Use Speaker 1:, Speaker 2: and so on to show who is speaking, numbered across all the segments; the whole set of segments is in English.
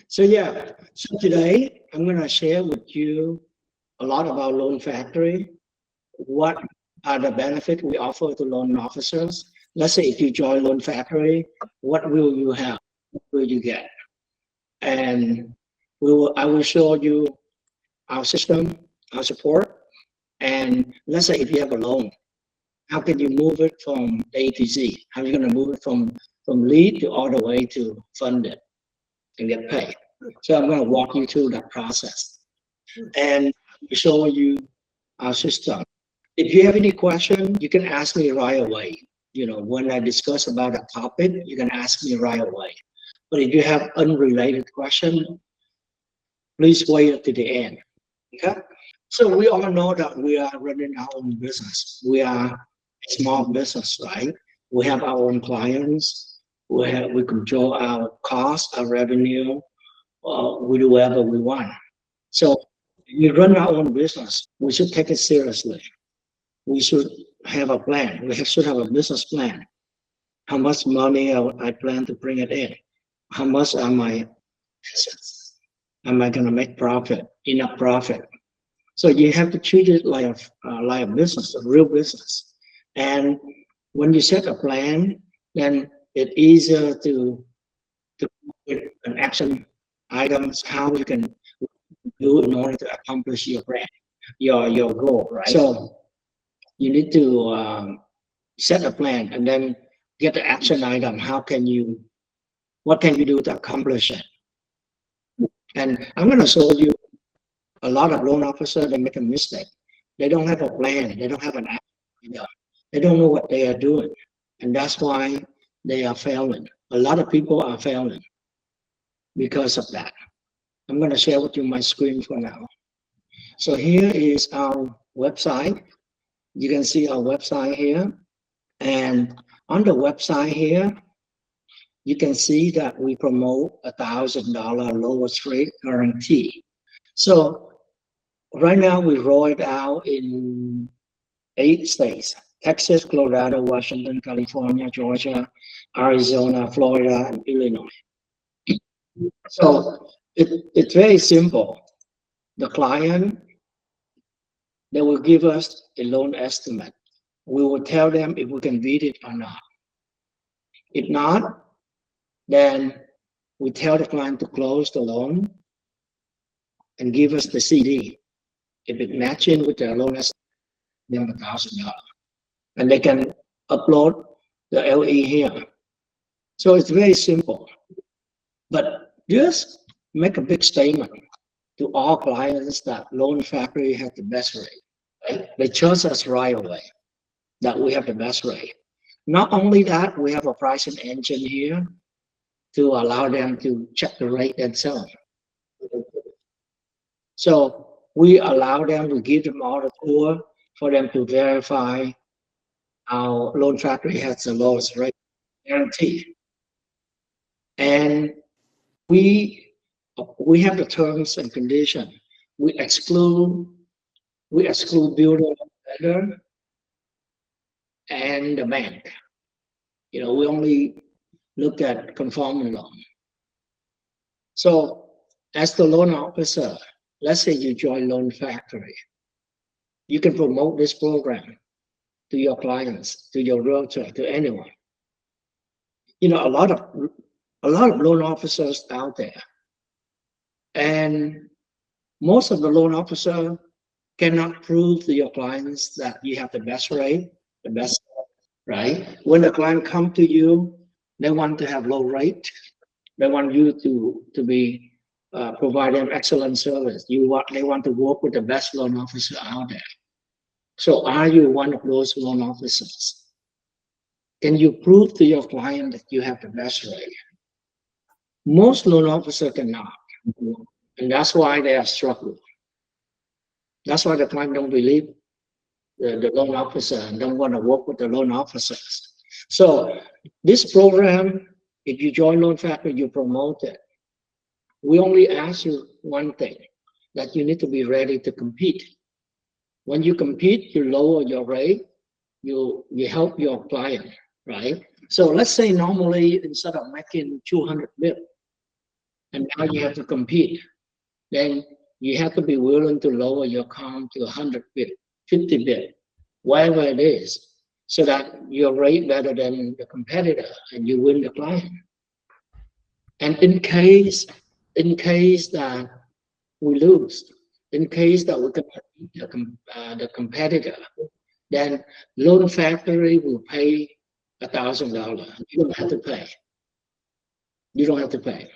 Speaker 1: So yeah, so today I'm gonna share with you a lot about Loan Factory. What are the benefits we offer to loan officers? Let's say if you join Loan Factory, what will you have? What will you get? And I will show you our system, our support, and let's say if you have a loan, how can you move it from A to Z? How are you going to move it from lead to all the way to funded and get paid? So I'm going to walk you through that process and show you our system. If you have any question, you can ask me right away. You know, when I discuss about a topic, you can ask me right away. But if you have unrelated question, please wait to the end. Okay? So we all know that we are running our own business. We are a small business, right? We have our own clients. We control our costs, our revenue. We do whatever we want. So we run our own business. We should take it seriously. We should have a plan. We should have a business plan. How much money I plan to bring it in? How much are my assets? Am I going to make profit? Enough profit? So you have to treat it like a business, a real business. And when you set a plan, then it's easier to put an action items how you can do in order to accomplish your plan, your goal, right? So you need to set a plan and then get the action item. What can you do to accomplish it? And I'm going to show you a lot of loan officers, they make a mistake. They don't have a plan. They don't have an action. They don't know what they are doing. And that's why they are failing. A lot of people are failing because of that. I'm going to share with you my screen for now. So here is our website. You can see our website here. And on the website here, you can see that we promote $1,000 lowest rate guarantee. So right now we roll it out in 8 states: Texas, Colorado, Washington, California, Georgia, Arizona, Florida, and Illinois. So it's very simple. The client, they will give us a loan estimate. We will tell them if we can beat it or not. If not, then we tell the client to close the loan and give us the CD. If it matches with their loan estimate, they have $1,000. And they can upload the LE here. So it's very simple. But just make a big statement to all clients that Loan Factory has the best rate. Right? They trust us right away that we have the best rate. Not only that, we have a pricing engine here to allow them to check the rate themselves. So we allow them to give them all the tool for them to verify our Loan Factory has the lowest rate guarantee. And we have the terms and conditions. We exclude builder, lender, and the bank. You know, we only look at conforming loan. So as the loan officer, let's say you join Loan Factory, you can promote this program to your clients, to your realtor, to anyone. You know, a lot of loan officers out there, and most of the loan officer cannot prove to your clients that you have the best rate, the best, right? When the client come to you, they want to have low rate. They want you to be provide them excellent service. They want to work with the best loan officer out there. So are you one of those loan officers? Can you prove to your client that you have the best rate? Most loan officers cannot, and that's why they are struggling. That's why the client don't believe the loan officer and don't want to work with the loan officers. So this program, if you join Loan Factory, you promote it. We only ask you one thing, that you need to be ready to compete. When you compete, you lower your rate, you help your client, right? So let's say normally instead of making 200 bps, and now you have to compete. Then you have to be willing to lower your comp to 100 bit, 50 bit, whatever it is, so that you're rate better than the competitor and you win the client. And in case that we lose, in case that we can beat the competitor, then loan factory will pay $1,000. You don't have to pay. You don't have to pay.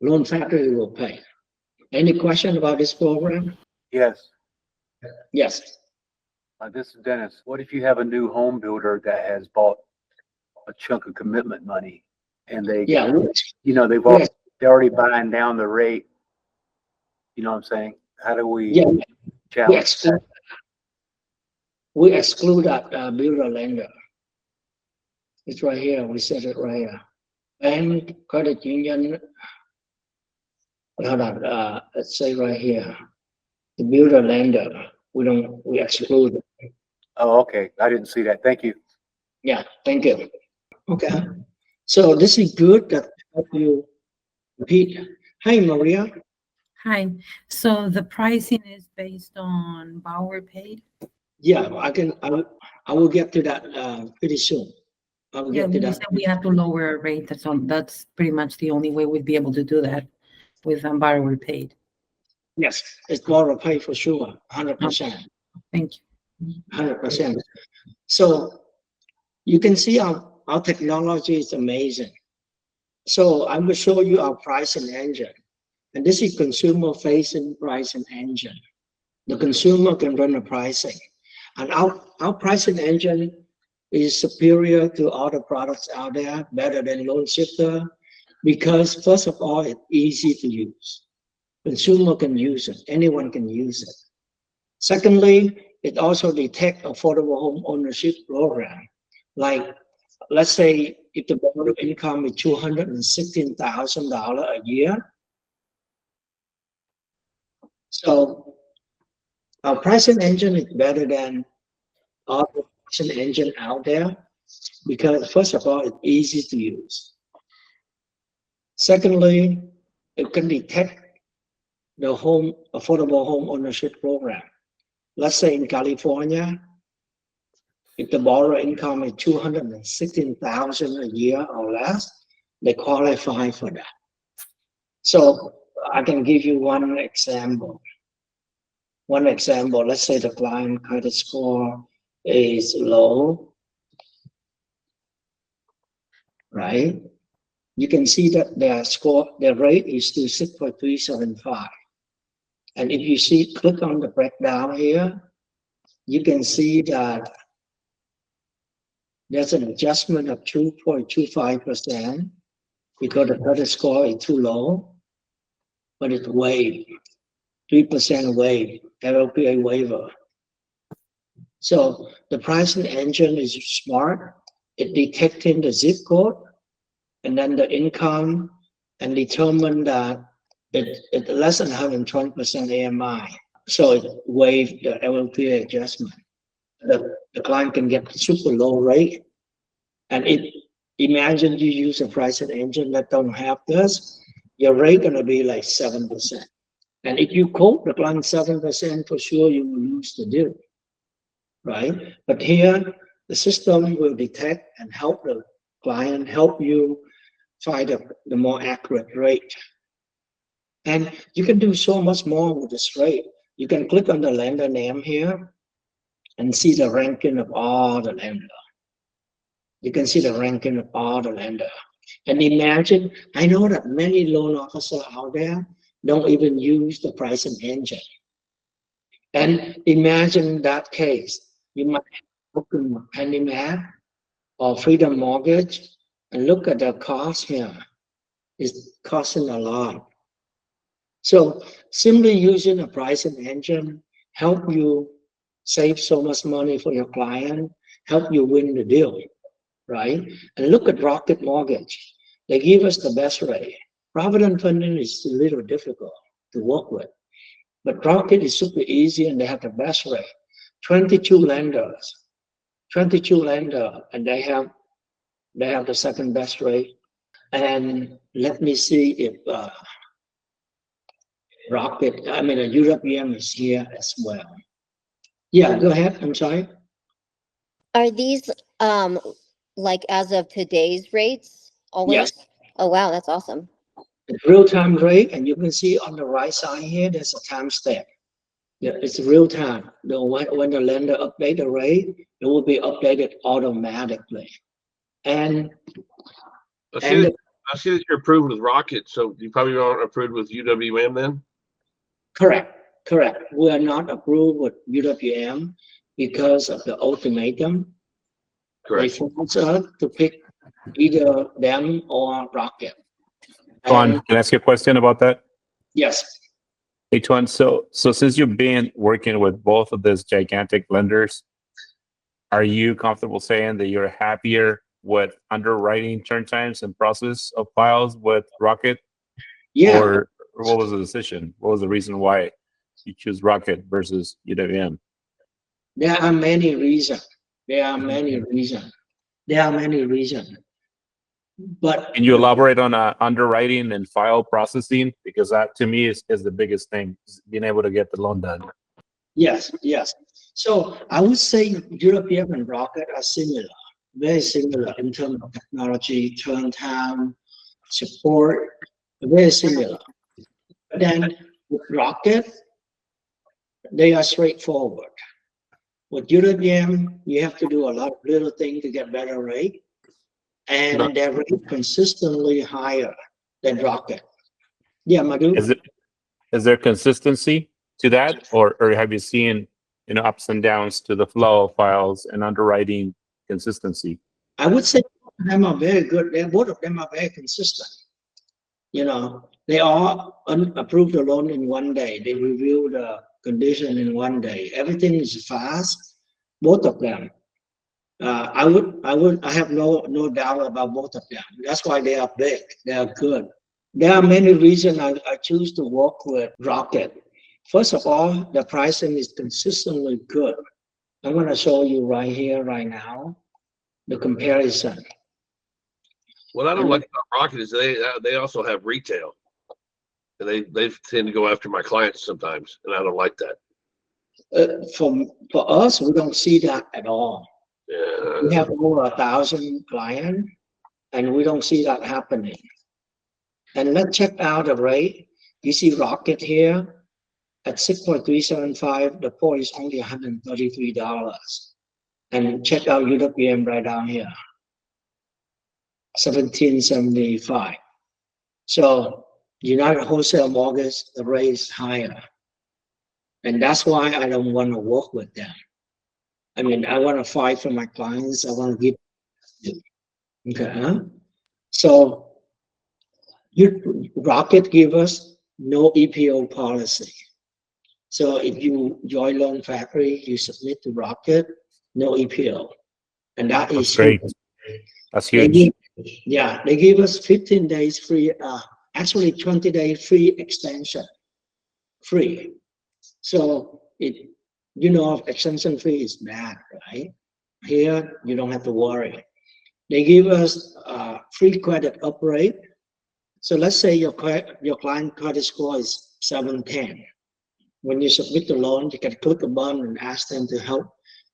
Speaker 1: Loan factory will pay. Any question about this program?
Speaker 2: Yes.
Speaker 1: Yes.
Speaker 2: This is Dennis. What if you have a new home builder that has bought a chunk of commitment money and they,
Speaker 1: Yeah.
Speaker 2: they're already buying down the rate? You know what I'm saying? How do we challenge that?
Speaker 1: We exclude that builder lender. It's right here. We said it right here. Bank, credit union. Hold on. Let's say right here. The builder lender. We exclude.
Speaker 2: Oh, okay. I didn't see that. Thank you.
Speaker 1: Yeah. Thank you. Okay. So this is good that help you compete. Hi, Maria.
Speaker 3: Hi. So the pricing is based on borrower paid?
Speaker 1: Yeah, I will get to that pretty soon. I will get to
Speaker 3: We
Speaker 1: that.
Speaker 3: said we have to lower our rate. That's pretty much the only way we'd be able to do that with borrower paid.
Speaker 1: Yes, it's borrower pay for sure, 100%.
Speaker 3: Thank you.
Speaker 1: 100%. So you can see our technology is amazing. So I'm going to show you our pricing engine. And this is consumer-facing pricing engine. The consumer can run the pricing. And our pricing engine is superior to other products out there, better than Loan Shifter, because first of all, it's easy to use. Consumer can use it, anyone can use it. Secondly, it also detects affordable home ownership program. Like, let's say if the borrower income is $216,000 a year. So our pricing engine is better than other pricing engine out there because first of all, it's easy to use. Secondly, it can detect the affordable home ownership program. Let's say in California, if the borrower income is $216,000 a year or less, they qualify for that. So I can give you one example. Let's say the client credit score is low, right? You can see that their rate is still 6.375. And if you click on the breakdown here, you can see that there's an adjustment of 2.25% because the credit score is too low, but it's waived, 3% waived, LLPA waiver. So the pricing engine is smart. It detecting the zip code and then the income and determine that it's less than 120% AMI. So it waived the LLPA adjustment. The client can get super low rate. And imagine you use a pricing engine that don't have this, your rate gonna be like 7%. And if you quote the client 7%, for sure you will lose the deal, right? But here, the system will detect and help the client, help you find the more accurate rate. And you can do so much more with this rate. You can click on the lender name here and see the ranking of all the lender. You can see the ranking of all the lender. And imagine, I know that many loan officers out there don't even use the pricing engine. And imagine that case. You might look in PennyMac or Freedom Mortgage and look at the cost here. It's costing a lot. So simply using a pricing engine help you save so much money for your client, help you win the deal, right? And look at Rocket Mortgage. They give us the best rate. Provident Funding is a little difficult to work with, but Rocket is super easy and they have the best rate. 22 lenders, and they have the second best rate. And let me see if 𝐷𝐿 is here as well. Yeah, go ahead. I'm sorry.
Speaker 4: Are these like as of today's rates always?
Speaker 1: Yes.
Speaker 4: Oh wow, that's awesome.
Speaker 1: The real-time rate, and you can see on the right side here, there's a timestamp. Yeah, it's real time. When the lender update the rate, it will be updated automatically. And
Speaker 5: I see that you're approved with Rocket, so you probably aren't approved with UWM then?
Speaker 1: correct. We are not approved with UWM because of the ultimatum. They
Speaker 5: Correct.
Speaker 1: force us to pick either them or Rocket.
Speaker 6: Tuan,
Speaker 1: And
Speaker 6: can I ask you a question about that?
Speaker 1: yes,
Speaker 6: Hey, Tuan, so since you've been working with both of these gigantic lenders, are you comfortable saying that you're happier with underwriting turn times and process of files with Rocket?
Speaker 1: yeah,
Speaker 6: Or what was the decision? What was the reason why you choose Rocket versus UWM?
Speaker 1: there are many reasons. But
Speaker 6: Can you elaborate on underwriting and file processing? Because that to me is the biggest thing, is being able to get the loan done.
Speaker 1: yes. So I would say UWM and Rocket are similar, very similar in terms of technology, turn time, support, very similar. But then with Rocket, they are straightforward. With UWM, you have to do a lot of little things to get better rate, and their rate consistently higher than Rocket. Yeah, Madhu?
Speaker 6: Is there consistency to that, or have you seen ups and downs to the flow of files and underwriting consistency?
Speaker 1: I would say both of them are very good. Both of them are very consistent. They all approve the loan in one day. They review the condition in one day. Everything is fast. Both of them. I have no doubt about both of them. That's why they are big. They are good. There are many reasons I choose to work with Rocket. First of all, the pricing is consistently good. I'm going to show you right here, right now, the comparison.
Speaker 5: What I don't like about Rocket is they also have retail, and they tend to go after my clients sometimes, and I don't like that.
Speaker 1: For us, we don't see that at all.
Speaker 5: Yeah.
Speaker 1: We have over 1,000 clients, and we don't see that happening. And let's check out the rate. You see Rocket here at 6.375. The point is only $133. And check out UWM right down here, 1775. So United Wholesale Mortgage, the rate is higher. And that's why I don't want to work with them. I mean, I want to fight for my clients. I want to give them. Okay. So Rocket give us no EPO policy. So if you join Loan Factory, you submit to Rocket, no EPO. And that is
Speaker 6: great. That's huge.
Speaker 1: They give us 15 days free, actually 20 days free extension. Free. So extension fee is bad, right? Here, you don't have to worry. They give us free credit upgrade. So let's say your client credit score is 710. When you submit the loan, you can click a button and ask them to help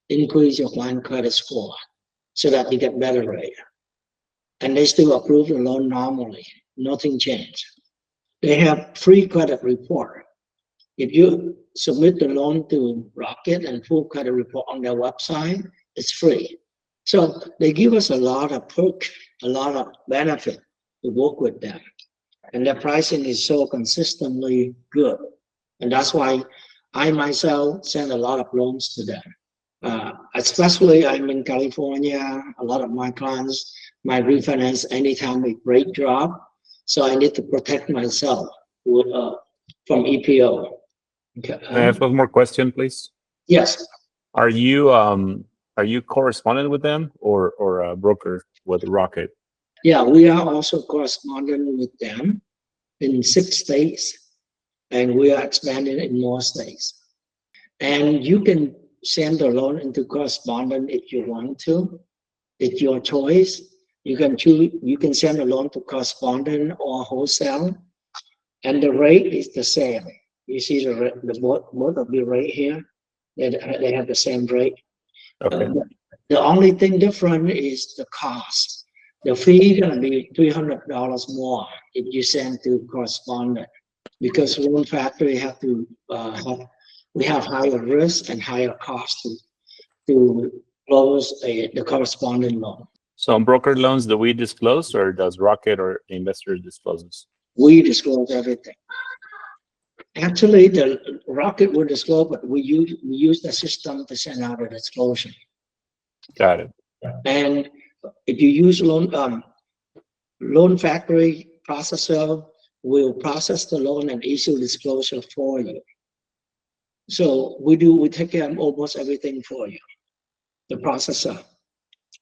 Speaker 1: increase your client credit score so that you get better rate. And they still approve the loan normally. Nothing changed. They have free credit report. If you submit the loan to Rocket and full credit report on their website, it's free. So they give us a lot of perk, a lot of benefit to work with them. And their pricing is so consistently good. And that's why I myself send a lot of loans to them. Especially I'm in California, a lot of my clients might refinance anytime a rate drop. So I need to protect myself from EPO. Okay.
Speaker 6: Can I ask one more question, please?
Speaker 1: Yes.
Speaker 6: Are you correspondent with them or a broker with Rocket?
Speaker 1: Yeah, we are also correspondent with them in 6 states, and we are expanding in more states. And you can send the loan into correspondent if you want to. It's your choice. You can choose, you can send a loan to correspondent or wholesale, and the rate is the same. You see the both of the rate here, they have the same rate.
Speaker 6: Okay.
Speaker 1: The only thing different is the cost. The fee gonna be $300 more if you send to correspondent, because Loan Factory have to we have higher risk and higher cost to close the correspondent loan.
Speaker 6: So on broker loans, do we disclose, or does Rocket or Investor discloses?
Speaker 1: We disclose everything. Actually, the Rocket will disclose, but we use the system to send out a disclosure.
Speaker 6: Got it.
Speaker 1: And if you use Loan Factory processor, will process the loan and issue disclosure for you. So we take care of almost everything for you, the processor.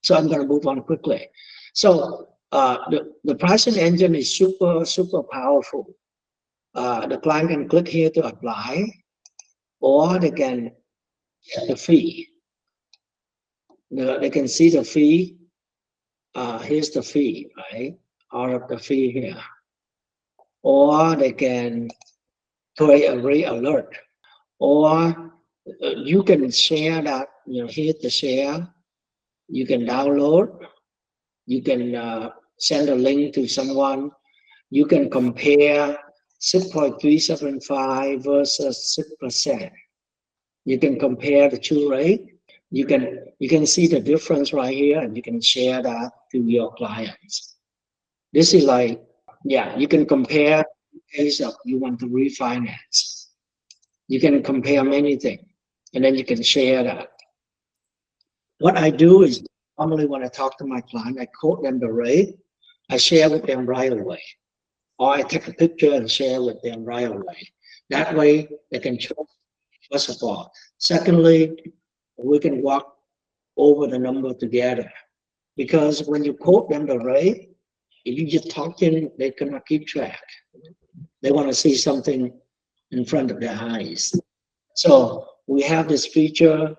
Speaker 1: So I'm going to move on quickly. So the pricing engine is super powerful. The client can click here to apply, or they can get the fee. They can see the fee. Here's the fee, right? All of the fee here. Or they can create a rate alert. Or you can share that, hit the share. You can download. You can send a link to someone. You can compare 6.375 versus 6%. You can compare the two rates. You can see the difference right here, and you can share that to your clients. This is like, you can compare in case of you want to refinance. You can compare many things, and then you can share that. What I do is normally when I talk to my client, I quote them the rate, I share with them right away. Or I take a picture and share with them right away. That way they can trust, first of all. Secondly, we can walk over the number together. Because when you quote them the rate, if you just talking, they cannot keep track. They want to see something in front of their eyes. So we have this feature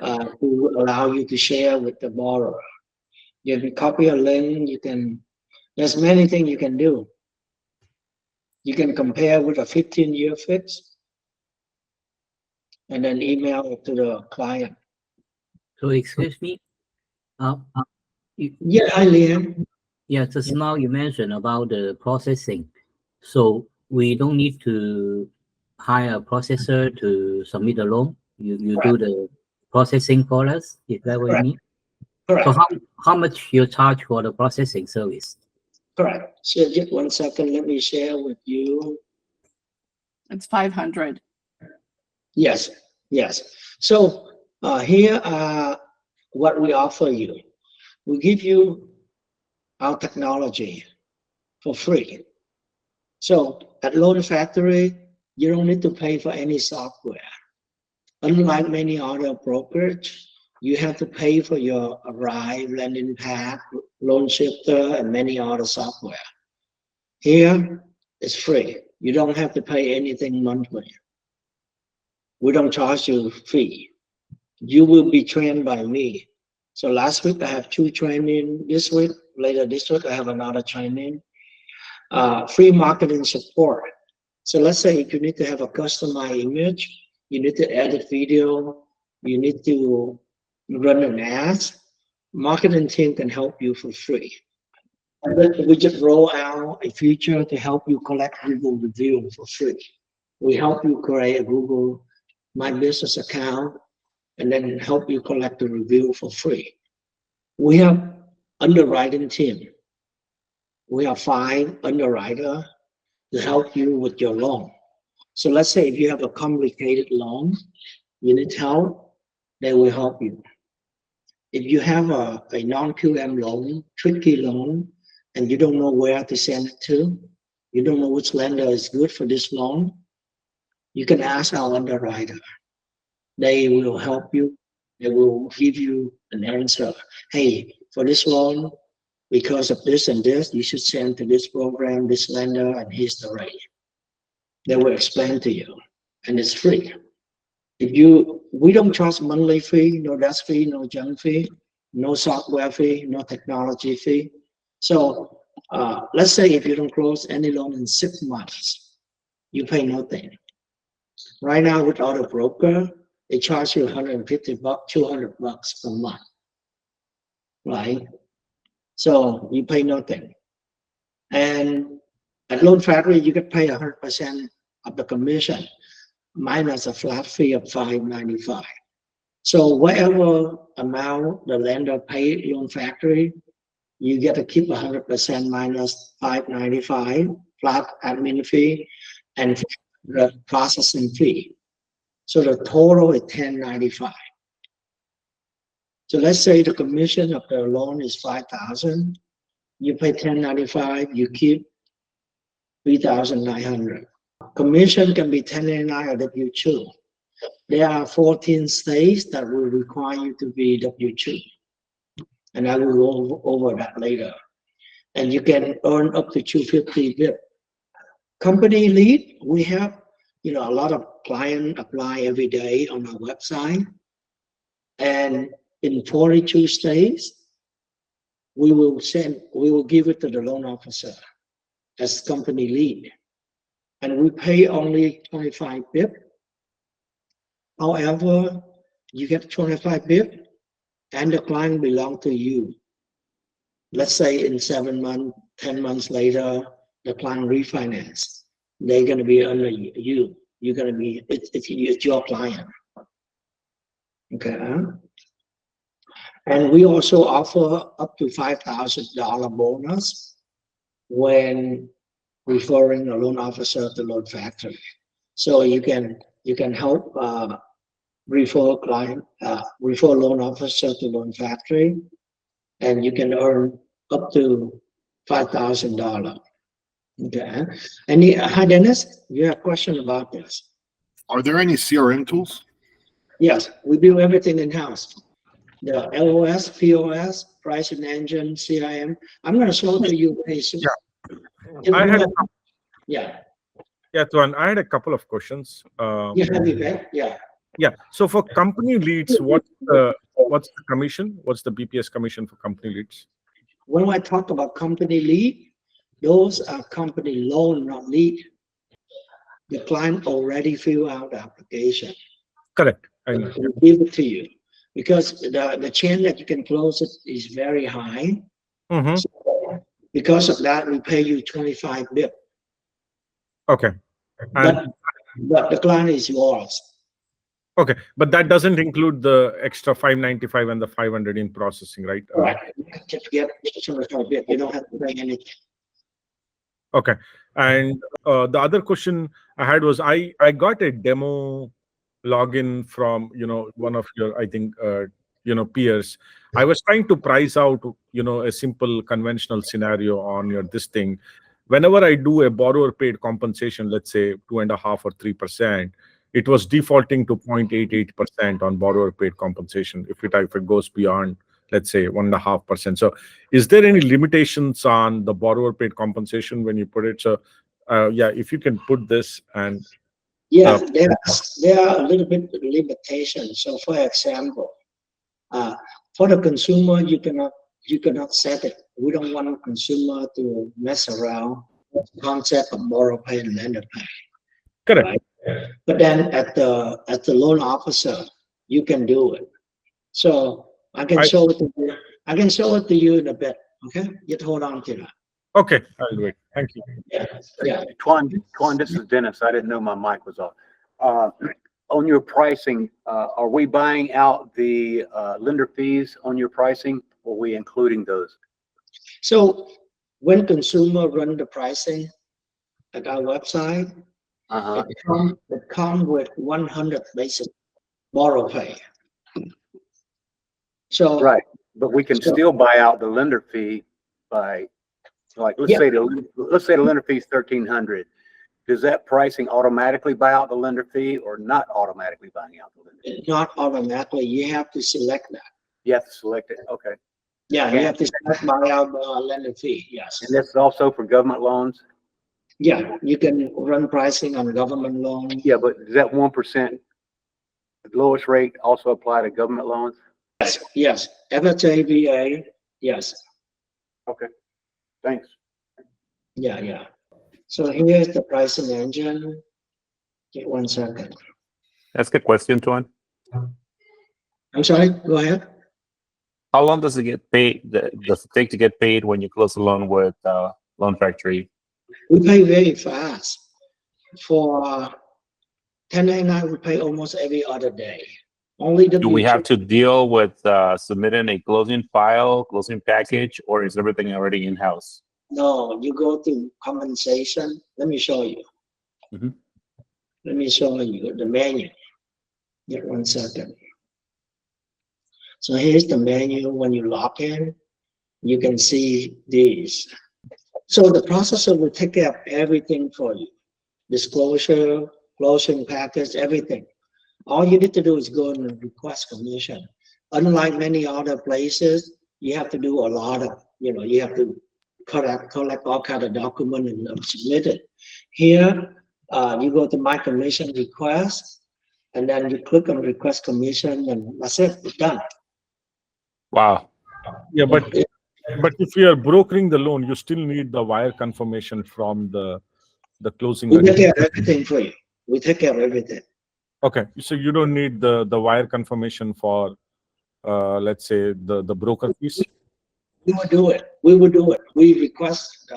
Speaker 1: to allow you to share with the borrower. You can copy a link, there's many things you can do. You can compare with a 15-year fix and then email it to the client.
Speaker 7: So excuse me.
Speaker 1: Hi, Liam.
Speaker 7: Yeah, just now you mentioned about the processing. So we don't need to hire a processor to submit the loan. You do the processing for us. Is that what you mean?
Speaker 1: Correct.
Speaker 7: So how much you charge for the processing service?
Speaker 1: Correct. So just 1 second, let me share with you.
Speaker 8: It's 500.
Speaker 1: Yes. So here are what we offer you. We give you our technology for free. So at Loan Factory, you don't need to pay for any software. Unlike many other brokers, you have to pay for your Arrive, Lending Pack, Loan Shifter, and many other software. Here, it's free. You don't have to pay anything monthly. We don't charge you a fee. You will be trained by me. So last week I have 2 training. This week, later this week, I have another training. Free marketing support. So let's say if you need to have a customized image, you need to edit video, you need to run an ad, marketing team can help you for free. And then we just roll out a feature to help you collect Google review for free. We help you create a Google My Business account and then help you collect the review for free. We have underwriting team. We have 5 underwriters to help you with your loan. So let's say if you have a complicated loan, you need help, they will help you. If you have a non-QM loan, tricky loan, and you don't know where to send it to, you don't know which lender is good for this loan, you can ask our underwriter. They will help you. They will give you an answer. Hey, for this loan, because of this and this, you should send to this program, this lender, and here's the rate. They will explain to you, and it's free. We don't charge monthly fee, no desk fee, no junk fee. no software fee, no technology fee. So let's say if you don't close any loan in 6 months, you pay nothing. Right now with other broker, they charge you $150, $200 per month, right? So you pay nothing. And at Loan Factory, you can pay 100% of the commission minus a flat fee of $5.95. So whatever amount the lender paid Loan Factory, you get to keep 100% minus $5.95 flat admin fee and the processing fee. So the total is $10.95. So let's say the commission of the loan is $5,000. You pay $10.95. You keep $3,900. Commission can be 1099 or W2. There are 14 states that will require you to be W2. And I will go over that later. And you can earn up to 250 BIP. Company lead, we have a lot of clients apply every day on our website. And in 42 states, we will give it to the loan officer as company lead. And we pay only 25 BIP. However, you get 25 BIP and the client belong to you. Let's say in 7 months, 10 months later, the client refinance. They're going to be under you. You're going to be, it's your client. Okay. And we also offer up to $5,000 bonus when referring a loan officer to Loan Factory. So you can help refer loan officer to Loan Factory, and you can earn up to $5,000. Okay. Hi Dennis, you have a question about this?
Speaker 9: Are there any CRM tools?
Speaker 1: Yes, we do everything in house. The LOS, POS, pricing engine, CRM. I'm going to show it to you very soon.
Speaker 10: Yeah. Yeah, Tuan, I had a couple of questions.
Speaker 1: Yeah.
Speaker 10: So for company leads, what's the commission? What's the BPS commission for company leads?
Speaker 1: When I talk about company lead, those are company loan, not lead. The client already filled out the application.
Speaker 10: Correct.
Speaker 1: We give it to you because the chance that you can close it is very high. So because of that, we pay you 25 BIP.
Speaker 10: Okay.
Speaker 1: But the client is yours.
Speaker 10: Okay, but that doesn't include the extra 595 and the 500 in processing, right?
Speaker 1: Right. You don't have to pay anything.
Speaker 10: Okay. And the other question I had was I got a demo login from one of your, I think, peers. I was trying to price out a simple conventional scenario on this thing. Whenever I do a borrower paid compensation, let's say 2.5 or 3%, it was defaulting to 0.88% on borrower paid compensation if it goes beyond, let's say, 1.5%. So is there any limitations on the borrower paid compensation when you put it? So if you can put this and
Speaker 1: there are a little bit of limitations. So for example, for the consumer, you cannot set it. We don't want a consumer to mess around with the concept of borrow pay and lender pay.
Speaker 10: Correct.
Speaker 1: Right? But then at the loan officer, you can do it. So I can show it to you. I can show it to you in a bit. Okay, just hold on to that.
Speaker 10: Okay, I'll do it. Thank you.
Speaker 1: Yeah.
Speaker 2: Tuan, this is Dennis. I didn't know my mic was off. On your pricing, are we buying out the lender fees on your pricing, or are we including those?
Speaker 1: So when consumer run the pricing at our website, it comes with 100 basis borrow pay. So
Speaker 2: right, but we can still buy out the lender fee by, like, let's say the lender fee is $1,300. Does that pricing automatically buy out the lender fee, or not automatically buying out the lender fee?
Speaker 1: Not automatically. You have to select that.
Speaker 2: You have to select it. Okay.
Speaker 1: Yeah, you have to select buy out the lender fee. Yes.
Speaker 2: And this is also for government loans.
Speaker 1: Yeah, you can run pricing on government loans.
Speaker 2: Yeah, but does that 1%, the lowest rate, also apply to government loans?
Speaker 1: Yes. 𝐹𝐇𝐵A, yes.
Speaker 2: Okay, thanks.
Speaker 1: Yeah. So here's the pricing engine. Get 1 second.
Speaker 6: Ask a question, Tuan.
Speaker 1: I'm sorry, go ahead.
Speaker 6: How long does it get paid? Does it take to get paid when you close a loan with Loan Factory?
Speaker 1: We pay very fast. For 1099, we pay almost every other day. Only the
Speaker 6: Do we have to deal with submitting a closing file, closing package, or is everything already in-house?
Speaker 1: No, you go to compensation. Let me show you.
Speaker 6: Mhm.
Speaker 1: Let me show you the menu. Get 1 second. So here's the menu. When you log in, you can see these. So the processor will take care of everything for you. Disclosure, closing package, everything. All you need to do is go and request commission. Unlike many other places, you have to do a lot of, you have to collect all kind of document and submit it. Here, you go to my commission request, and then you click on request commission, and that's it, it's done.
Speaker 6: Wow.
Speaker 10: Yeah, but if you are brokering the loan, you still need the wire confirmation from the closing.
Speaker 1: We take care of everything for you. We take care of everything.
Speaker 10: Okay, so you don't need the wire confirmation for, let's say, the broker piece?
Speaker 1: We will do it. We will do it. We request,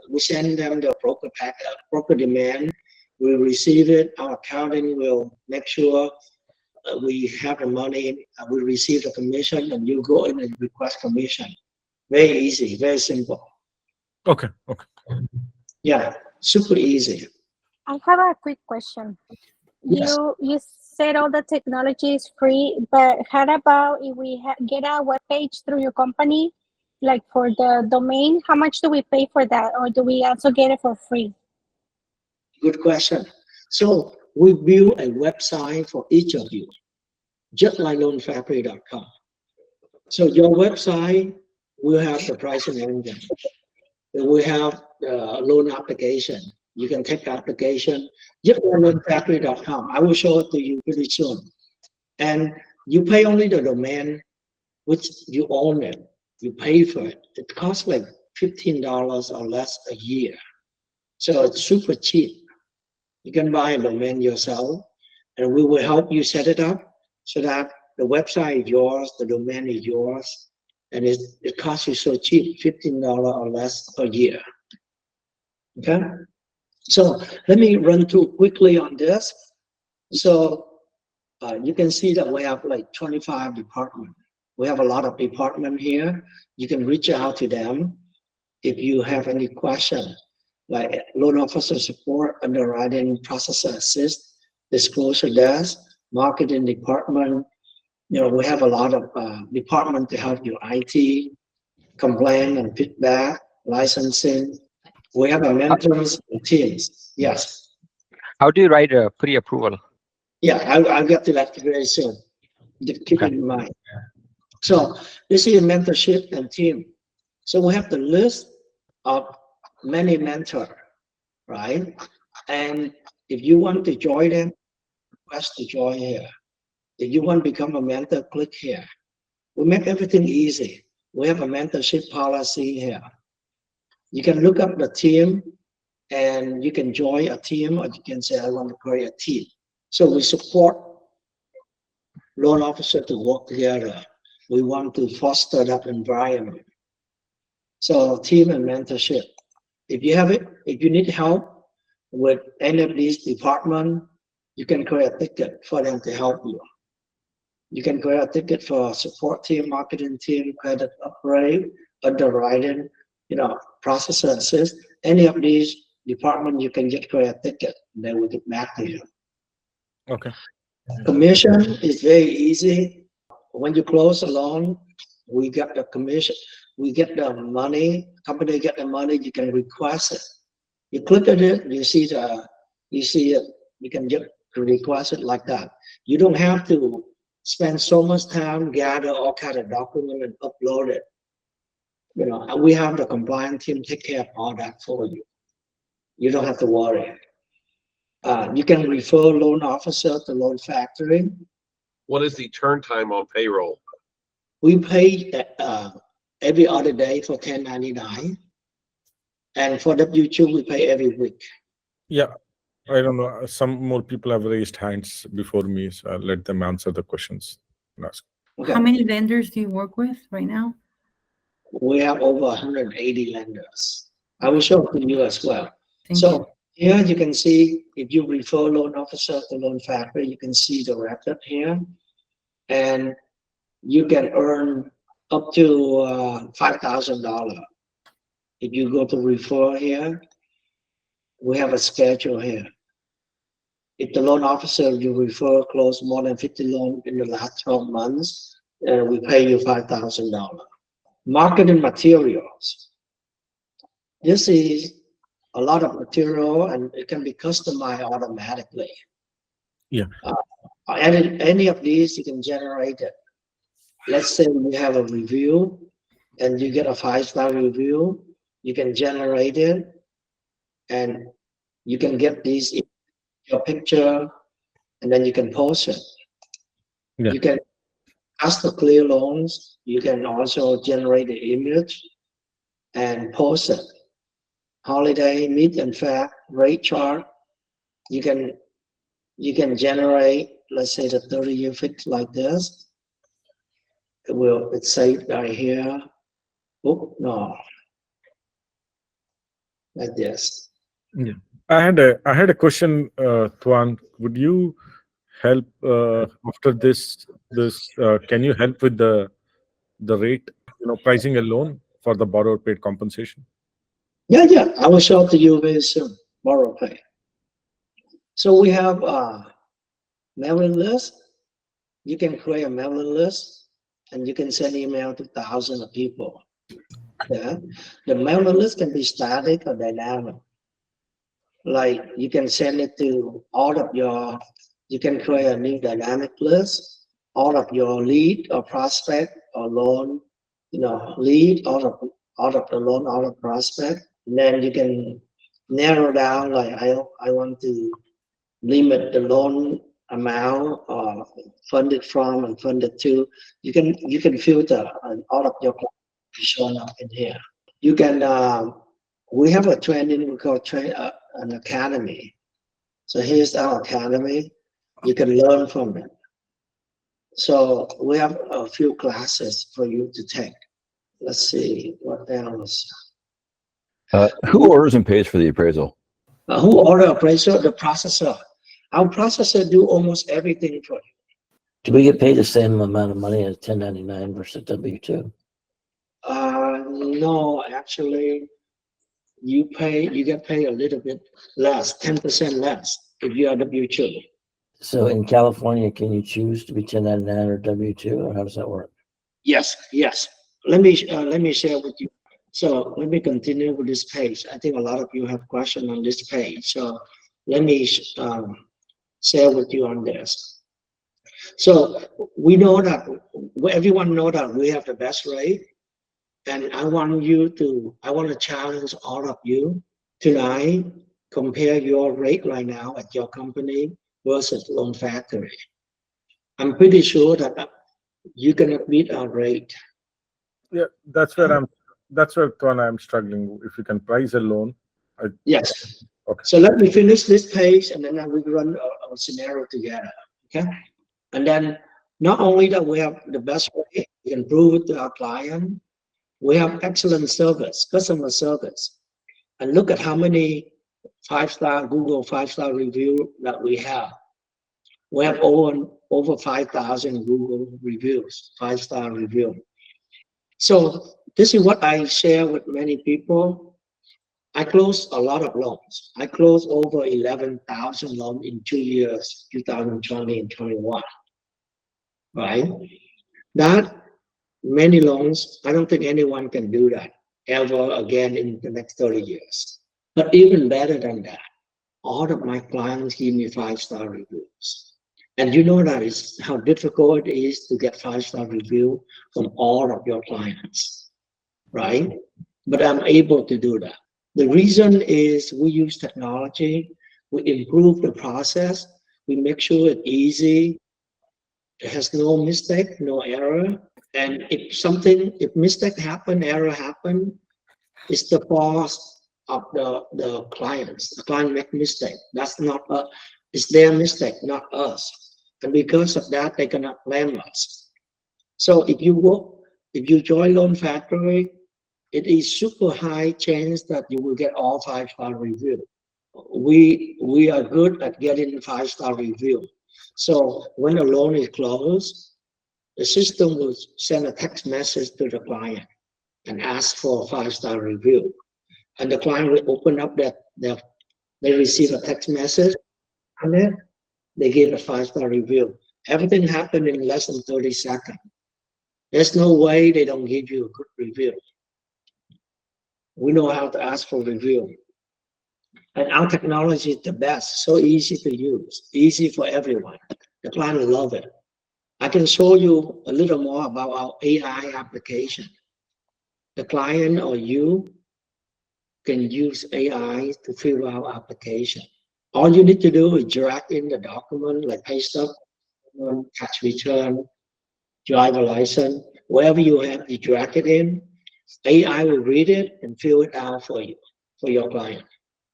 Speaker 1: we send them the broker packet, broker demand. We receive it. Our accounting will make sure we have the money. We receive the commission, and you go in and request commission. Very easy, very simple.
Speaker 10: Okay.
Speaker 1: Yeah, super easy.
Speaker 11: I have a quick question.
Speaker 1: Yes.
Speaker 11: You said all the technology is free, but how about if we get a web page through your company, like for the domain? How much do we pay for that, or do we also get it for free?
Speaker 1: Good question. So we build a website for each of you, just like loanfactory.com. So your website will have the pricing engine. We have the loan application. You can take the application just on loanfactory.com. I will show it to you pretty soon. And you pay only the domain, which you own it. You pay for it. It costs like $15 or less a year. So it's super cheap. You can buy a domain yourself, and we will help you set it up so that the website is yours, the domain is yours, and it costs you so cheap, $15 or less per year. Okay? So let me run through quickly on this. So you can see that we have like 25 departments. We have a lot of departments here. You can reach out to them if you have any question, like loan officer support, underwriting, processor assist, disclosure desk, marketing department. We have a lot of departments to help you, IT, complaint and feedback, licensing. We have a mentors and teams. Yes.
Speaker 12: How do you write a pre-approval?
Speaker 1: Yeah, I'll get to that very soon. Keep it in mind. So this is mentorship and team. So we have the list of many mentors, right? And if you want to join them, request to join here. If you want to become a mentor, click here. We make everything easy. We have a mentorship policy here. You can look up the team, and you can join a team, or you can say, I want to create a team. So we support loan officers to work together. We want to foster that environment. So team and mentorship. If you have it, if you need help with any of these departments, you can create a ticket for them to help you. You can create a ticket for support team, marketing team, credit upgrade, underwriting, processor assist. Any of these departments, you can just create a ticket, and they will get back to you.
Speaker 10: Okay.
Speaker 1: Commission is very easy. When you close a loan, we get the commission. We get the money. Company get the money. You can request it. You click on it. You see it. You can just request it like that. You don't have to spend so much time gather all kind of document and upload it. And we have the compliance team take care of all that for you. You don't have to worry. You can refer loan officer to Loan Factory.
Speaker 5: What is the turn time on payroll?
Speaker 1: We pay every other day for 1099, and for W2 we pay every week.
Speaker 10: Yeah, I don't know. Some more people have raised hands before me, so I'll let them answer the questions and ask.
Speaker 1: Okay.
Speaker 3: How many vendors do you work with right now?
Speaker 1: We have over 180 lenders. I will show it to you as well.
Speaker 3: Thank
Speaker 1: So here you can see if you refer loan officer to Loan Factory, you can see the record here, and you can earn up to $5,000. If you go to refer here, we have a schedule here. If the loan officer you refer closed more than 50 loans in the last 12 months, we pay you $5,000. Marketing materials. This is a lot of material and it can be customized automatically.
Speaker 10: Yeah.
Speaker 1: Any of these you can generate it. Let's say you have a review and you get a 5-star review, you can generate it and you can get these in your picture and then you can post it.
Speaker 10: Yeah.
Speaker 1: You can ask for clear loans. You can also generate the image and post it. Holiday, meet and fact, rate chart. You can generate, let's say the 30-year fix like this. It's saved right here. Oh no. Like this.
Speaker 10: Yeah. I had a question, Tuan. Would you help after this? Can you help with the rate, pricing a loan for the borrower paid compensation?
Speaker 1: Yeah. I will show it to you very soon. Borrow pay. So we have mailing list. You can create a mailing list and you can send email to thousands of people. Yeah. The mailing list can be static or dynamic. Like you can send it to all of you can create a new dynamic list, all of your lead or prospect or loan, lead, all of the loan, all of prospect. And then you can narrow down, like I want to limit the loan amount or funded from and funded to. You can filter and all of your clients showing up in here. You can we have a training we call an academy. So here's our academy. You can learn from it. So we have a few classes for you to take. Let's see what else.
Speaker 13: Who orders and pays for the appraisal?
Speaker 1: Who order appraisal? The processor. Our processor do almost everything for you.
Speaker 14: Do we get paid the same amount of money as 1099 versus W2?
Speaker 1: No, actually, you get paid a little bit less, 10% less if you are W2.
Speaker 14: So in California, can you choose to be 1099 or W2, or how does that work?
Speaker 1: Yes. Let me share with you. So let me continue with this page. I think a lot of you have questions on this page. So let me share with you on this. So we know that everyone know that we have the best rate, and I want to challenge all of you tonight. Compare your rate right now at your company versus Loan Factory. I'm pretty sure that you're gonna beat our rate.
Speaker 10: Yeah, that's where Tuan, I'm struggling. If you can price a loan.
Speaker 1: Yes.
Speaker 10: Okay.
Speaker 1: So let me finish this page and then we run a scenario together. Okay. And then not only that we have the best rate, we can prove it to our client. We have excellent service, customer service. And look at how many Google 5-star review that we have. We have over 5,000 Google reviews, 5-star review. So this is what I share with many people. I closed a lot of loans. I closed over 11,000 loans in 2 years, 2020 and 21. Right? That many loans, I don't think anyone can do that ever again in the next 30 years. But even better than that, all of my clients give me 5-star reviews. And you know that is how difficult it is to get 5-star review from all of your clients, right? But I'm able to do that. The reason is we use technology, we improve the process, we make sure it's easy, it has no mistake, no error, And if mistake happen, error happen, it's the fault of the clients. The client make mistake. That's not it's their mistake, not us. And because of that, they cannot blame us. So if you join Loan Factory, it is super high chance that you will get all 5-star review. We are good at getting 5-star review. So when a loan is closed, the system will send a text message to the client and ask for a 5-star review. And the client will open up they receive a text message, and then they give a 5-star review. Everything happened in less than 30 seconds. There's no way they don't give you a good review. We know how to ask for review. And our technology is the best, so easy to use, easy for everyone. The client will love it. I can show you a little more about our AI application. The client or you can use AI to fill out application. All you need to do is drag in the document like pay stub, tax return, driver license, wherever you have, you drag it in. AI will read it and fill it out for you, for your client.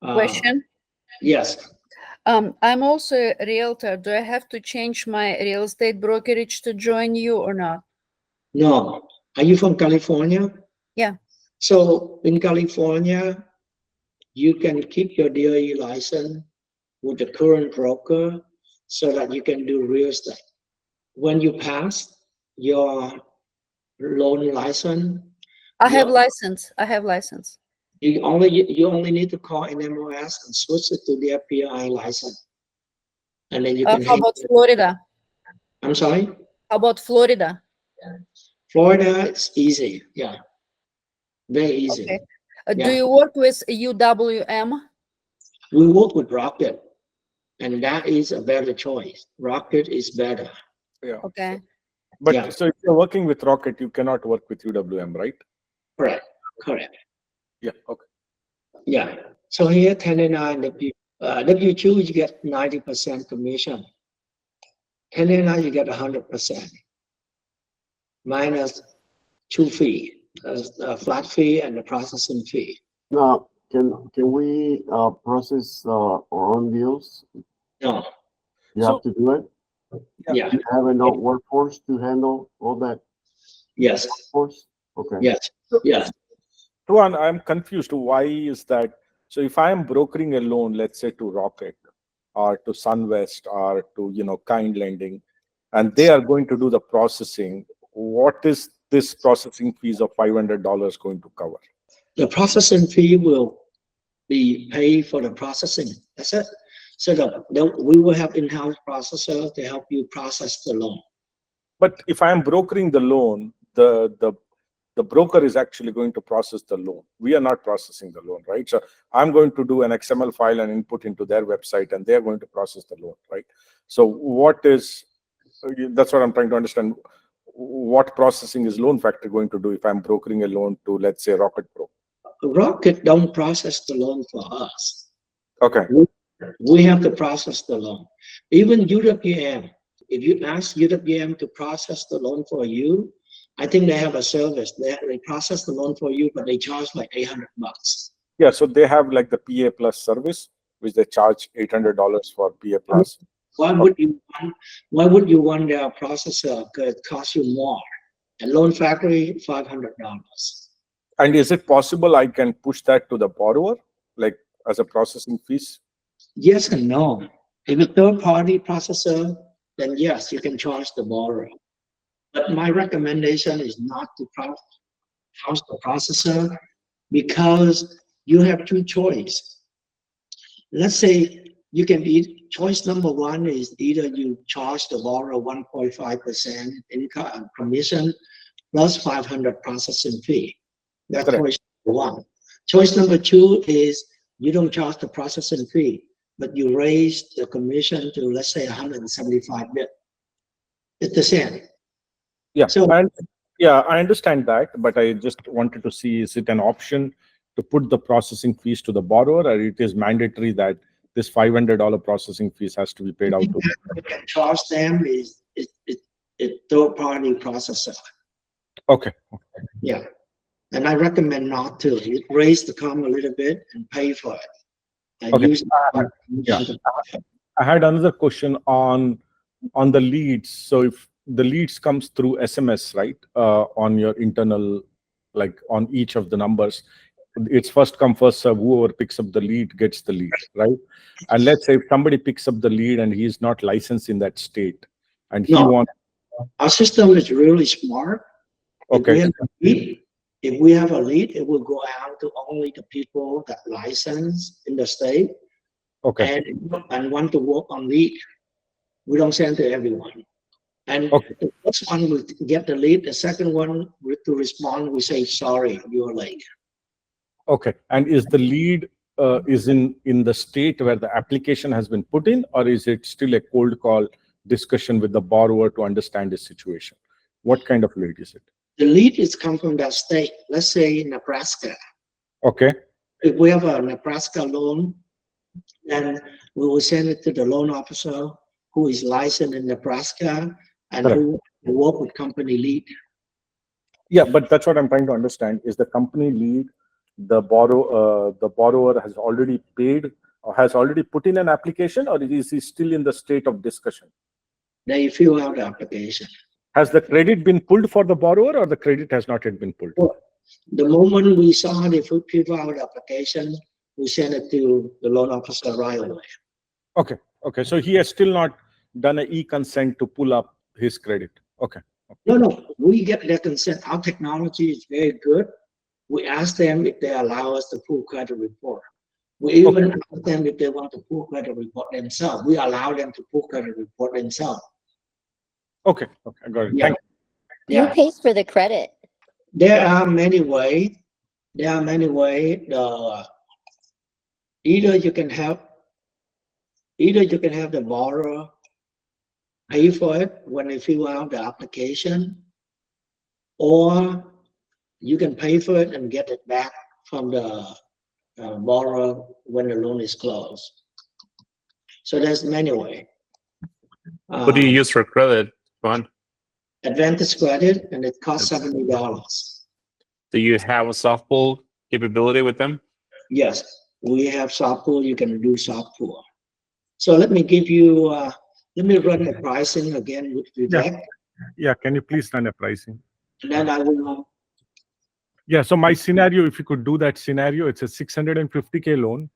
Speaker 15: Question?
Speaker 1: Yes.
Speaker 15: I'm also a realtor. Do I have to change my real estate brokerage to join you or not?
Speaker 1: No. Are you from California?
Speaker 15: Yeah.
Speaker 1: So in California, you can keep your DOE license with the current broker so that you can do real estate. When you pass your loan license,
Speaker 15: I have license.
Speaker 1: You only need to call NMOS and switch it to their PI license, and then you can.
Speaker 15: How about Florida?
Speaker 1: I'm sorry.
Speaker 15: How about Florida?
Speaker 1: Florida, it's easy. Yeah, very easy.
Speaker 15: Okay.
Speaker 1: Yeah.
Speaker 15: Do you work with UWM?
Speaker 1: We work with Rocket, and that is a better choice. Rocket is better.
Speaker 10: Yeah.
Speaker 15: Okay.
Speaker 10: But
Speaker 1: Yeah.
Speaker 10: so if you're working with Rocket, you cannot work with UWM, right?
Speaker 1: Correct.
Speaker 10: Yeah. Okay.
Speaker 1: Yeah. So here, 1099 W2, you get 90% commission. 1099, you get 100%, minus 2 fee, a flat fee and the processing fee.
Speaker 16: Now, can we process our own deals?
Speaker 1: No.
Speaker 16: You have to do it?
Speaker 1: Yeah.
Speaker 16: You have enough workforce to handle all that?
Speaker 1: Yes.
Speaker 16: Workforce? Okay.
Speaker 1: Yes. Yes.
Speaker 10: Tuan, I'm confused. Why is that? So if I am brokering a loan, let's say to Rocket or to Sunwest or to Kind Lending, and they are going to do the processing, what is this processing fees of $500 going to cover?
Speaker 1: The processing fee will be paid for the processing. That's it. So we will have in-house processor to help you process the loan.
Speaker 10: But if I am brokering the loan, the broker is actually going to process the loan. We are not processing the loan, right? So I'm going to do an XML file and input into their website, and they're going to process the loan, right? So that's what I'm trying to understand. What processing is Loan Factory going to do if I'm brokering a loan to, let's say, Rocket Pro?
Speaker 1: Rocket don't process the loan for us.
Speaker 10: Okay.
Speaker 1: We have to process the loan. Even UWM, if you ask UWM to process the loan for you, I think they have a service. They process the loan for you, but they charge like $800.
Speaker 10: Yeah, so they have like the PA Plus service, which they charge $800 for PA Plus.
Speaker 1: Why would you want their processor? Because it costs you more. At Loan Factory, $500.
Speaker 10: And is it possible I can push that to the borrower, like as a processing fees?
Speaker 1: Yes and no. If a third-party processor, then yes, you can charge the borrower. But my recommendation is not to charge the processor, because you have two choices. Let's say you can choice number one is either you charge the borrower 1.5% income commission plus 500 processing fee. That's
Speaker 10: Correct.
Speaker 1: Choice number one. Choice number two is you don't charge the processing fee, but you raise the commission to, let's say, 175 bit. It's the same.
Speaker 10: Yeah.
Speaker 1: So,
Speaker 10: I understand that, but I just wanted to see, is it an option to put the processing fees to the borrower, or it is mandatory that this $500 processing fees has to be paid out to them?
Speaker 1: You can charge them is third-party processor.
Speaker 10: Okay.
Speaker 1: Yeah. And I recommend not to. You raise the comp a little bit and pay for it. And
Speaker 10: Okay.
Speaker 1: use
Speaker 10: Yeah. I had another question on the leads. So if the leads comes through SMS, right, on your internal, like on each of the numbers, it's first come first serve. Whoever picks up the lead gets the lead, right? And let's say if somebody picks up the lead and he's not licensed in that state, and he wants.
Speaker 1: Our system is really smart.
Speaker 10: Okay.
Speaker 1: If we have a lead, it will go out to only the people that license in the state.
Speaker 10: Okay.
Speaker 1: And want to work on lead. We don't send to everyone. And the first one will get the lead. The second one to respond, we say, sorry, you're late.
Speaker 10: Okay. And is the lead is in the state where the application has been put in, or is it still a cold call discussion with the borrower to understand his situation? What kind of lead is it?
Speaker 1: The lead is come from that state. Let's say Nebraska.
Speaker 10: Okay.
Speaker 1: If we have a Nebraska loan, then we will send it to the loan officer who is licensed in Nebraska and who work with company lead.
Speaker 10: Yeah, but that's what I'm trying to understand. Is the company lead the borrower has already paid or has already put in an application, or is he still in the state of discussion?
Speaker 1: They fill out the application.
Speaker 10: Has the credit been pulled for the borrower, or the credit has not yet been pulled?
Speaker 1: The moment we saw the fill out the application, we send it to the loan officer right away.
Speaker 10: Okay. Okay. So he has still not done an e-consent to pull up his credit. Okay.
Speaker 1: No. We get their consent. Our technology is very good. We ask them if they allow us to pull credit report. We even ask them if they want to pull credit report themselves. We allow them to pull credit report themselves.
Speaker 10: Okay. Okay. I got it.
Speaker 1: Yeah.
Speaker 10: Thank you.
Speaker 4: Who pays for the credit?
Speaker 1: There are many ways. Either you can have the borrower pay for it when they fill out the application, or you can pay for it and get it back from the borrower when the loan is closed. So there's many ways.
Speaker 6: What do you use for credit, Juan?
Speaker 1: Advantage credit, and it costs $70.
Speaker 6: Do you have a soft pull capability with them?
Speaker 1: Yes, we have soft pull. You can do soft pull. So let me give you, let me run the pricing again with Vivek.
Speaker 10: Yeah, can you please run a pricing?
Speaker 1: And then I will.
Speaker 10: Yeah, so my scenario, if you could do that scenario, it's a 650K loan,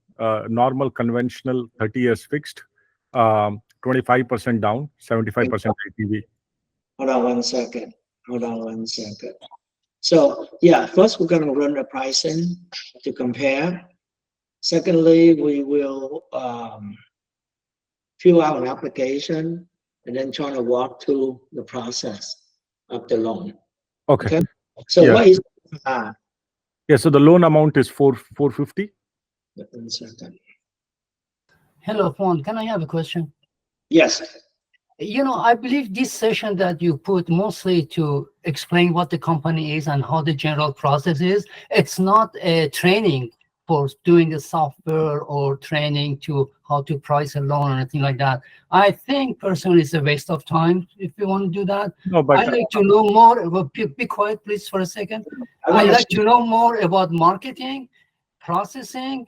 Speaker 10: normal, conventional, 30 years fixed, 25% down, 75% ATV.
Speaker 1: Hold on one second. So yeah, first we're going to run the pricing to compare. Secondly, we will fill out an application and then try to walk through the process of the loan.
Speaker 10: Okay.
Speaker 1: So what is
Speaker 10: yeah, so the loan amount is 450.
Speaker 1: 1 second.
Speaker 17: Hello, Juan. Can I have a question?
Speaker 1: Yes.
Speaker 17: I believe this session that you put mostly to explain what the company is and how the general process is, it's not a training for doing the software or training to how to price a loan or anything like that. I think personally it's a waste of time if you want to do that.
Speaker 10: No, but
Speaker 17: I'd like to know more. Be quiet, please, for a second. I'd like to know more about marketing, processing,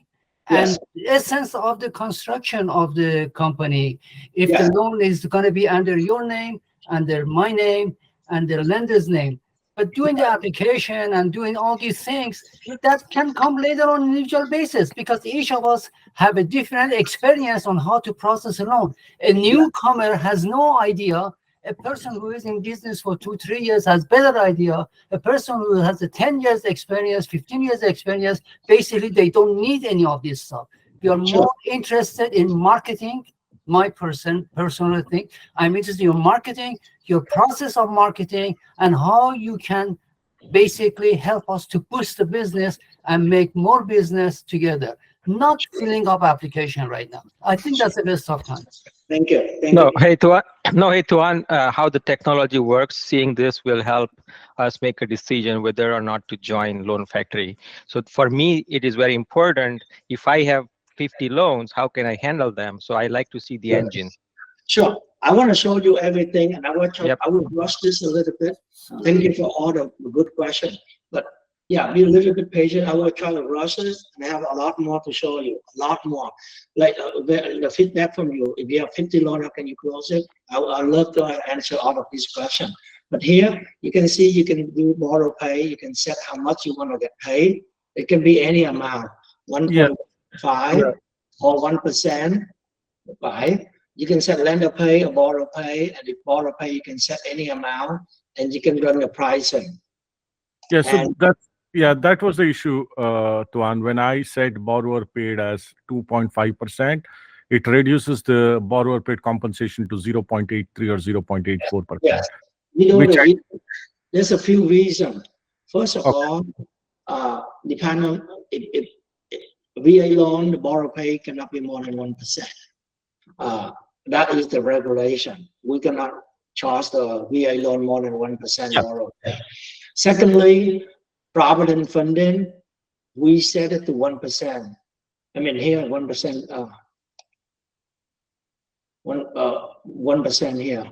Speaker 17: and the essence of the construction of the company. If the loan is going to be under your name, under my name, and the lender's name. But doing the application and doing all these things, that can come later on an individual basis, because each of us have a different experience on how to process a loan. A newcomer has no idea. A person who is in business for 2-3 years has better idea. A person who has a 10 years experience, 15 years experience, basically they don't need any of this stuff. We are more interested in marketing. My personal thing, I'm interested in your marketing, your process of marketing, and how you can basically help us to boost the business and make more business together. Not filling up application right now. I think that's the best of time.
Speaker 1: Thank you.
Speaker 12: Hey, Tuan, how the technology works, seeing this will help us make a decision whether or not to join Loan Factory. So for me, it is very important. If I have 50 loans, how can I handle them? So I like to see the engine.
Speaker 1: Sure. I want to show you everything, and I will rush this a little bit. Thank you for all the good questions. But yeah, be a little bit patient. I will try to rush this, and I have a lot more to show you. A lot more. Like the feedback from you. If you have 50 loan, how can you close it? I love to answer all of these questions. But here you can see you can do borrow pay. You can set how much you want to get paid. It can be any amount, 1.5 or 1%. 5. You can set lender pay or borrow pay, and if borrow pay, you can set any amount, and you can run the pricing.
Speaker 10: Yeah, so that was the issue, Tuan. When I said borrower paid as 2.5%, it reduces the borrower paid compensation to 0.83 or 0.84%.
Speaker 1: Yes, there's a few reasons. First of all, depending on if VA loan, the borrow pay cannot be more than 1%. That is the regulation. We cannot charge the VA loan more than 1% borrow pay. Secondly, provident funding, we set it to 1%. I mean here 1%, 1% here.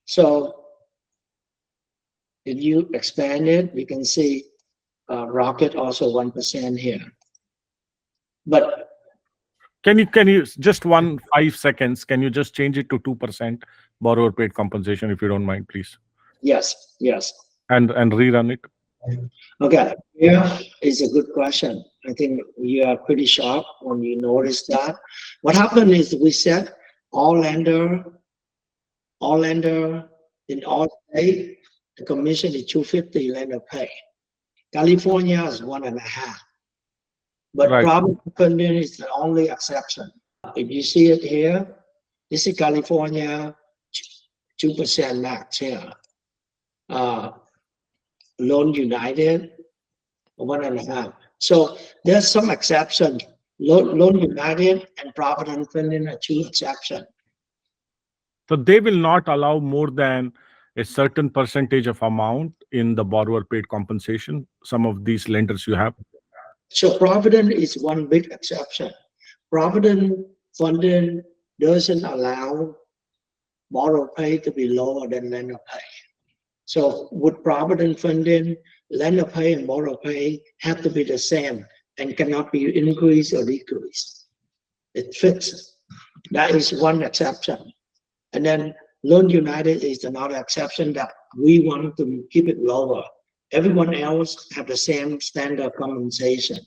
Speaker 1: So if you expand it, you can see Rocket also 1% here. But
Speaker 10: can you just 5 seconds? Can you just change it to 2% borrower paid compensation if you don't mind, please?
Speaker 1: Yes.
Speaker 10: And rerun it.
Speaker 1: Okay, here is a good question. I think you are pretty sharp when you notice that. What happened is we said all lender in all state, the commission is 250 lender pay. California is 1.5. But provident funding is the only exception. If you see it here, this is California, 2% max here. Loan United, 1.5. So there's some exception. Loan United and provident funding are 2 exceptions.
Speaker 10: So they will not allow more than a certain percentage of amount in the borrower paid compensation. Some of these lenders you have.
Speaker 1: So provident is one big exception. Provident funding doesn't allow borrow pay to be lower than lender pay. So with provident funding, lender pay and borrow pay have to be the same and cannot be increased or decreased. It fits. That is one exception. And then Loan United is another exception that we want to keep it lower. Everyone else have the same standard compensation.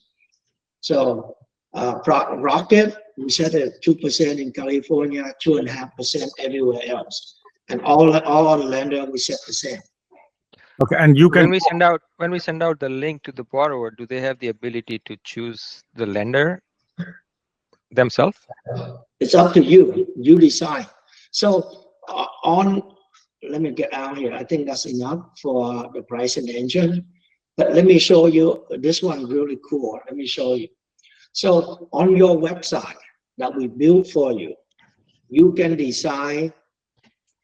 Speaker 1: So Rocket, we set it at 2% in California, 2.5% everywhere else. And all the lenders, we set the same.
Speaker 10: Okay, and you can
Speaker 12: when we send out the link to the borrower, do they have the ability to choose the lender themselves?
Speaker 1: It's up to you. You decide. So let me get out here. I think that's enough for the pricing engine. But let me show you this one really cool. Let me show you. So on your website that we built for you, you can decide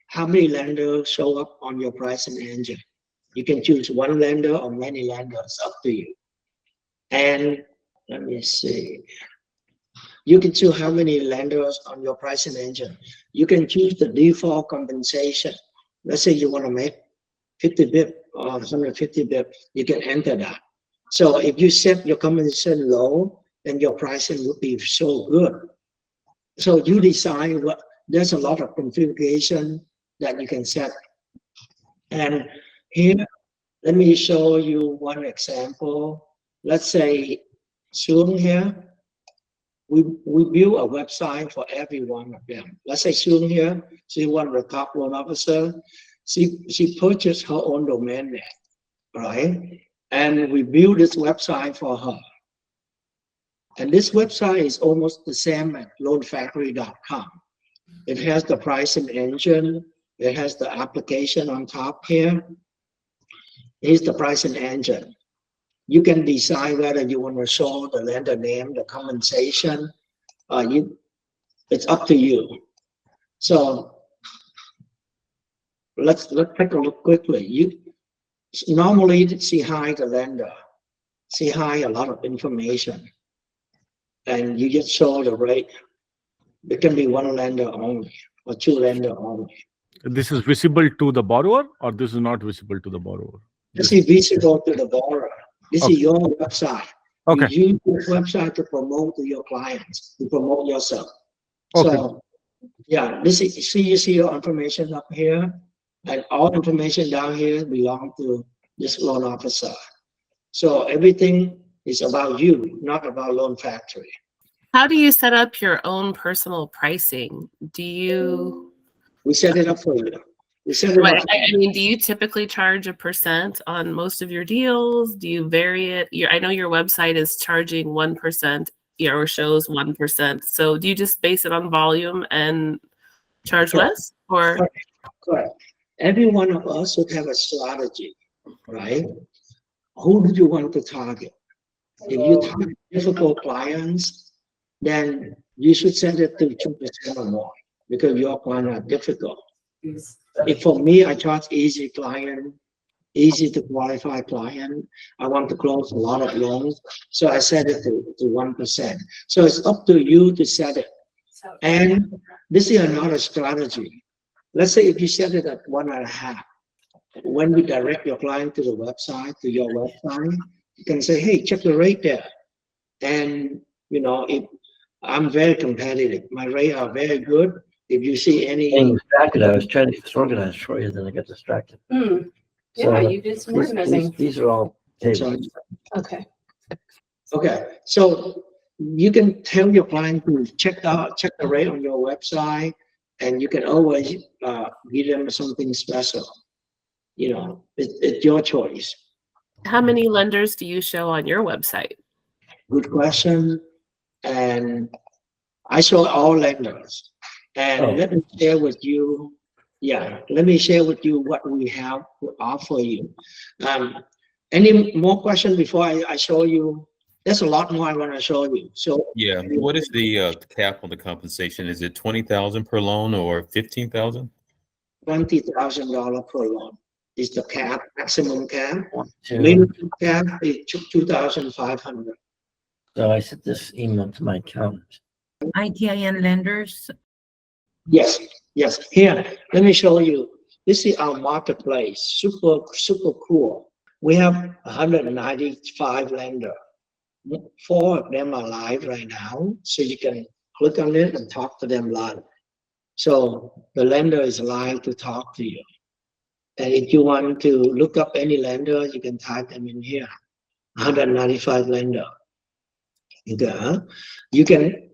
Speaker 1: how many lenders show up on your pricing engine. You can choose one lender or many lenders, up to you. And let me see. You can choose how many lenders on your pricing engine. You can choose the default compensation. Let's say you want to make 50 bps or 150 bps, you can enter that. So if you set your compensation low, then your pricing would be so good. So you decide what, there's a lot of configuration that you can set. And here, let me show you one example. Let's say Soon here, we build a website for every one of them. Let's say Soon here, she's one of the top loan officer. She purchased her own domain name, right? And we build this website for her. And this website is almost the same as loanfactory.com. It has the pricing engine. It has the application on top here. Here's the pricing engine. You can decide whether you want to show the lender name, the compensation. It's up to you. So let's take a look quickly. You normally see hi the lender, see hi a lot of information, and you just show the rate. It can be one lender only, or two lender only.
Speaker 10: This is visible to the borrower, or this is not visible to the borrower?
Speaker 1: This is visible to the borrower. This is your website.
Speaker 10: Okay.
Speaker 1: You use this website to promote to your clients, to promote yourself.
Speaker 10: Okay.
Speaker 1: So, yeah, this is, you see your information up here, and all information down here belong to this loan officer. So everything is about you, not about Loan Factory.
Speaker 18: How do you set up your own personal pricing? Do you?
Speaker 1: We set it up for you. We set it up.
Speaker 18: I mean, do you typically charge a % on most of your deals? Do you vary it? I know your website is charging 1%, or shows 1%. So do you just base it on volume and charge less, or?
Speaker 1: Correct. Every one of us would have a strategy, right? Who do you want to target? If you target difficult clients, then you should send it to 2% or more, because your clients are difficult. If for me, I charge easy client, easy to qualify client. I want to close a lot of loans, so I set it to 1%. So it's up to you to set it. And this is another strategy. Let's say if you set it at 1.5, when we direct your client to the website, to your website, you can say, hey, check the rate there. And, you know, if I'm very competitive, my rates are very good. If you see any...
Speaker 14: Getting distracted, I was trying to organize for you, then I got distracted.
Speaker 15: Yeah,
Speaker 14: So
Speaker 15: you did some organizing.
Speaker 14: these are all tables.
Speaker 15: Okay.
Speaker 1: Okay, so you can tell your client to check the rate on your website, and you can always give them something special. You know, it's your choice.
Speaker 18: How many lenders do you show on your website?
Speaker 1: Good question. And I show all lenders. And let me share with you, let me share with you what we have to offer you. Any more questions before I show you? There's a lot more I want to show you. So
Speaker 19: yeah, what is the cap on the compensation? Is it $20,000 per loan or $15,000?
Speaker 1: $20,000 per loan is the cap, maximum cap.
Speaker 14: Two.
Speaker 1: Minimum cap is $2,500.
Speaker 14: So I sent this email to my accountant.
Speaker 3: ITIN lenders.
Speaker 1: Yes. Here, let me show you. This is our marketplace. Super cool. We have 195 lenders. 4 of them are live right now, so you can click on it and talk to them live. So the lender is live to talk to you. And if you want to look up any lender, you can type them in here. 195 lender. Okay. You can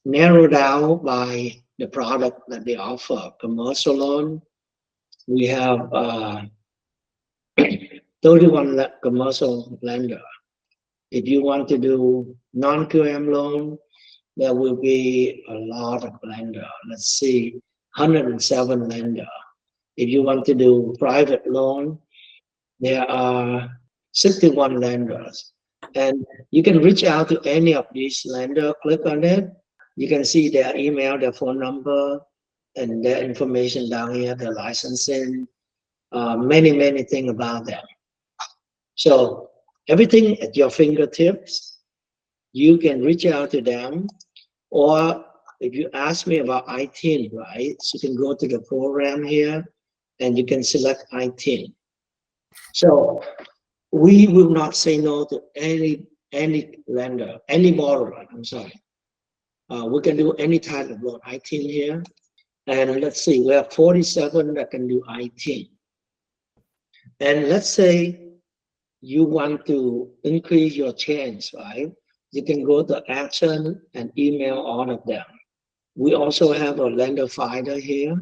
Speaker 1: narrow down by the product that they offer. Commercial loan, we have 31 commercial lender. If you want to do non-QM loan, there will be a lot of lender. Let's see, 107 lender. If you want to do private loan, there are 61 lenders. And you can reach out to any of these lenders, click on it. You can see their email, their phone number, and their information down here, their licensing, many things about them. So everything at your fingertips. You can reach out to them, or if you ask me about ITIN, right? So you can go to the program here and you can select ITIN. So we will not say no to any lender, any borrower, I'm sorry. We can do any type of loan, ITIN here. And let's see, we have 47 that can do ITIN. And let's say you want to increase your change, right? You can go to action and email all of them. We also have a lender finder here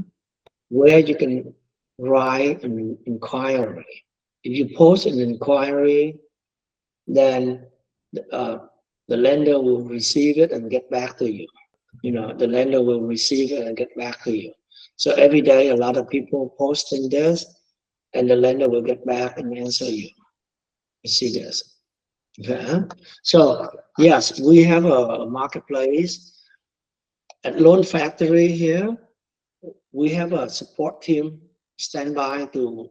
Speaker 1: where you can write an inquiry. If you post an inquiry, then the lender will receive it and get back to you. You know, the lender will receive it and get back to you. So every day, a lot of people posting this, and the lender will get back and answer you. You see this? Okay. So yes, we have a marketplace. At Loan Factory here, we have a support team standby to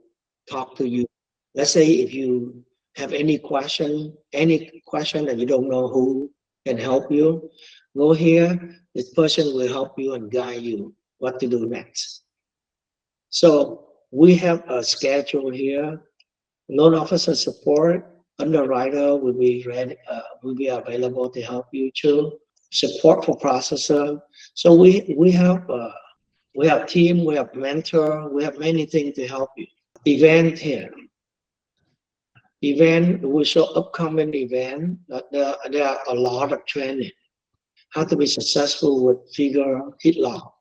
Speaker 1: talk to you. Let's say if you have any question that you don't know who can help you, go here. This person will help you and guide you what to do next. So we have a schedule here. Loan officer support, underwriter will be ready, will be available to help you too. Support for processor. So we have team, we have mentor, we have many things to help you. Event here. Event, we show upcoming event. There are a lot of training. How to be successful with figure hit log,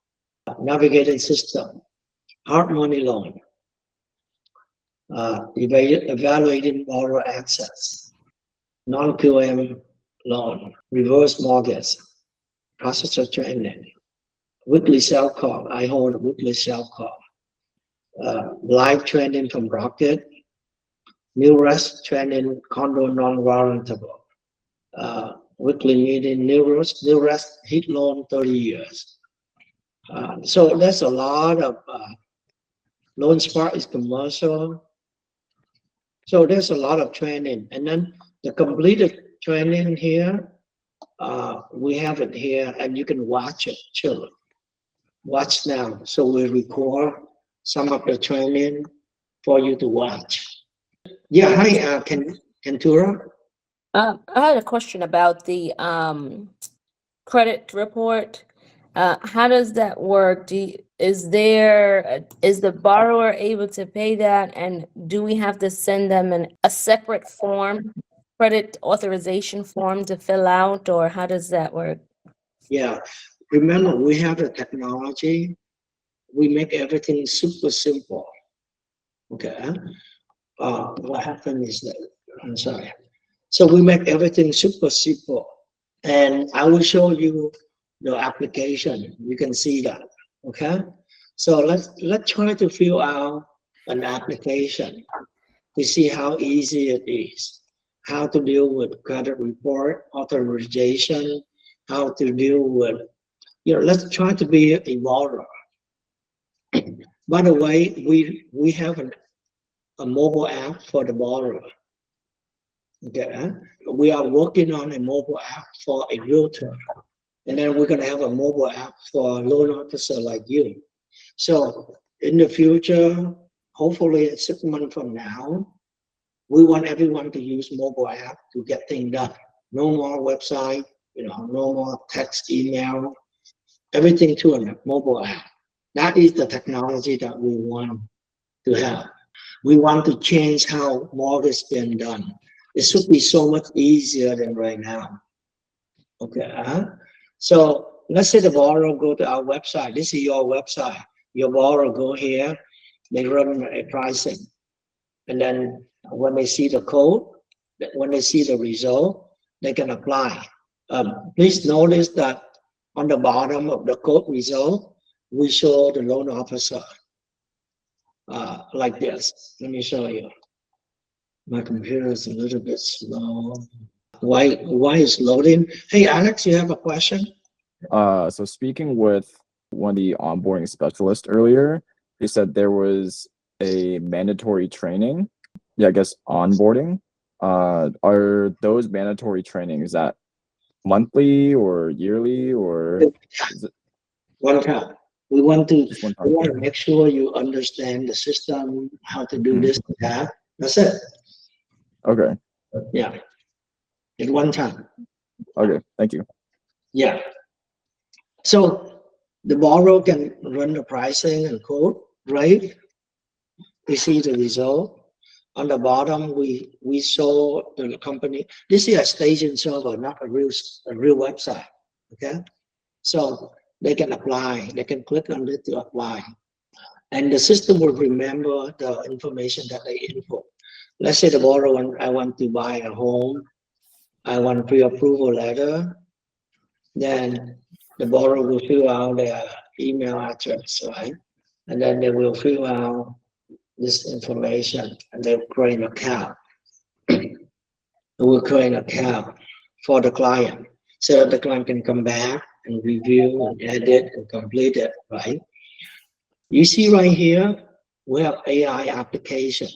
Speaker 1: navigating system, hard money loan, evaluating borrower access, non-QM loan, reverse mortgage, processor training, weekly sell call. I hold a weekly sell call. Live training from Rocket, new rest training, condo non-warrantable. Weekly meeting, new rest hit loan 30 years. So there's a lot of Loan Spark is commercial. So there's a lot of training. And then the completed training here, we have it here and you can watch it too. Watch now. So we record some of the training for you to watch. Yeah, hi, Kentura.
Speaker 20: I had a question about the credit report. How does that work? Is the borrower able to pay that, and do we have to send them a separate form, credit authorization form to fill out, or how does that work?
Speaker 1: Yeah, remember we have the technology. We make everything super simple. Okay. What happened is that, I'm sorry. So we make everything super simple, and I will show you the application. You can see that. Okay. So let's try to fill out an application to see how easy it is. How to deal with credit report, authorization, how to deal with, let's try to be a borrower. By the way, we have a mobile app for the borrower. Okay, we are working on a mobile app for a realtor, and then we're going to have a mobile app for a loan officer like you. So in the future, hopefully 6 months from now, we want everyone to use mobile app to get things done. No more website, no more text, email, everything to a mobile app. That is the technology that we want to have. We want to change how mortgage is being done. It should be so much easier than right now. Okay. So let's say the borrower go to our website. This is your website. Your borrower go here. They run a pricing. And then when they see the code, when they see the result, they can apply. Please notice that on the bottom of the code result, we show the loan officer like this. Let me show you. My computer is a little bit slow. Why is loading? Hey, Alex, you have a question?
Speaker 21: So speaking with one of the onboarding specialists earlier, he said there was a mandatory training. Yeah, I guess onboarding. Are those mandatory trainings, is that monthly or yearly or? Is it...
Speaker 1: One time. We want to make sure you understand the system, how to do this and that. That's it.
Speaker 21: Okay.
Speaker 1: Yeah. At one time.
Speaker 21: Okay, thank you.
Speaker 1: Yeah. So the borrower can run the pricing and code, right? We see the result. On the bottom, we show the company. This is a staging server, not a real website. Okay. So they can apply. They can click on it to apply. And the system will remember the information that they input. Let's say the borrower, I want to buy a home. I want pre-approval letter. Then the borrower will fill out their email address, right? And then they will fill out this information and they will create an account. They will create an account for the client so that the client can come back and review and edit and complete it, right? You see right here, we have AI application.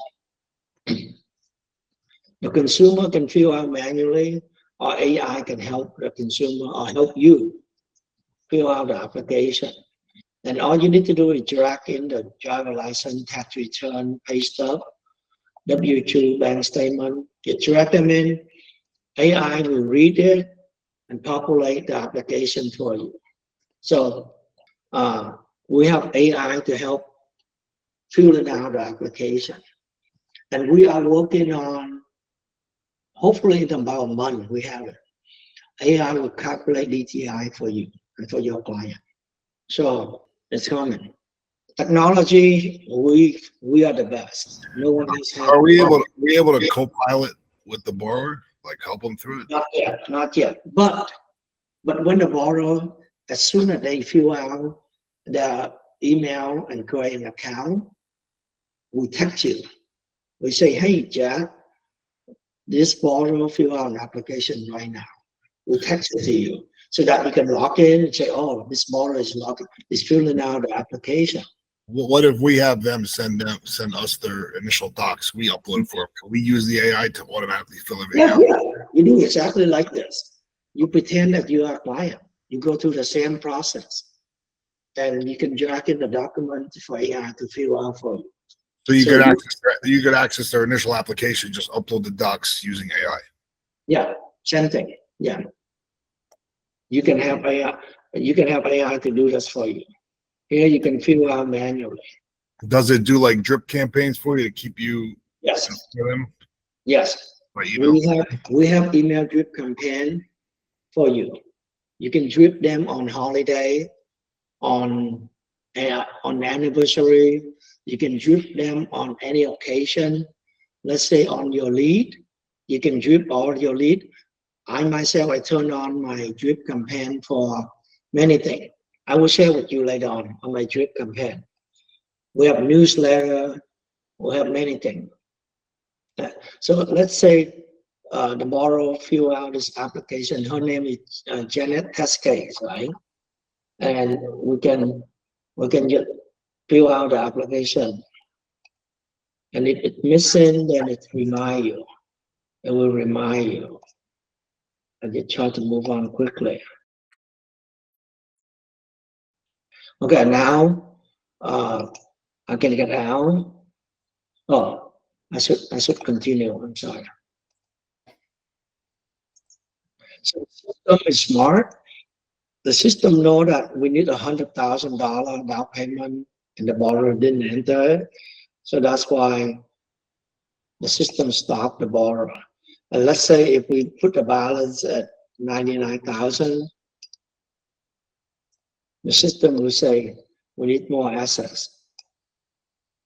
Speaker 1: The consumer can fill out manually, or AI can help the consumer or help you fill out the application. And all you need to do is drag in the driver license, tax return, pay stub, W-2, bank statement. You drag them in, AI will read it and populate the application for you. So we have AI to help filling out the application. And we are working on, hopefully in about a month, we have it. AI will calculate DTI for you and for your client. So it's coming. Technology, we are the best. No one else has.
Speaker 9: Are we able to co-pilot with the borrower, like help them through it?
Speaker 1: Not yet. But when the borrower, as soon as they fill out the email and create an account, we text you. We say, hey, Jack, this borrower fill out an application right now. We text it to you so that you can log in and say, oh, this borrower is filling out the application.
Speaker 9: What if we have them send us their initial docs? We upload for them. Can we use the AI to automatically fill everything out?
Speaker 1: Yeah, you do exactly like this. You pretend that you are a client. You go through the same process. And you can drag in the document for AI to fill out for you.
Speaker 9: So you could access their initial application, just upload the docs using AI.
Speaker 1: Yeah, same thing. Yeah. You can have AI to do this for you. Here you can fill out manually.
Speaker 9: Does it do like drip campaigns for you to keep you?
Speaker 1: Yes.
Speaker 9: Them?
Speaker 1: Yes. We have email drip campaign for you. You can drip them on holiday, on anniversary. You can drip them on any occasion. Let's say on your lead, you can drip all your lead. I myself, I turn on my drip campaign for many things. I will share with you later on my drip campaign. We have newsletter, we have many things. So let's say the borrower fill out this application. Her name is Janet Cascade, right? And we can just fill out the application. And if it's missing, then it remind you. It will remind you. And you try to move on quickly. Okay, now I can get out. Oh, I should continue. I'm sorry. So the system is smart. The system know that we need $100,000 down payment, and the borrower didn't enter it. So that's why the system stopped the borrower. And let's say if we put the balance at 99,000, the system will say we need more assets.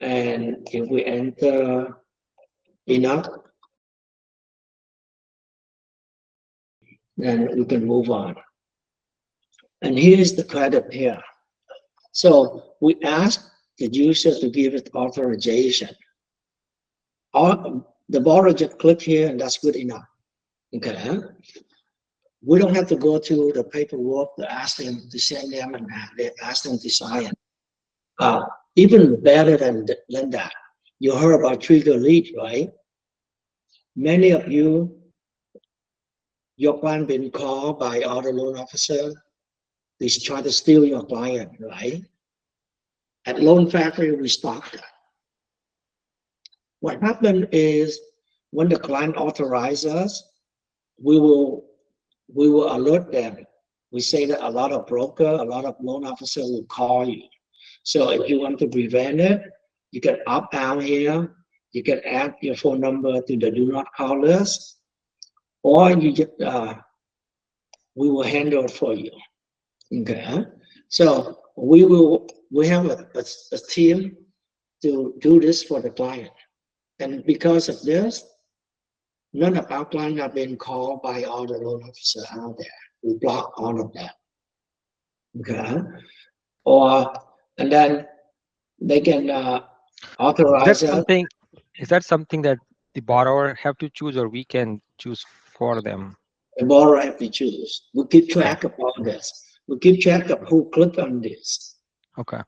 Speaker 1: And if we enter enough, then we can move on. And here's the credit here. So we ask the user to give it authorization. The borrower just click here and that's good enough. Okay. We don't have to go through the paperwork to ask them to send them and ask them to sign. Even better than that, you heard about trigger lead, right? Many of you, your client been called by other loan officer. They try to steal your client, right? At Loan Factory, we stop that. What happened is when the client authorizes us, we will alert them. We say that a lot of broker, a lot of loan officers will call you. So if you want to prevent it, you can opt out here. You can add your phone number to the do not call list, or you just, we will handle it for you. Okay. So we have a team to do this for the client. And because of this, none of our clients have been called by all the loan officers out there. We block all of that. Okay. And then they can authorize us.
Speaker 12: Is that something that the borrower have to choose, or we can choose for them?
Speaker 1: The borrower have to choose. We keep track of all this. We keep track of who clicked on this.
Speaker 12: Okay.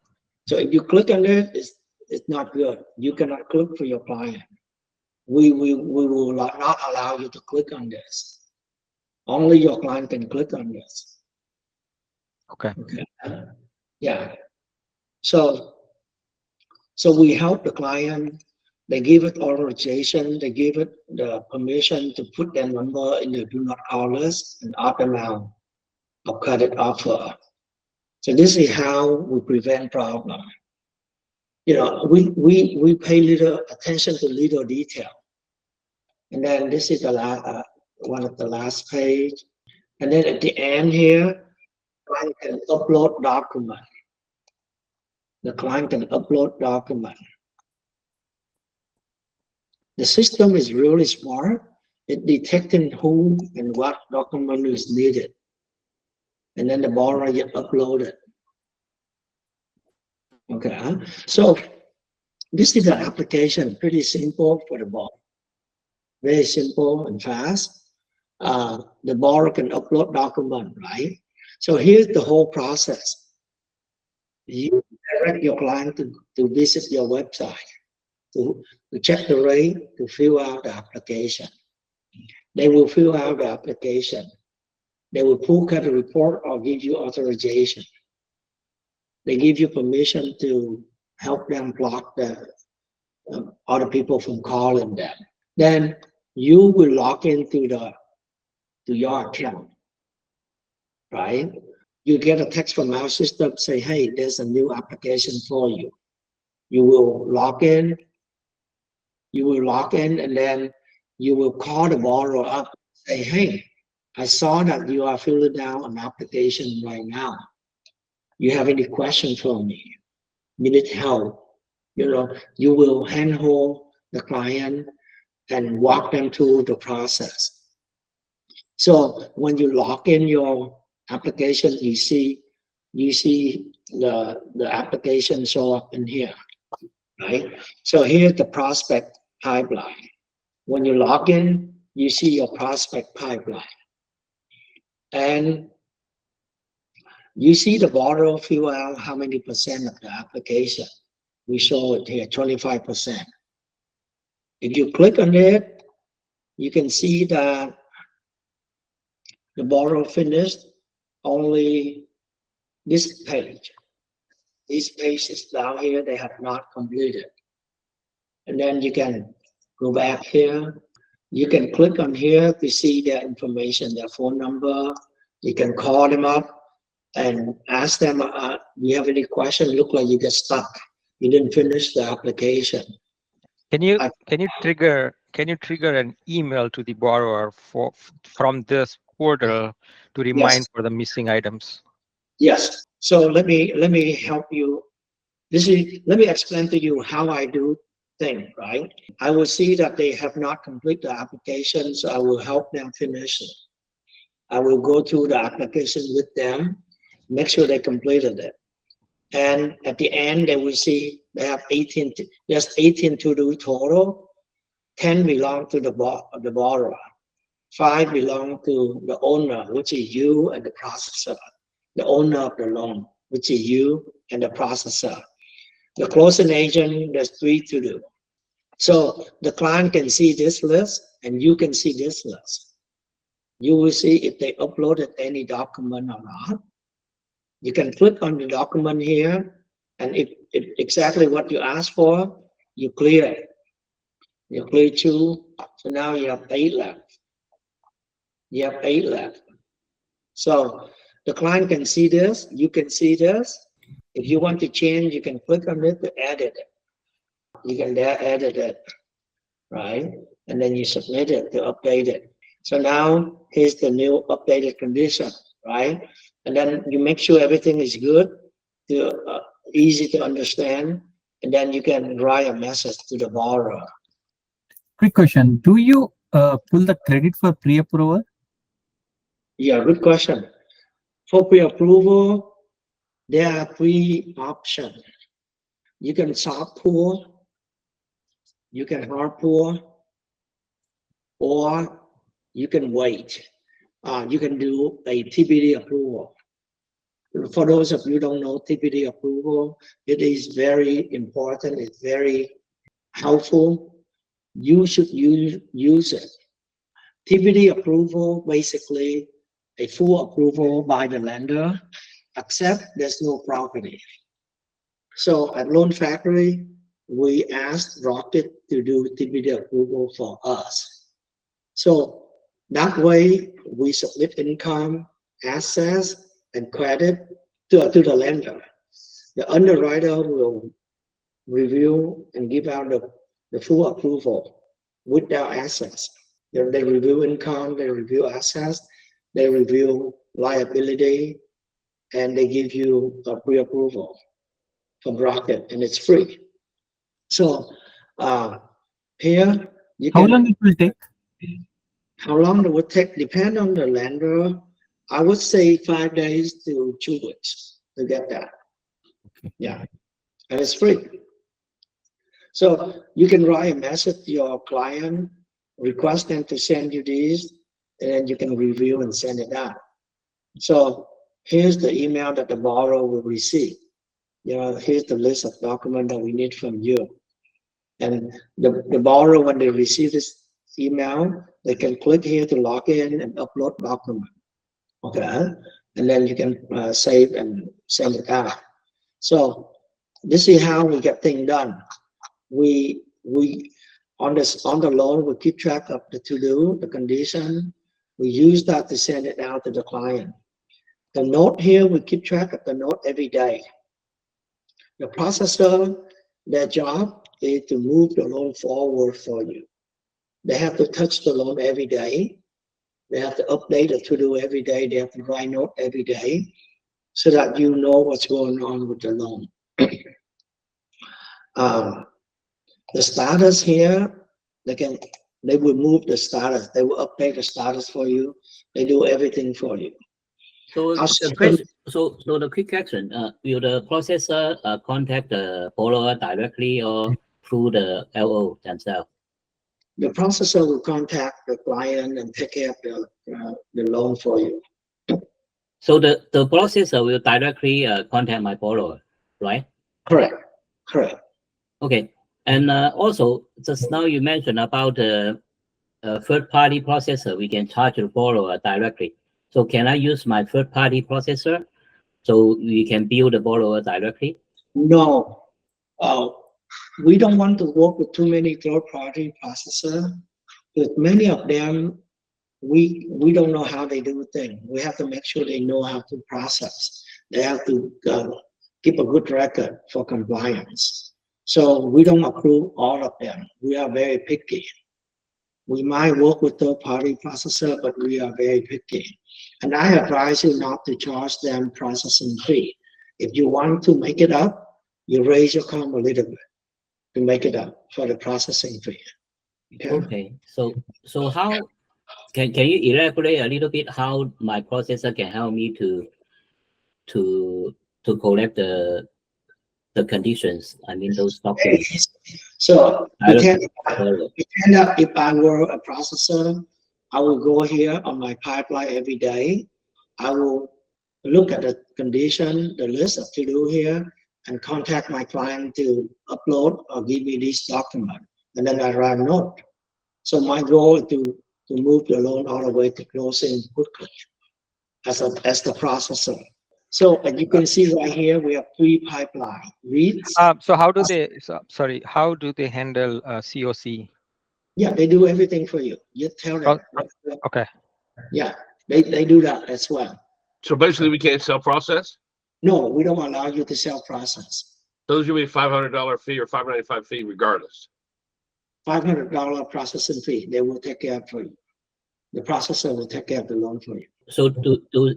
Speaker 1: So if you click on it, it's not good. You cannot click for your client. We will not allow you to click on this. Only your client can click on this.
Speaker 12: Okay.
Speaker 1: Yeah. So we help the client. They give it authorization. They give it the permission to put their number in the do not call list and opt them out of credit offer. So this is how we prevent problem. You know, we pay little attention to little detail. And then this is the last one of the last page. And then at the end here, client can upload document. The client can upload document. The system is really smart. It detecting who and what document is needed. And then the borrower get uploaded. Okay, so this is the application, pretty simple for the borrower. Very simple and fast. The borrower can upload document, right? So here's the whole process. You direct your client to visit your website, to check the rate, to fill out the application. They will fill out the application. They will pull credit report or give you authorization. They give you permission to help them block the other people from calling them. Then you will log into your account, right? You get a text from our system say, hey, there's a new application for you. You will log in. You will log in, and then you will call the borrower up and say, hey, I saw that you are filling out an application right now. You have any questions for me? You need help. You know, you will handhold the client and walk them through the process. So when you log in your application, you see the application show up in here, right? So here's the prospect pipeline. When you log in, you see your prospect pipeline. And you see the borrower fill out how many percent of the application. We show it here, 25%. If you click on it, you can see that the borrower finished only this page. These pages down here, they have not completed. And then you can go back here. You can click on here to see their information, their phone number. You can call them up and ask them, do you have any questions? Look like you get stuck. You didn't finish the application.
Speaker 12: Can you trigger an email to the borrower from this portal to remind for the missing items?
Speaker 1: Yes. So let me help you. Let me explain to you how I do things, right? I will see that they have not completed the application, so I will help them finish it. I will go through the application with them, make sure they completed it. And at the end, they will see they have 18, just 18 to do total. 10 belong to the borrower. 5 belong to the owner, which is you and the processor. The owner of the loan, which is you and the processor. The closing agent, there's 3 to do. So the client can see this list and you can see this list. You will see if they uploaded any document or not. You can click on the document here, and if exactly what you asked for, you clear it. You clear 2, so now you have 8 left. You have 8 left. So the client can see this, you can see this. If you want to change, you can click on it to edit it. You can there edit it, right? And then you submit it to update it. So now here's the new updated condition, right? And then you make sure everything is good, easy to understand, and then you can write a message to the borrower.
Speaker 7: Quick question. Do you pull the credit for pre-approval?
Speaker 1: Yeah, good question. For pre-approval, there are 3 options. You can soft pull, you can hard pull, or you can wait. You can do a TPD approval. For those of you who don't know TPD approval, it is very important. It's very helpful. You should use it. TPD approval, basically a full approval by the lender, except there's no property. So at Loan Factory, we asked Rocket to do TBD approval for us. So that way, we submit income, assets, and credit to the lender. The underwriter will review and give out the full approval with their assets. They review income, they review assets, they review liability, and they give you a pre-approval from Rocket, and it's free. So here you can.
Speaker 7: How long it will take?
Speaker 1: How long it would take depend on the lender. I would say 5 days to 2 weeks to get that. Yeah, and it's free. So you can write a message to your client, request them to send you these, and then you can review and send it out. So here's the email that the borrower will receive. Here's the list of documents that we need from you. And the borrower, when they receive this email, they can click here to log in and upload document. Okay, and then you can save and send it out. So this is how we get things done. We on the loan, we keep track of the to-do, the condition. We use that to send it out to the client. The note here, we keep track of the note every day. The processor, their job is to move the loan forward for you. They have to touch the loan every day. They have to update the to-do every day. They have to write note every day so that you know what's going on with the loan. The status here, they will move the status. They will update the status for you. They do everything for you.
Speaker 8: So the quick question, will the processor contact the borrower directly or through the LO themselves?
Speaker 1: The processor will contact the client and take care of the loan for you.
Speaker 8: So the processor will directly contact my borrower, right?
Speaker 1: Correct.
Speaker 8: Okay. And also, just now you mentioned about the third-party processor. We can charge the borrower directly. So can I use my third-party processor so we can bill the borrower directly?
Speaker 1: No. We don't want to work with too many third-party processors. With many of them, we don't know how they do things. We have to make sure they know how to process. They have to keep a good record for compliance. So we don't approve all of them. We are very picky. We might work with third-party processor, but we are very picky. And I advise you not to charge them processing fee. If you want to make it up, you raise your comp a little bit to make it up for the processing fee.
Speaker 8: Okay. So how can you elaborate a little bit how my processor can help me to collect the conditions? I mean those documents.
Speaker 1: So if I were a processor, I will go here on my pipeline every day. I will look at the condition, the list of to do here, and contact my client to upload or give me this document. And then I write a note. So my goal is to move the loan all the way to closing quickly as the processor. So as you can see right here, we have 3 pipeline reads.
Speaker 12: So how do they handle COC?
Speaker 1: Yeah, they do everything for you. You tell them.
Speaker 12: Okay.
Speaker 1: Yeah, they do that as well.
Speaker 5: So basically, we can't self-process?
Speaker 1: No, we don't allow you to self-process.
Speaker 5: So there's going to be a $500 fee or $595 fee regardless.
Speaker 1: $500 processing fee. They will take care of for you. The processor will take care of the loan for you.
Speaker 8: So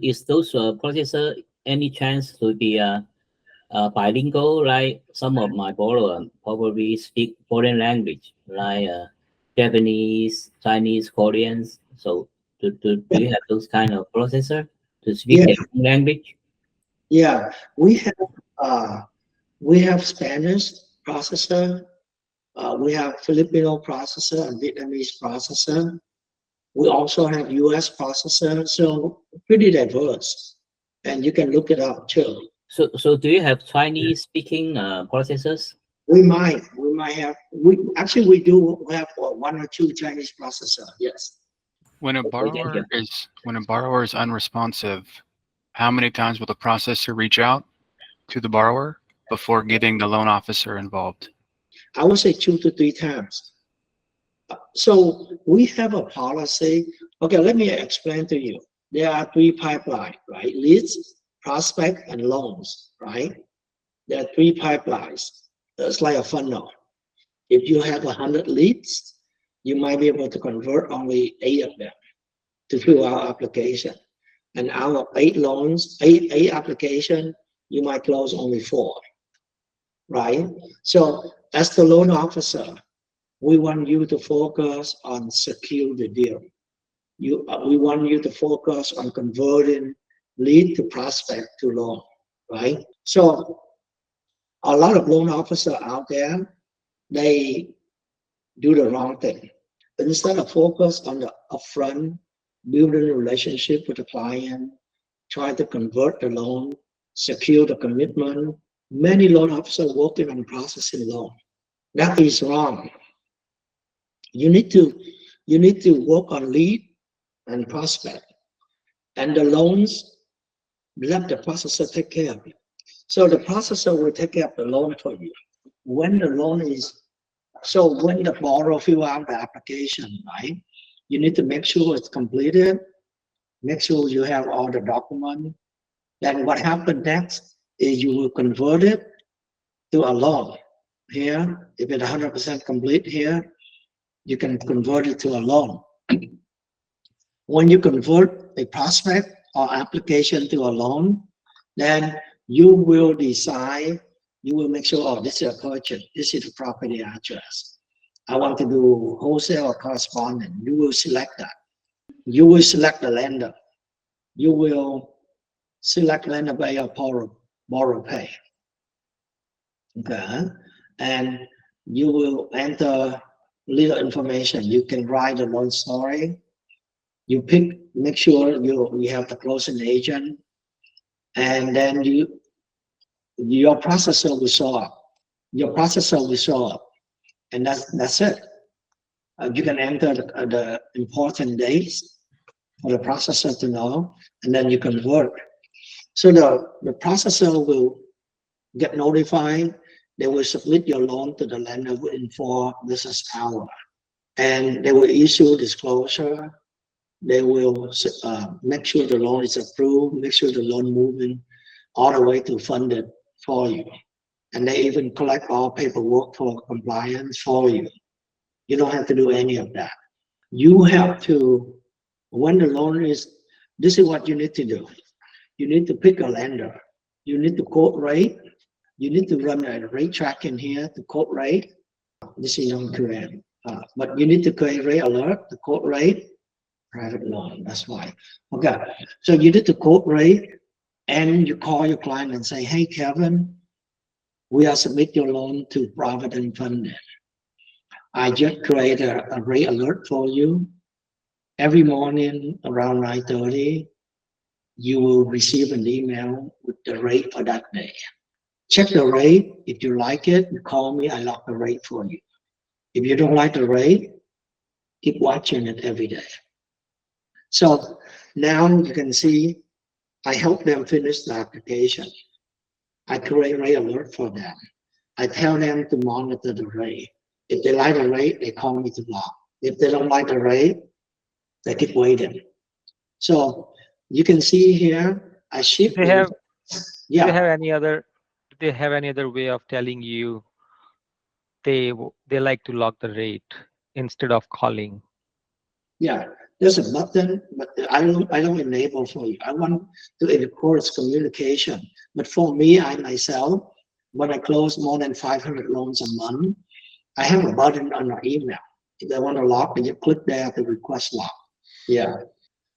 Speaker 8: is those processor any chance to be bilingual? Like some of my borrowers probably speak foreign language, like Japanese, Chinese, Koreans. So do you have those kind of processor to speak their own language?
Speaker 1: Yeah, we have Spanish processor. We have Filipino processor and Vietnamese processor. We also have US processor, so pretty diverse. And you can look it up too.
Speaker 8: So do you have Chinese speaking processors?
Speaker 1: We might have. We do have 1 or 2 Chinese processor. Yes.
Speaker 22: When a borrower is unresponsive, how many times will the processor reach out to the borrower? before getting the loan officer involved?
Speaker 1: I would say 2 to 3 times. So we have a policy. Okay, let me explain to you. There are 3 pipelines, right? Leads, prospect, and loans, right? There are 3 pipelines. It's like a funnel. If you have 100 leads, you might be able to convert only 8 of them to fill our application. And out of 8 loans, 8 applications, you might close only 4, right? So as the loan officer, we want you to focus on secure the deal. We want you to focus on converting lead to prospect to loan, right? So a lot of loan officers out there, they do the wrong thing. Instead of focus on the upfront, building a relationship with the client, try to convert the loan, secure the commitment, many loan officers working on processing loan. That is wrong. You need to work on lead and prospect, and the loans, let the processor take care of it. So the processor will take care of the loan for you. When the loan is, so when the borrower fill out the application, right, you need to make sure it's completed, make sure you have all the documents. Then what happens next is you will convert it to a loan. Here, if it's 100% complete here, you can convert it to a loan. When you convert a prospect or application to a loan, then you will decide, you will make sure, oh, this is a purchase, this is the property address. I want to do wholesale or correspondent. You will select that. You will select the lender. You will select lender by your borrow pay. Okay, and you will enter little information. You can write a loan story. You pick, make sure you have the closing agent, and then your processor will show up. Your processor will show up, and that's it. You can enter the important dates for the processor to know, and then you convert. So the processor will get notified. They will submit your loan to the lender within 4 business hours, and they will issue disclosure. They will make sure the loan is approved, make sure the loan moving all the way to funded for you. And they even collect all paperwork for compliance for you. You don't have to do any of that. You have to, when the loan is, this is what you need to do. You need to pick a lender. You need to quote rate. You need to run a rate tracking here to quote rate. This is non-correct. But you need to create rate alert, the quote rate, private loan, that's why. Okay, so you need to quote rate, and you call your client and say, hey, Kevin, we are submit your loan to Provident Funded. I just created a rate alert for you. Every morning around 9:30, you will receive an email with the rate for that day. Check the rate. If you like it, you call me, I lock the rate for you. If you don't like the rate, keep watching it every day. So now you can see, I help them finish the application. I create rate alert for them. I tell them to monitor the rate. If they like the rate, they call me to lock. If they don't like the rate, they keep waiting. So you can see here, I ship.
Speaker 12: They have,
Speaker 1: yeah.
Speaker 12: Do they have any other way of telling you they like to lock the rate instead of calling?
Speaker 1: Yeah, there's a button, but I don't enable for you. I want to encourage communication. But for me, I myself, when I close more than 500 loans a month, I have a button on our email. If they want to lock, you click there to request lock. Yeah.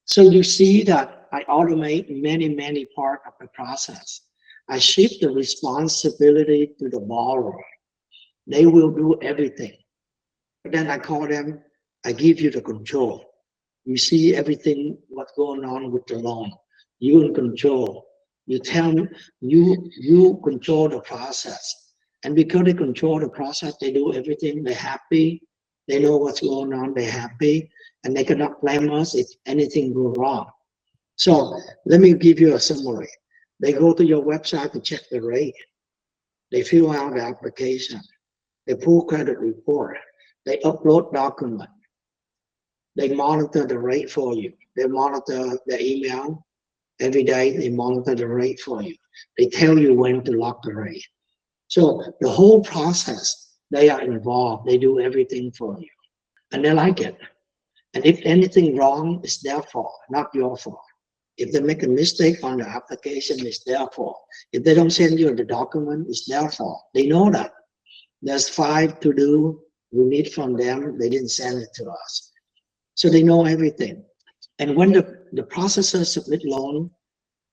Speaker 1: So you see that I automate many parts of the process. I shift the responsibility to the borrower. They will do everything. But then I call them, I give you the control. You see everything, what's going on with the loan. You in control. You tell me, you control the process. And because they control the process, they do everything, they're happy. They know what's going on, they're happy. And they cannot blame us if anything goes wrong. So let me give you a summary. They go to your website to check the rate. They fill out the application. They pull credit report. They upload document. They monitor the rate for you. They monitor the email. Every day they monitor the rate for you. They tell you when to lock the rate. So the whole process, they are involved. They do everything for you. And they like it. And if anything wrong, it's their fault, not your fault. If they make a mistake on the application, it's their fault. If they don't send you the document, it's their fault. They know that. There's 5 to do we need from them. They didn't send it to us. So they know everything. And when the processor submit loan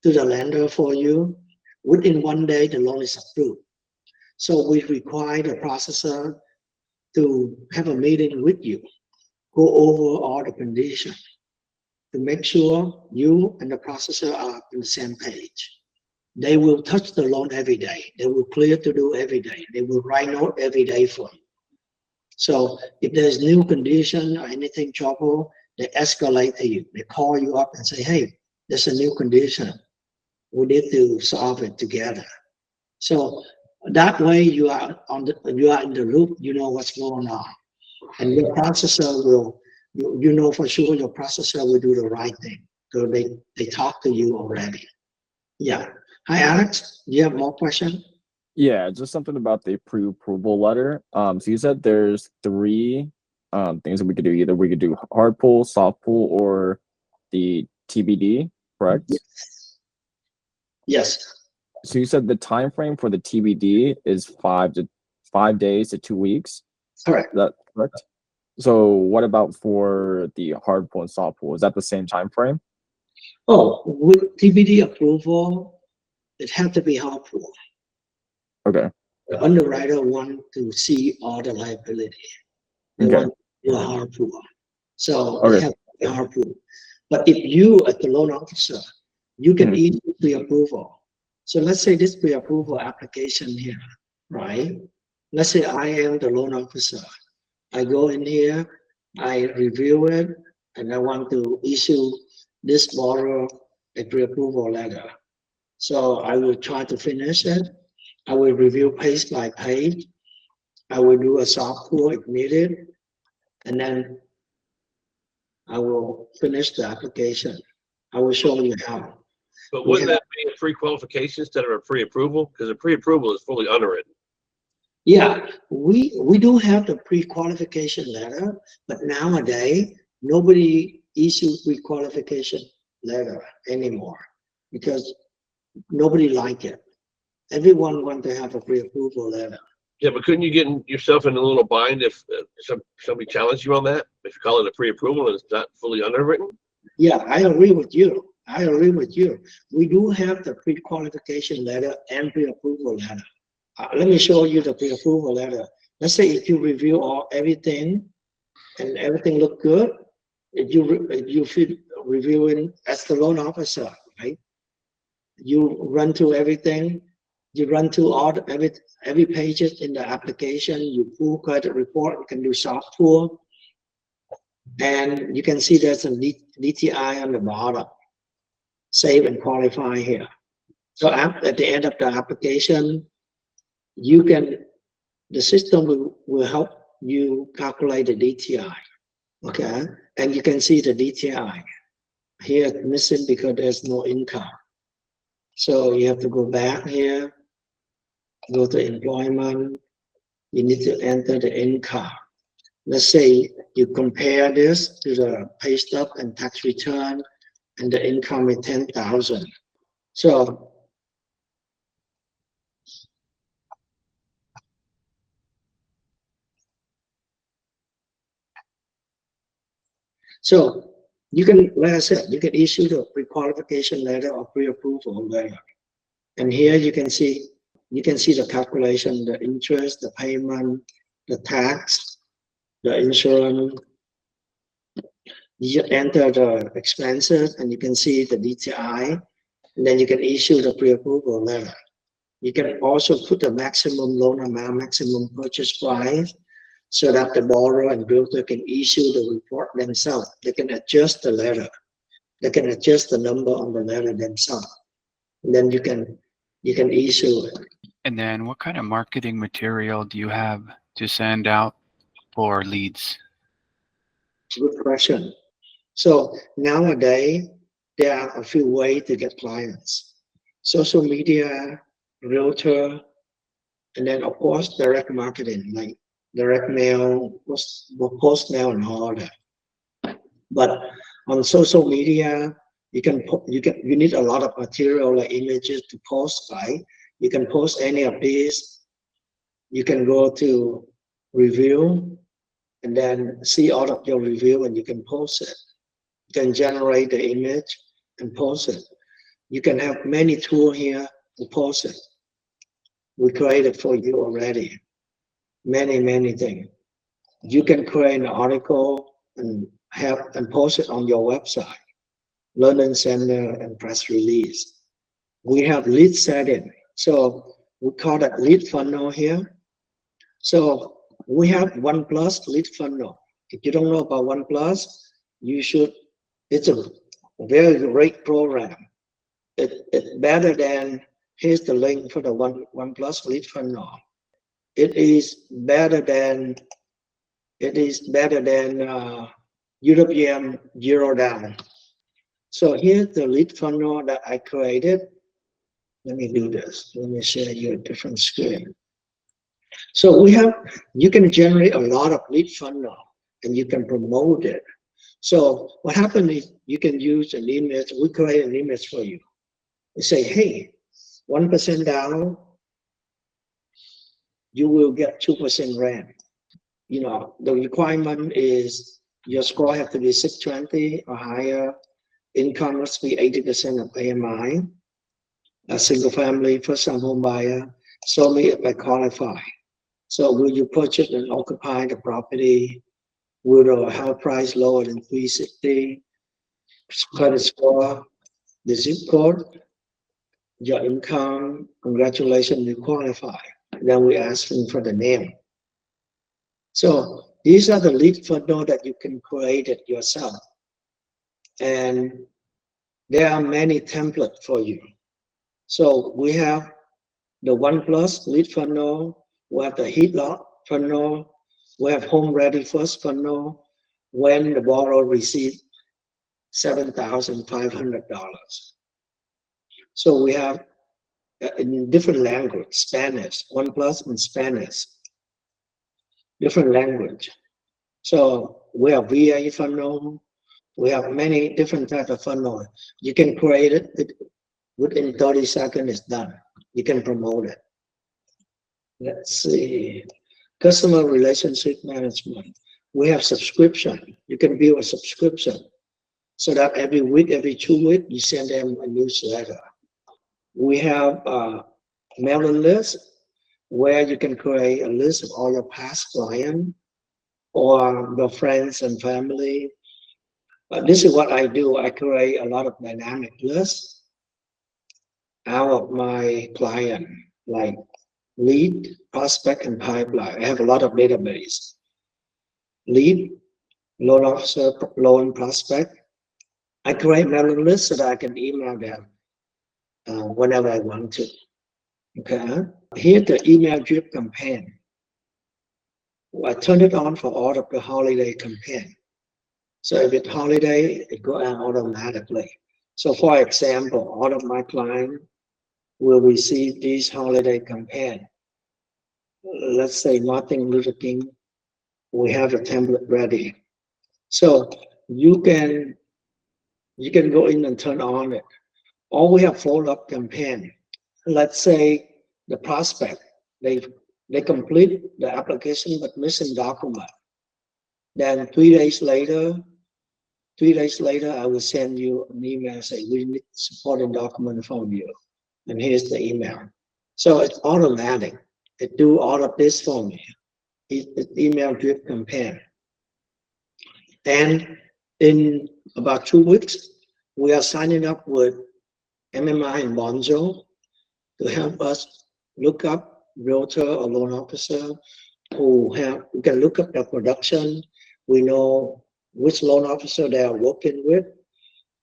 Speaker 1: to the lender for you, within 1 day, the loan is approved. So we require the processor to have a meeting with you, go over all the conditions to make sure you and the processor are on the same page. They will touch the loan every day. They will clear to do every day. They will write note every day for you. So if there's new condition or anything trouble, they escalate to you. They call you up and say, hey, there's a new condition. We need to solve it together. So that way you are in the loop, you know what's going on. And your processor will, you know for sure your processor will do the right thing. So they talk to you already. Yeah. Hi, Alex. Do you have more questions?
Speaker 21: Yeah, just something about the pre-approval letter. So you said there's 3 things that we could do. Either we could do hard pull, soft pull, or the TBD, correct?
Speaker 1: Yes.
Speaker 21: So you said the time frame for the TBD is 5 days to 2 weeks.
Speaker 1: Correct.
Speaker 21: Is that correct? So what about for the hard pull and soft pull? Is that the same time frame?
Speaker 1: Oh, with TBD approval, it has to be hard pull.
Speaker 21: Okay.
Speaker 1: The underwriter want to see all the liability. They
Speaker 21: Okay.
Speaker 1: want to do a hard pull. So
Speaker 21: Okay.
Speaker 1: they have to be a hard pull. But if you, as the loan officer, you can issue pre-approval. So let's say this pre-approval application here, right? Let's say I am the loan officer. I go in here, I review it, and I want to issue this borrower a pre-approval letter. So I will try to finish it. I will review page by page. I will do a soft pull if needed, and then I will finish the application. I will show you how.
Speaker 5: But wouldn't that be a pre-qualification instead of a pre-approval? Because a pre-approval is fully underwritten.
Speaker 1: Yeah, we do have the pre-qualification letter, but nowadays nobody issues pre-qualification letter anymore because nobody like it. Everyone wants to have a pre-approval letter.
Speaker 5: Yeah, but couldn't you get yourself in a little bind if somebody challenged you on that? If you call it a pre-approval and it's not fully underwritten?
Speaker 1: Yeah, I agree with you. I agree with you. We do have the pre-qualification letter and pre-approval letter. Let me show you the pre-approval letter. Let's say if you review everything and everything look good, if you feel reviewing as the loan officer, right? You run through everything. You run through all every pages in the application. You pull credit report. You can do soft pull, and you can see there's a DTI on the bottom. Save and qualify here. So at the end of the application, the system will help you calculate the DTI, okay? And you can see the DTI. Here it's missing because there's no income. So you have to go back here, go to employment. You need to enter the income. Let's say you compare this to the pay stub and tax return, and the income is 10,000. So you can, like I said, you can issue the pre-qualification letter or pre-approval letter. And here you can see the calculation, the interest, the payment, the tax, the insurance. You enter the expenses and you can see the DTI, and then you can issue the pre-approval letter. You can also put the maximum loan amount, maximum purchase price, so that the borrower and builder can issue the report themselves. They can adjust the letter. They can adjust the number on the letter themselves. And then you can issue it.
Speaker 22: And then what kind of marketing material do you have to send out for leads?
Speaker 1: Good question. So nowadays, there are a few ways to get clients. Social media, realtor, and then of course, direct marketing, like direct mail, post mail and all that. But on social media, you need a lot of material like images to post, right? You can post any of these. You can go to review and then see all of your review and you can post it. You can generate the image and post it. You can have many tools here to post it. We created for you already. Many things. You can create an article and post it on your website, learning center and press release. We have lead setting. So we call that lead funnel here. So we have OnePlus lead funnel. If you don't know about OnePlus, you should. It's a very great program. It's better than, here's the link for the OnePlus lead funnel. It is better than European Zero Down. So here's the lead funnel that I created. Let me do this. Let me share you a different screen. So you can generate a lot of lead funnel and you can promote it. So what happens is you can use an image. We create an image for you. We say, hey, 1% down, you will get 2% rent. You know, the requirement is your score have to be 620 or higher. Income must be 80% of AMI. A single family, first-time home buyer. Show me if I qualify. So will you purchase and occupy the property? Will the house price lower than 360? Credit score, the zip code, your income, congratulations, you qualify. Then we ask them for the name. So these are the lead funnel that you can create it yourself. And there are many templates for you. So we have the OnePlus lead funnel, we have the heat lock funnel, we have home ready first funnel when the borrower receives $7,500. So we have in different language, Spanish, OnePlus in Spanish, different language. So we have VA funnel, we have many different types of funnel. You can create it within 30 seconds, it's done. You can promote it. Let's see, customer relationship management. We have subscription. You can build a subscription so that every week, every 2 weeks, you send them a newsletter. We have a mailing list where you can create a list of all your past clients or your friends and family. This is what I do. I create a lot of dynamic lists out of my client, like lead, prospect, and pipeline. I have a lot of database. Lead, loan officer, loan prospect. I create mailing lists so that I can email them whenever I want to. Okay. Here's the email drip campaign. I turn it on for all of the holiday campaign. So if it's holiday, it goes out automatically. So for example, all of my clients will receive this holiday campaign. Let's say Martin Luther King, we have a template ready. So you can go in and turn on it. Or we have follow-up campaign. Let's say the prospect, they complete the application but missing document. Then 3 days later, I will send you an email saying we need supporting document from you. And here's the email. So it's automatic. It do all of this for me. It's email drip campaign. And in about 2 weeks, we are signing up with MMI and Bonzo to help us look up realtor or loan officer who can look up their production. We know which loan officer they are working with.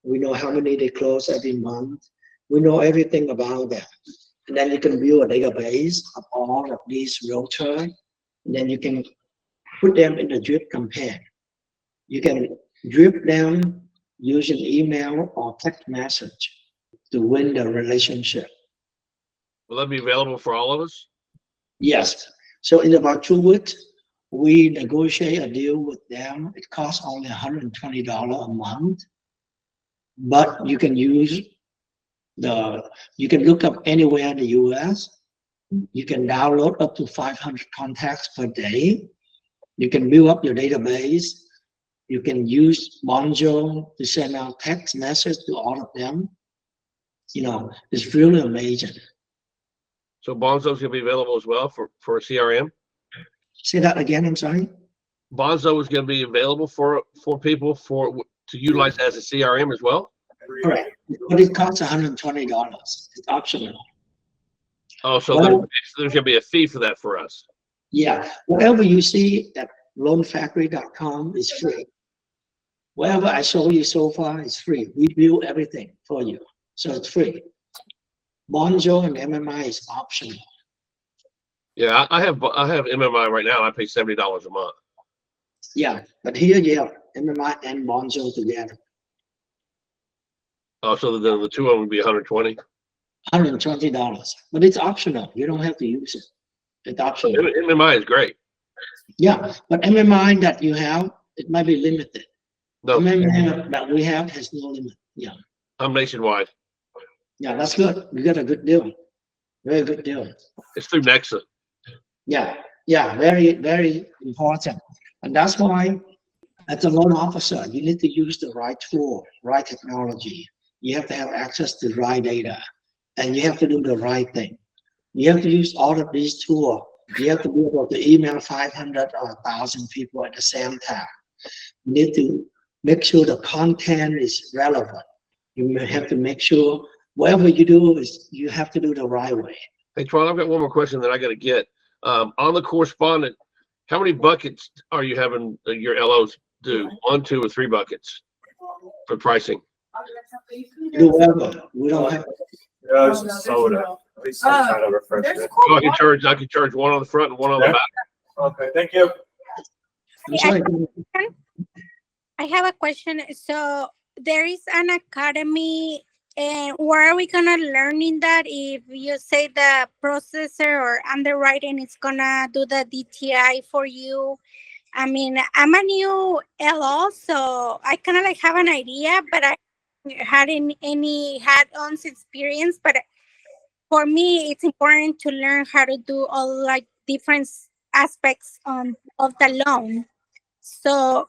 Speaker 1: We know how many they close every month. We know everything about them. And then you can build a database of all of these realtors. And then you can put them in the drip campaign. You can drip them using email or text message to win the relationship.
Speaker 5: Will that be available for all of us?
Speaker 1: Yes. So in about 2 weeks, we negotiate a deal with them. It costs only $120 a month, but you can use you can look up anywhere in the US. You can download up to 500 contacts per day. You can build up your database. You can use Bonjo to send out text message to all of them. You know, it's really amazing.
Speaker 5: So Bonzo's gonna be available as well for a CRM?
Speaker 1: Say that again, I'm sorry.
Speaker 5: Bonzo is gonna be available for people to utilize as a CRM as well?
Speaker 1: Correct. But it costs $120. It's optional.
Speaker 5: Oh, so there's gonna be a fee for that for us.
Speaker 1: Yeah, whatever you see at loanfactory.com is free. Whatever I show you so far is free. We build everything for you, so it's free. Bonjo and MMI is optional.
Speaker 5: Yeah, I have MMI right now. I pay $70 a month.
Speaker 1: Yeah, but here you have MMI and Bonjo together.
Speaker 5: Oh, so then the two of them would be $120.
Speaker 1: $120, but it's optional. You don't have to use it. It's optional.
Speaker 5: MMI is great.
Speaker 1: Yeah, but MMI that you have, it might be limited.
Speaker 5: No.
Speaker 1: MMI that we have has no limit. Yeah.
Speaker 5: I'm nationwide.
Speaker 1: Yeah, that's good. You got a good deal. Very good deal.
Speaker 5: It's through Nexa.
Speaker 1: Yeah, yeah, very, very important. And that's why, as a loan officer, you need to use the right tool, right technology. You have to have access to the right data, and you have to do the right thing. You have to use all of these tools. You have to be able to email 500 or 1,000 people at the same time. You need to make sure the content is relevant. You have to make sure whatever you do is you have to do the right way.
Speaker 5: Hey, Tron, I've got one more question that I got to get. On the correspondent, how many buckets are you having your LOs do? 1, 2, or 3 buckets for pricing?
Speaker 1: Do whatever. We don't have.
Speaker 6: Yeah, it's just soda. At least some kind of refreshment.
Speaker 5: So I can charge one on the front and one on the back.
Speaker 6: Okay, thank you.
Speaker 1: I'm sorry.
Speaker 2: I have a question. So there is an academy, and where are we gonna learn in that? If you say the processor or underwriting is gonna do the DTI for you, I mean, I'm a new LO, so I kind of like have an idea, but I hadn't any hands-on experience. But for me, it's important to learn how to do all like different aspects of the loan. So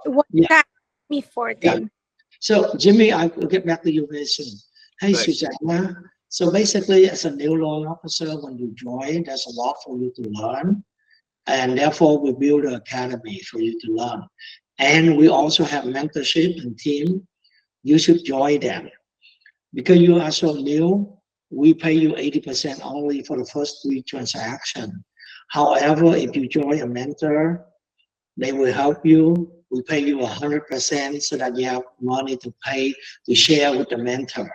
Speaker 2: what got me for them?
Speaker 1: Yeah. So Jimmy, I will get back to you very soon. Hey, Susanna. So basically, as a new loan officer, when you join, there's a lot for you to learn. And therefore, we build an academy for you to learn. And we also have mentorship and team. You should join them. Because you are so new, we pay you 80% only for the first 3 transactions. However, if you join a mentor, they will help you. We pay you 100% so that you have money to pay to share with the mentor.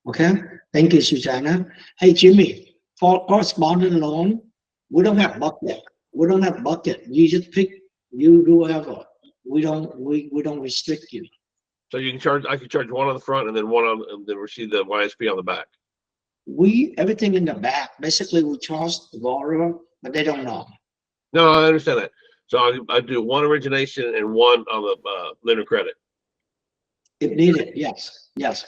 Speaker 1: Okay? Thank you, Susanna. Hey, Jimmy, for correspondent loan, we don't have bucket. We don't have bucket. You just pick, you do whatever. We don't restrict you.
Speaker 5: So you can I can charge one on the front and then and then receive the YSP on the back.
Speaker 1: Everything in the back. Basically, we charge the borrower, but they don't know.
Speaker 5: No, I understand that. So I do one origination and one on the lender credit.
Speaker 1: If needed, yes, yes.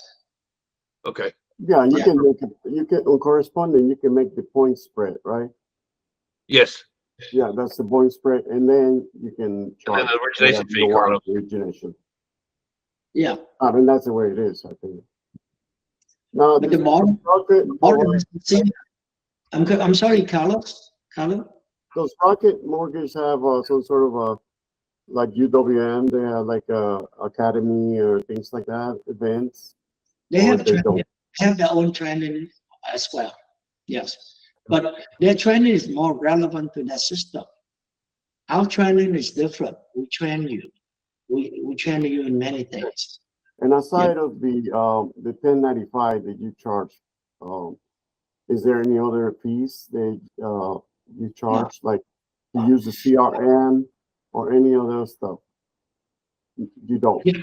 Speaker 5: Okay.
Speaker 16: Yeah, you can make it. You can on correspondent. You can make the point spread, right?
Speaker 5: Yes.
Speaker 16: Yeah, that's the point spread, and then you can charge
Speaker 5: and then the origination fee, Carlos.
Speaker 16: Origination.
Speaker 1: Yeah.
Speaker 16: I mean, that's the way it is, I think. Now,
Speaker 1: but the model I'm sorry, Carlos.
Speaker 16: Does Rocket Mortgage have some sort of a like UWM? They have like a academy or things like that, events.
Speaker 1: They have their own training as well. Yes, but their training is more relevant to their system. Our training is different. We train you. We train you in many things.
Speaker 16: And aside of the 1095 that you charge Is there any other fees that you charge, like to use the CRM or any other stuff? You don't.
Speaker 1: Yeah.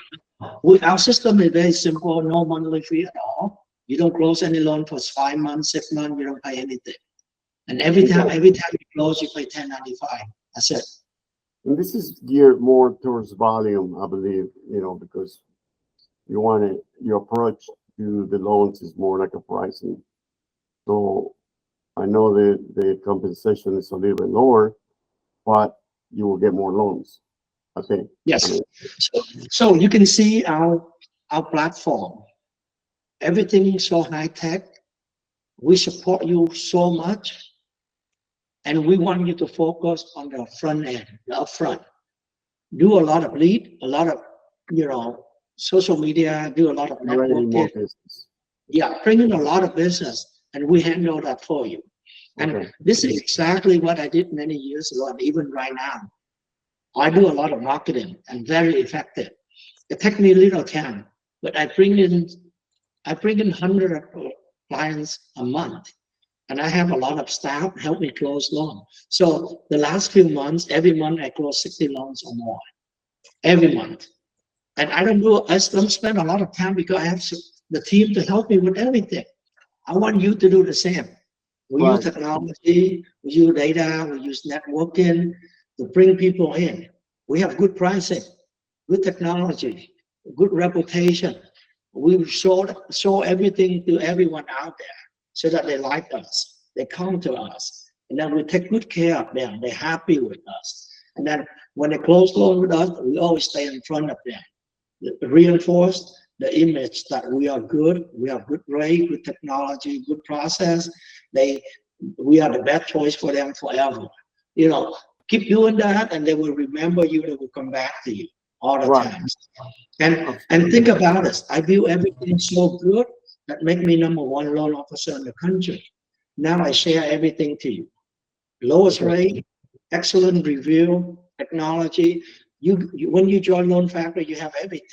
Speaker 1: With our system is very simple, no monthly fee at all. You don't close any loan for 5 months, 6 months, you don't pay anything. And every time you close, you pay 1095. That's it.
Speaker 16: And this is geared more towards volume, I believe, because you want it, your approach to the loans is more like a pricing. So I know that the compensation is a little bit lower, but you will get more loans, I think.
Speaker 1: Yes. So you can see our platform. Everything is so high tech. We support you so much. And we want you to focus on the front end, the upfront. Do a lot of lead, a lot of, social media, do a lot of networking. Yeah, bring in a lot of business, and we handle that for you. And this is exactly what I did many years ago, and even right now. I do a lot of marketing and very effective. It takes me a little time, but I bring in 100 clients a month. And I have a lot of staff help me close loans. So the last few months, every month I close 60 loans or more. Every month. And I don't spend a lot of time because I have the team to help me with everything. I want you to do the same. We use technology, we use data, we use networking to bring people in. We have good pricing, good technology, good reputation. We show everything to everyone out there so that they like us. They come to us. And then we take good care of them. They're happy with us. And then when they close loan with us, we always stay in front of them. Reinforce the image that we are good, we have good rate, good technology, good process. We are the best choice for them forever. Keep doing that, and they will remember you. They will come back to you all the time. And think about this. I do everything so good that make me #1 loan officer in the country. Now I share everything to you. Lowest rate, excellent review, technology. When you join Loan Factory, you have everything.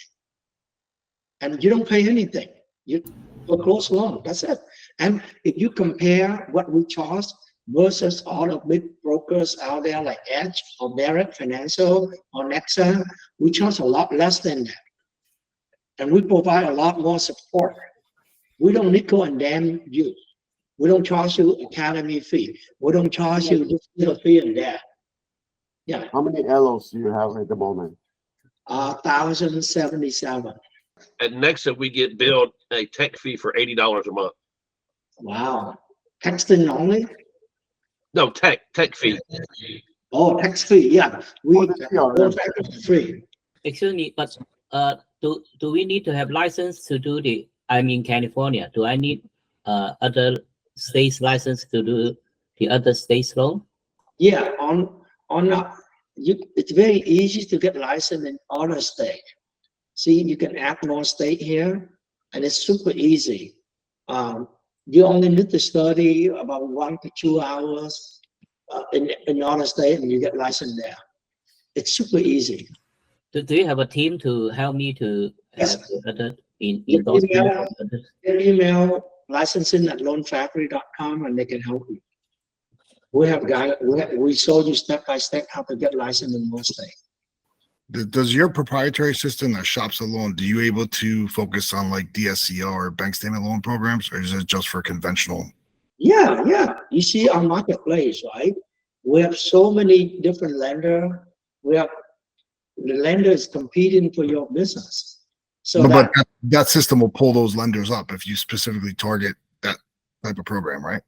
Speaker 1: And you don't pay anything. You close loan, that's it. And if you compare what we charge versus all the big brokers out there like Edge or Barrett Financial or Nexa, we charge a lot less than that. And we provide a lot more support. We don't nickel and dime you. We don't charge you academy fee. We don't charge you this little fee and that. Yeah.
Speaker 16: How many LOs do you have at the moment?
Speaker 1: 1,077.
Speaker 5: At Nexa, we get billed a tech fee for $80 a month.
Speaker 1: Wow. Texting only?
Speaker 5: No, tech fee.
Speaker 1: Oh, tax fee, yeah. Free.
Speaker 8: Excuse me, but do we need to have license to do California? Do I need other states license to do the other states loan?
Speaker 1: Yeah, it's very easy to get licensed in other state. See, you can add more state here, and it's super easy. You only need to study about 1 to 2 hours in other state, and you get licensed there. It's super easy.
Speaker 8: Do you have a team to help me to have other
Speaker 1: email licensing@loanfactory.com, and they can help you. We have guys. We show you step by step how to get licensed in one state.
Speaker 9: Does your proprietary system that shops a loan, do you able to focus on like DSCR or bank statement loan programs, or is it just for conventional?
Speaker 1: Yeah. You see our marketplace, right? We have so many different lenders. The lender is competing for your business. So
Speaker 9: but that system will pull those lenders up if you specifically target that type of program, right?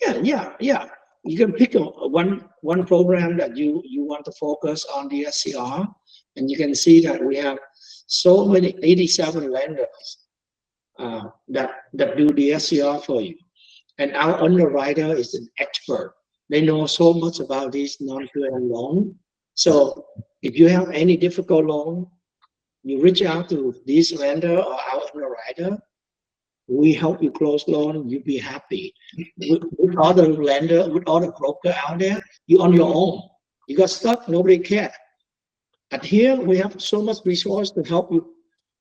Speaker 1: Yeah. You can pick one program that you want to focus on the SCR, and you can see that we have so many 87 lenders that do the SCR for you. And our underwriter is an expert. They know so much about these non-QM loan. So if you have any difficult loan, you reach out to this lender or our underwriter. We help you close loan. You'll be happy. With other lender, with other broker out there, you're on your own. You got stuck, nobody cares. But here we have so much resource to help you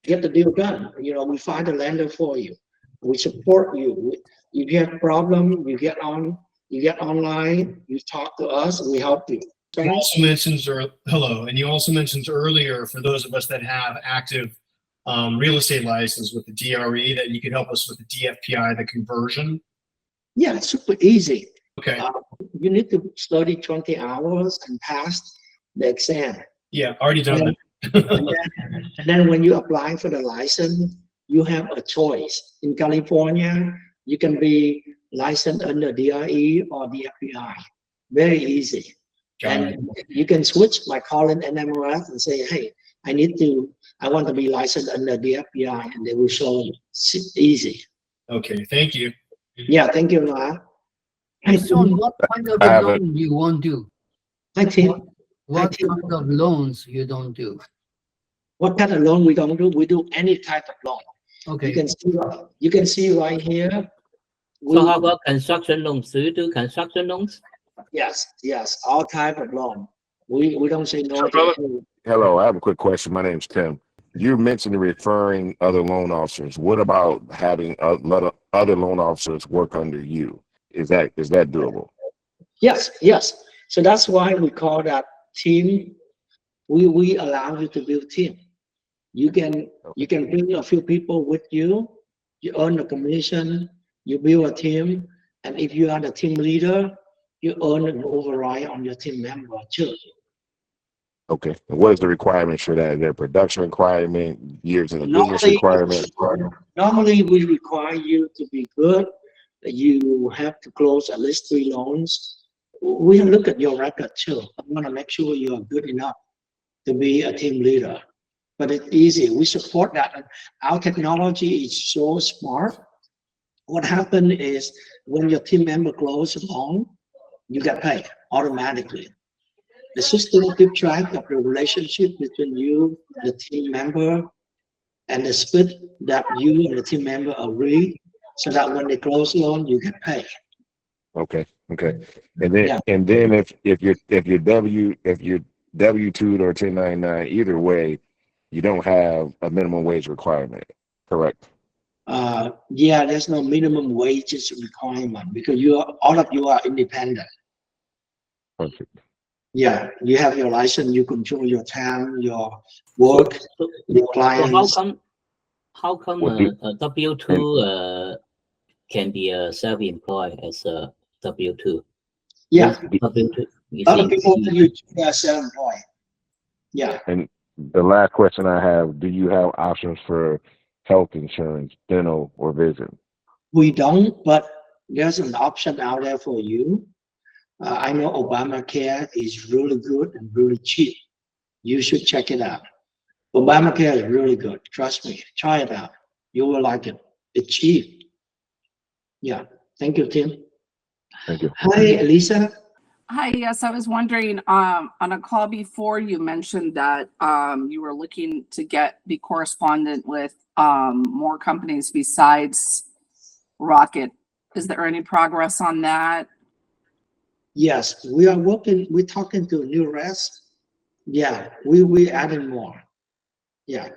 Speaker 1: get the deal done. We find a lender for you. We support you. If you have problem, you get online, you talk to us, we help you.
Speaker 11: You also mentioned, hello, and you also mentioned earlier, for those of us that have active real estate license with the DRE, that you could help us with the DFPI, the conversion.
Speaker 1: Yeah, it's super easy.
Speaker 11: Okay.
Speaker 1: You need to study 20 hours and pass the exam.
Speaker 11: Yeah, already done
Speaker 1: And then when you apply for the license, you have a choice. In California, you can be licensed under DRE or DFPI. Very easy. And you can switch by calling NMLS and say, hey, I want to be licensed under DFPI, and they will show you. It's easy.
Speaker 11: Okay, thank you.
Speaker 1: Yeah, thank you, Noah.
Speaker 17: And so what kind of loan you won't do?
Speaker 1: What
Speaker 17: kind of loans you don't do?
Speaker 1: What kind of loan we don't do? We do any type of loan.
Speaker 17: Okay.
Speaker 1: You can see right here.
Speaker 8: So how about construction loans? Do you do construction loans?
Speaker 1: Yes, all type of loan. We don't say no to any.
Speaker 13: Hello, I have a quick question. My name's Tim. You mentioned referring other loan officers. What about having other loan officers work under you? Is that doable?
Speaker 1: Yes. So that's why we call that team. We allow you to build team. You can bring a few people with you. You earn a commission. You build a team, and if you are the team leader, you earn an override on your team member too.
Speaker 13: Okay. And what is the requirement for that? Is there a production requirement, years in the business requirement?
Speaker 1: Normally, we require you to be good. You have to close at least 3 loans. We look at your record too. I want to make sure you are good enough to be a team leader. But it's easy. We support that. Our technology is so smart. What happened is when your team member closes a loan, you get paid automatically. The system keeps track of the relationship between you, the team member, and the split that you and the team member agree, so that when they close loan, you get paid.
Speaker 13: Okay. And then if you're W-2'd or 1099, either way, you don't have a minimum wage requirement, correct?
Speaker 1: Yeah, there's no minimum wages requirement because all of you are independent.
Speaker 13: Perfect.
Speaker 1: Yeah, you have your license, you control your time, your work, your clients.
Speaker 8: So how come a W-2 can be self-employed as a W-2?
Speaker 1: Yeah,
Speaker 8: W-2.
Speaker 1: other people are self-employed. Yeah.
Speaker 13: And the last question I have: do you have options for health insurance, dental, or vision?
Speaker 1: We don't, but there's an option out there for you. I know Obamacare is really good and really cheap. You should check it out. Obamacare is really good. Trust me. Try it out. You will like it. It's cheap. Yeah. Thank you, Tim.
Speaker 13: Thank you.
Speaker 1: Hi, Lisa.
Speaker 23: Hi, yes, I was wondering, on a call before you mentioned that you were looking to be correspondent with more companies besides Rocket. Is there any progress on that?
Speaker 1: Yes, we're talking to New Rest. Yeah, we adding more. Yeah.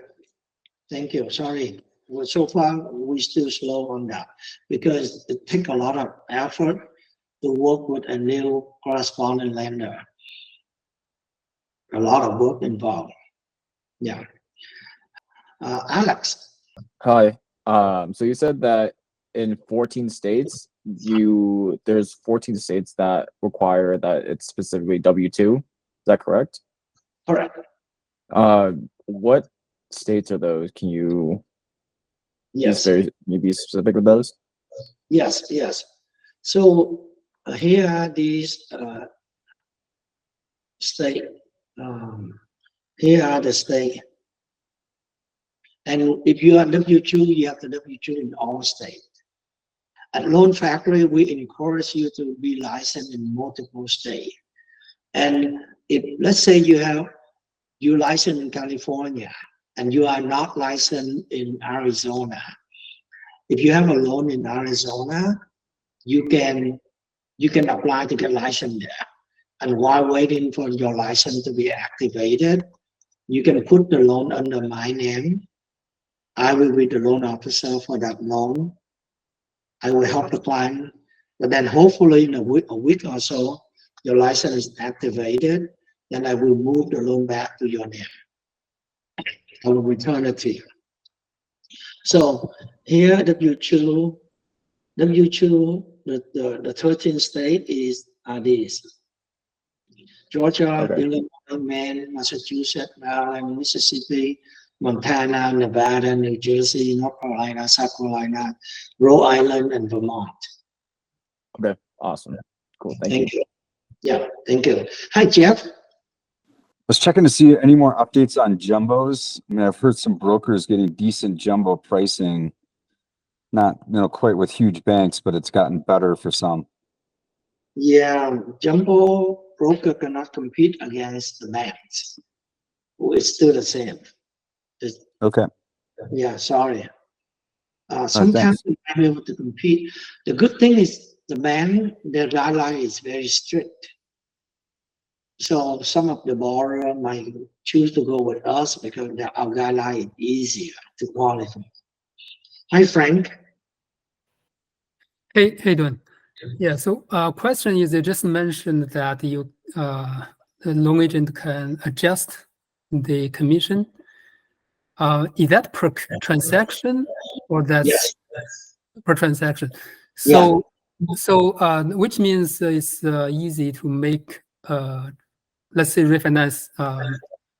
Speaker 1: Thank you. Sorry. Well, so far we're still slow on that because it takes a lot of effort to work with a new correspondent lender. A lot of work involved. Yeah. Alex.
Speaker 21: Hi. So you said that in 14 states, there's 14 states that require that it's specifically W-2. Is that correct?
Speaker 1: Correct.
Speaker 21: What states are those? Can you
Speaker 1: Yes.
Speaker 21: be specific with those?
Speaker 1: Yes. So here are these state. Here are the state. And if you are W-2, you have the W-2 in all states. At Loan Factory, we encourage you to be licensed in multiple states. And if, let's say you're licensed in California and you are not licensed in Arizona, if you have a loan in Arizona, you can apply to get licensed there. And while waiting for your license to be activated, you can put the loan under my name. I will be the loan officer for that loan. I will help the client, but then hopefully in a week or so, your license is activated, then I will move the loan back to your name. I will return it to you. So here W2, the 13 state are these: Georgia, Illinois, Maine, Massachusetts, Maryland, Mississippi, Montana, Nevada, New Jersey, North Carolina, South Carolina, Rhode Island, and Vermont.
Speaker 21: Okay, awesome. Cool. Thank
Speaker 1: Thank you. Yeah, thank you. Hi, Jeff.
Speaker 4: Was checking to see any more updates on jumbos. I mean, I've heard some brokers getting decent jumbo pricing, not quite with huge banks, but it's gotten better for some.
Speaker 1: Yeah, jumbo broker cannot compete against the banks. It's still the same.
Speaker 4: Okay.
Speaker 1: Yeah, sorry. Sometimes we might be able to compete. The good thing is the bank, their guideline is very strict. So some of the borrower might choose to go with us because our guideline is easier to qualify. Hi, Frank.
Speaker 10: Hey, how you doing? Yeah, so question is, you just mentioned that the loan agent can adjust the commission. Is that per transaction or that's per transaction? So, which means it's easy to make, let's say, refinance,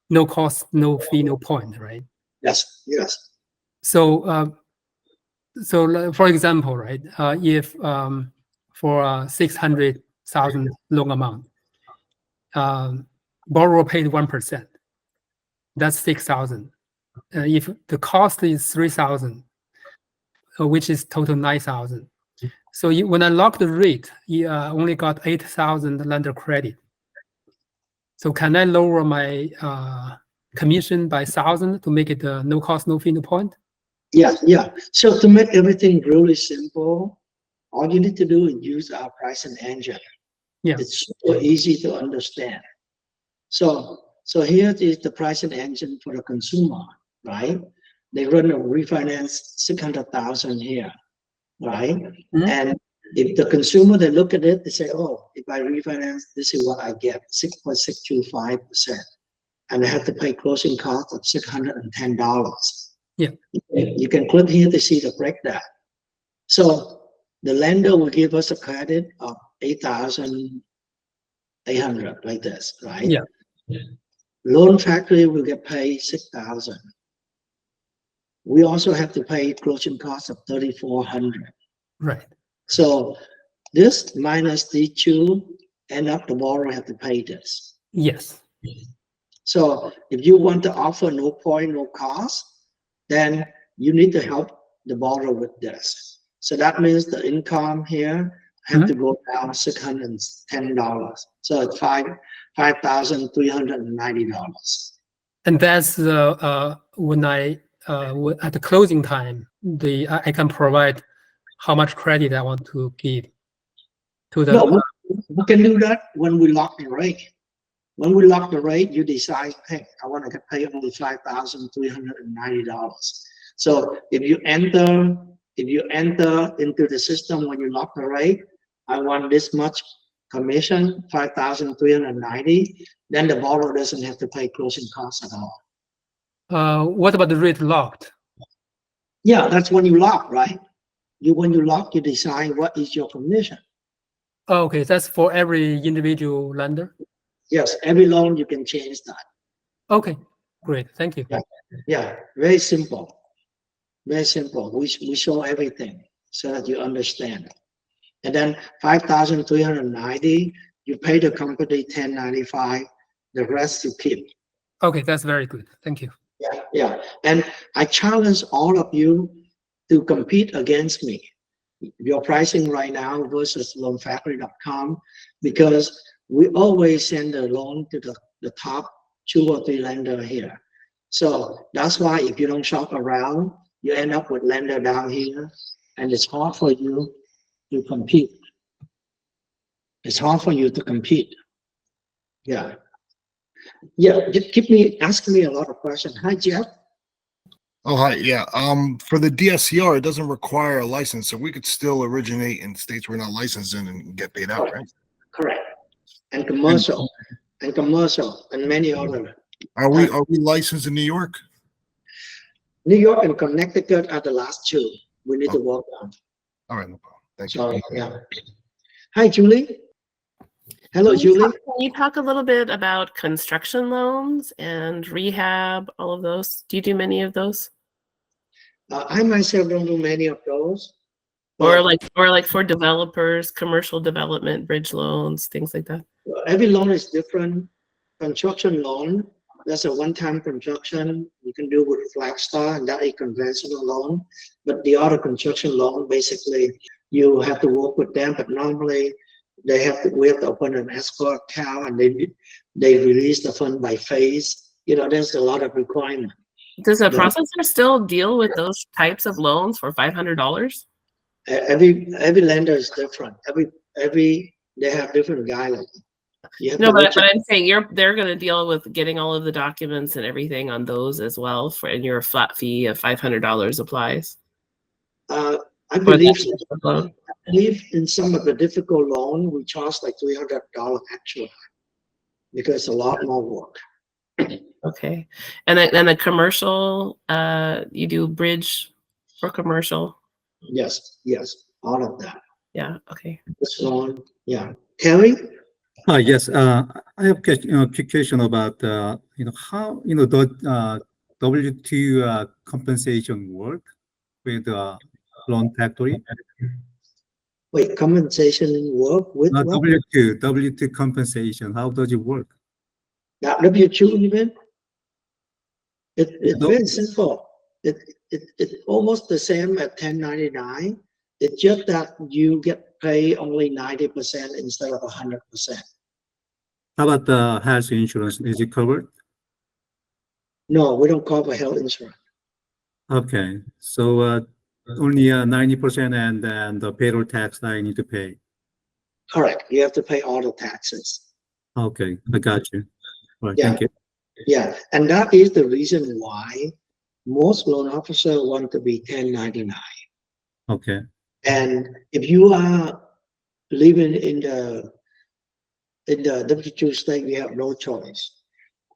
Speaker 10: no cost, no fee, no point, right?
Speaker 1: Yes, yes.
Speaker 10: So, for example, right, if for 600,000 loan amount, borrower paid 1%, that's 6,000. If the cost is 3,000, which is total 9,000. So when I lock the rate, you only got 8,000 lender credit. So can I lower my commission by 1,000 to make it no cost, no fee, no point?
Speaker 1: Yeah, yeah. So to make everything really simple, all you need to do is use our pricing engine.
Speaker 10: Yeah.
Speaker 1: It's super easy to understand. So here is the pricing engine for the consumer, right? They run a refinance 600,000 here, right? And if the consumer, they look at it, they say, oh, if I refinance, this is what I get, 6.625%. And I have to pay closing cost of $610.
Speaker 10: Yeah.
Speaker 1: You can click here to see the breakdown. So the lender will give us a credit of 8,800 like this, right?
Speaker 10: Yeah.
Speaker 1: Loan factory will get paid 6,000. We also have to pay closing costs of 3,400.
Speaker 10: Right.
Speaker 1: So this minus the two, end up the borrower have to pay this.
Speaker 10: Yes.
Speaker 1: So if you want to offer no point, no cost, then you need to help the borrower with this. So that means the income here have to go down $610. So it's $5,390.
Speaker 10: And that's when I at the closing time, I can provide how much credit I want to give to the.
Speaker 1: No, we can do that when we lock the rate. When we lock the rate, you decide, hey, I want to pay only $5,390. So if you enter into the system when you lock the rate, I want this much commission, $5,390, then the borrower doesn't have to pay closing costs at all.
Speaker 10: What about the rate locked?
Speaker 1: Yeah, that's when you lock, right? When you lock, you decide what is your commission.
Speaker 10: Oh, okay, that's for every individual lender?
Speaker 1: Yes, every loan you can change that.
Speaker 10: Okay, great, thank you.
Speaker 1: Yeah, very simple. Very simple. We show everything so that you understand. And then 5,390, you pay the company 1095, the rest you keep.
Speaker 10: Okay, that's very good. Thank you.
Speaker 1: Yeah, yeah. And I challenge all of you to compete against me. Your pricing right now versus loanfactory.com, because we always send the loan to the top 2 or 3 lender here. So that's why if you don't shop around, you end up with lender down here, and it's hard for you to compete. It's hard for you to compete. Yeah. Yeah, just keep asking me a lot of questions. Hi, Jeff.
Speaker 9: Oh, hi. Yeah. For the DSCR, it doesn't require a license, so we could still originate in states we're not licensed in and get paid out, right?
Speaker 1: Correct. And commercial, and many other.
Speaker 9: Are we licensed in New York?
Speaker 1: New York and Connecticut are the last two we need to work on.
Speaker 9: All right, no problem. Thank
Speaker 1: So,
Speaker 9: you.
Speaker 1: yeah. Hi, Julie. Hello, Julie.
Speaker 15: Can you talk a little bit about construction loans and rehab, all of those? Do you do many of those?
Speaker 1: I myself don't do many of those.
Speaker 15: Or like for developers, commercial development, bridge loans, things like that?
Speaker 1: Every loan is different. Construction loan, that's a one-time construction. You can do with Flagstar, and that is a conventional loan. But the other construction loan, basically, you have to work with them. But normally, we have to open an escrow account, and they release the fund by phase. You know, there's a lot of requirement.
Speaker 15: Does a processor still deal with those types of loans for $500?
Speaker 1: Every lender is different. They have different guidelines.
Speaker 15: No, but I'm saying they're going to deal with getting all of the documents and everything on those as well, and your flat fee of $500 applies.
Speaker 1: I believe in some of the difficult loan we charge like $300 extra because a lot more work.
Speaker 15: Okay, and then a commercial, you do bridge for commercial.
Speaker 1: Yes, all of that.
Speaker 15: Yeah. Okay.
Speaker 1: This loan, yeah. Terry?
Speaker 7: Yes. I have a quick question about how the W2 compensation work with loan factory.
Speaker 1: Wait, compensation work with what?
Speaker 7: W2 compensation. How does it work?
Speaker 1: W2, you mean? It's very simple. It's almost the same as 1099. It's just that you get paid only 90% instead of 100%.
Speaker 7: How about the health insurance? Is it covered?
Speaker 1: No, we don't cover health insurance.
Speaker 7: Okay, so only 90%, and then the payroll tax I need to pay.
Speaker 1: Correct. You have to pay all the taxes.
Speaker 7: Okay, I got you. All right,
Speaker 1: Yeah.
Speaker 7: thank you.
Speaker 1: Yeah, and that is the reason why most loan officers want to be 1099.
Speaker 7: Okay.
Speaker 1: And if you are living in the W2 state, you have no choice.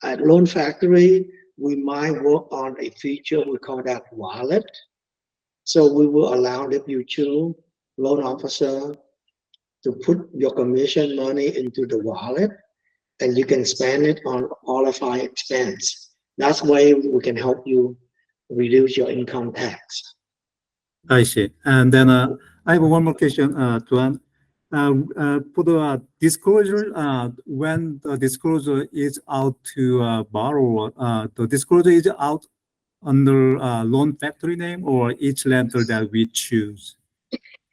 Speaker 1: At Loan Factory, we might work on a feature we call that wallet. So we will allow W2 loan officer to put your commission money into the wallet, and you can spend it on all of our expense. That's why we can help you reduce your income tax.
Speaker 7: I see. And then I have one more question, Tuan. For the disclosure, when the disclosure is out to borrower, the disclosure is out under Loan Factory name or each lender that we choose?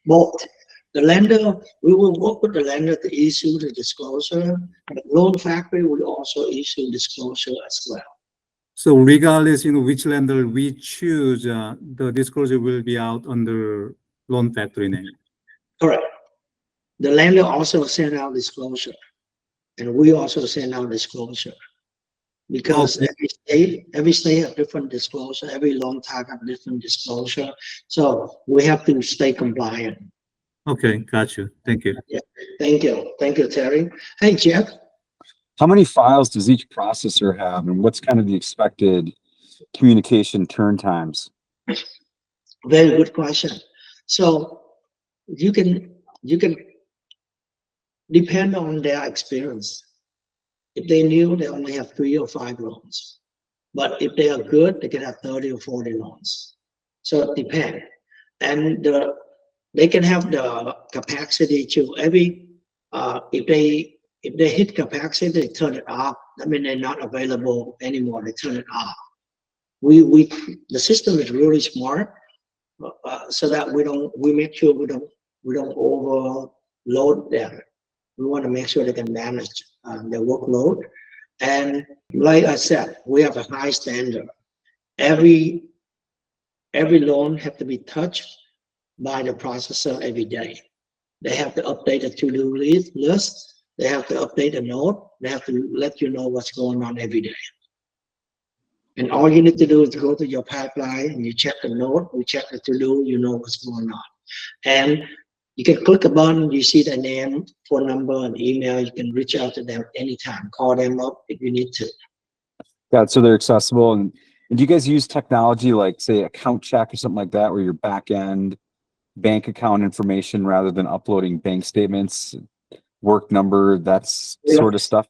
Speaker 1: Both. The lender, we will work with the lender to issue the disclosure, but Loan Factory will also issue disclosure as well.
Speaker 7: So regardless, which lender we choose, the disclosure will be out under Loan Factory name.
Speaker 1: Correct. The lender also send out disclosure, and we also send out disclosure, because every state have different disclosure, every loan type have different disclosure, so we have to stay compliant.
Speaker 7: Okay, got you. Thank you.
Speaker 1: Yeah, thank you, Terry. Hey, Jeff.
Speaker 4: How many files does each processor have, and what's kind of the expected communication turn times?
Speaker 1: Very good question. So you can depend on their experience. If they knew, they only have 3 or 5 loans, but if they are good, they can have 30 or 40 loans. So it depends, and they can have the capacity to if they hit capacity, they turn it off. I mean, they're not available anymore. They turn it off. The system is really smart, so that we make sure we don't overload them. We want to make sure they can manage their workload. And like I said, we have a high standard. Every loan have to be touched by the processor every day. They have to update the to-do list. They have to update the note. They have to let you know what's going on every day. And all you need to do is to go to your pipeline and you check the note, you check the to-do, you know what's going on. And you can click a button, you see the name, phone number, and email. You can reach out to them anytime. Call them up if you need to.
Speaker 4: Yeah, so they're accessible. And do you guys use technology like, say, account check or something like that, where your back end bank account information rather than uploading bank statements, work number, that's sort of stuff?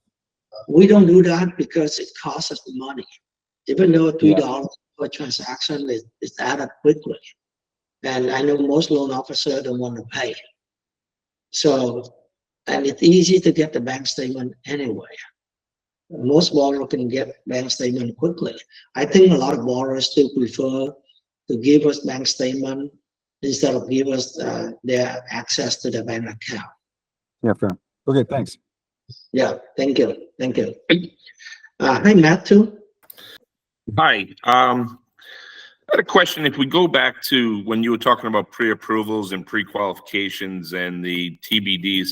Speaker 1: We don't do that because it costs us money. Even though $3 per transaction is added quickly. And I know most loan officers don't want to pay. So, and it's easy to get the bank statement anyway. Most borrowers can get bank statement quickly. I think a lot of borrowers still prefer to give us bank statement instead of give us their access to the bank account.
Speaker 4: Yeah, fair. Okay, thanks.
Speaker 1: Yeah, thank you. Thank you. Hi, Matthew.
Speaker 14: Hi. I had a question. If we go back to when you were talking about pre-approvals and pre-qualifications and the TBDs,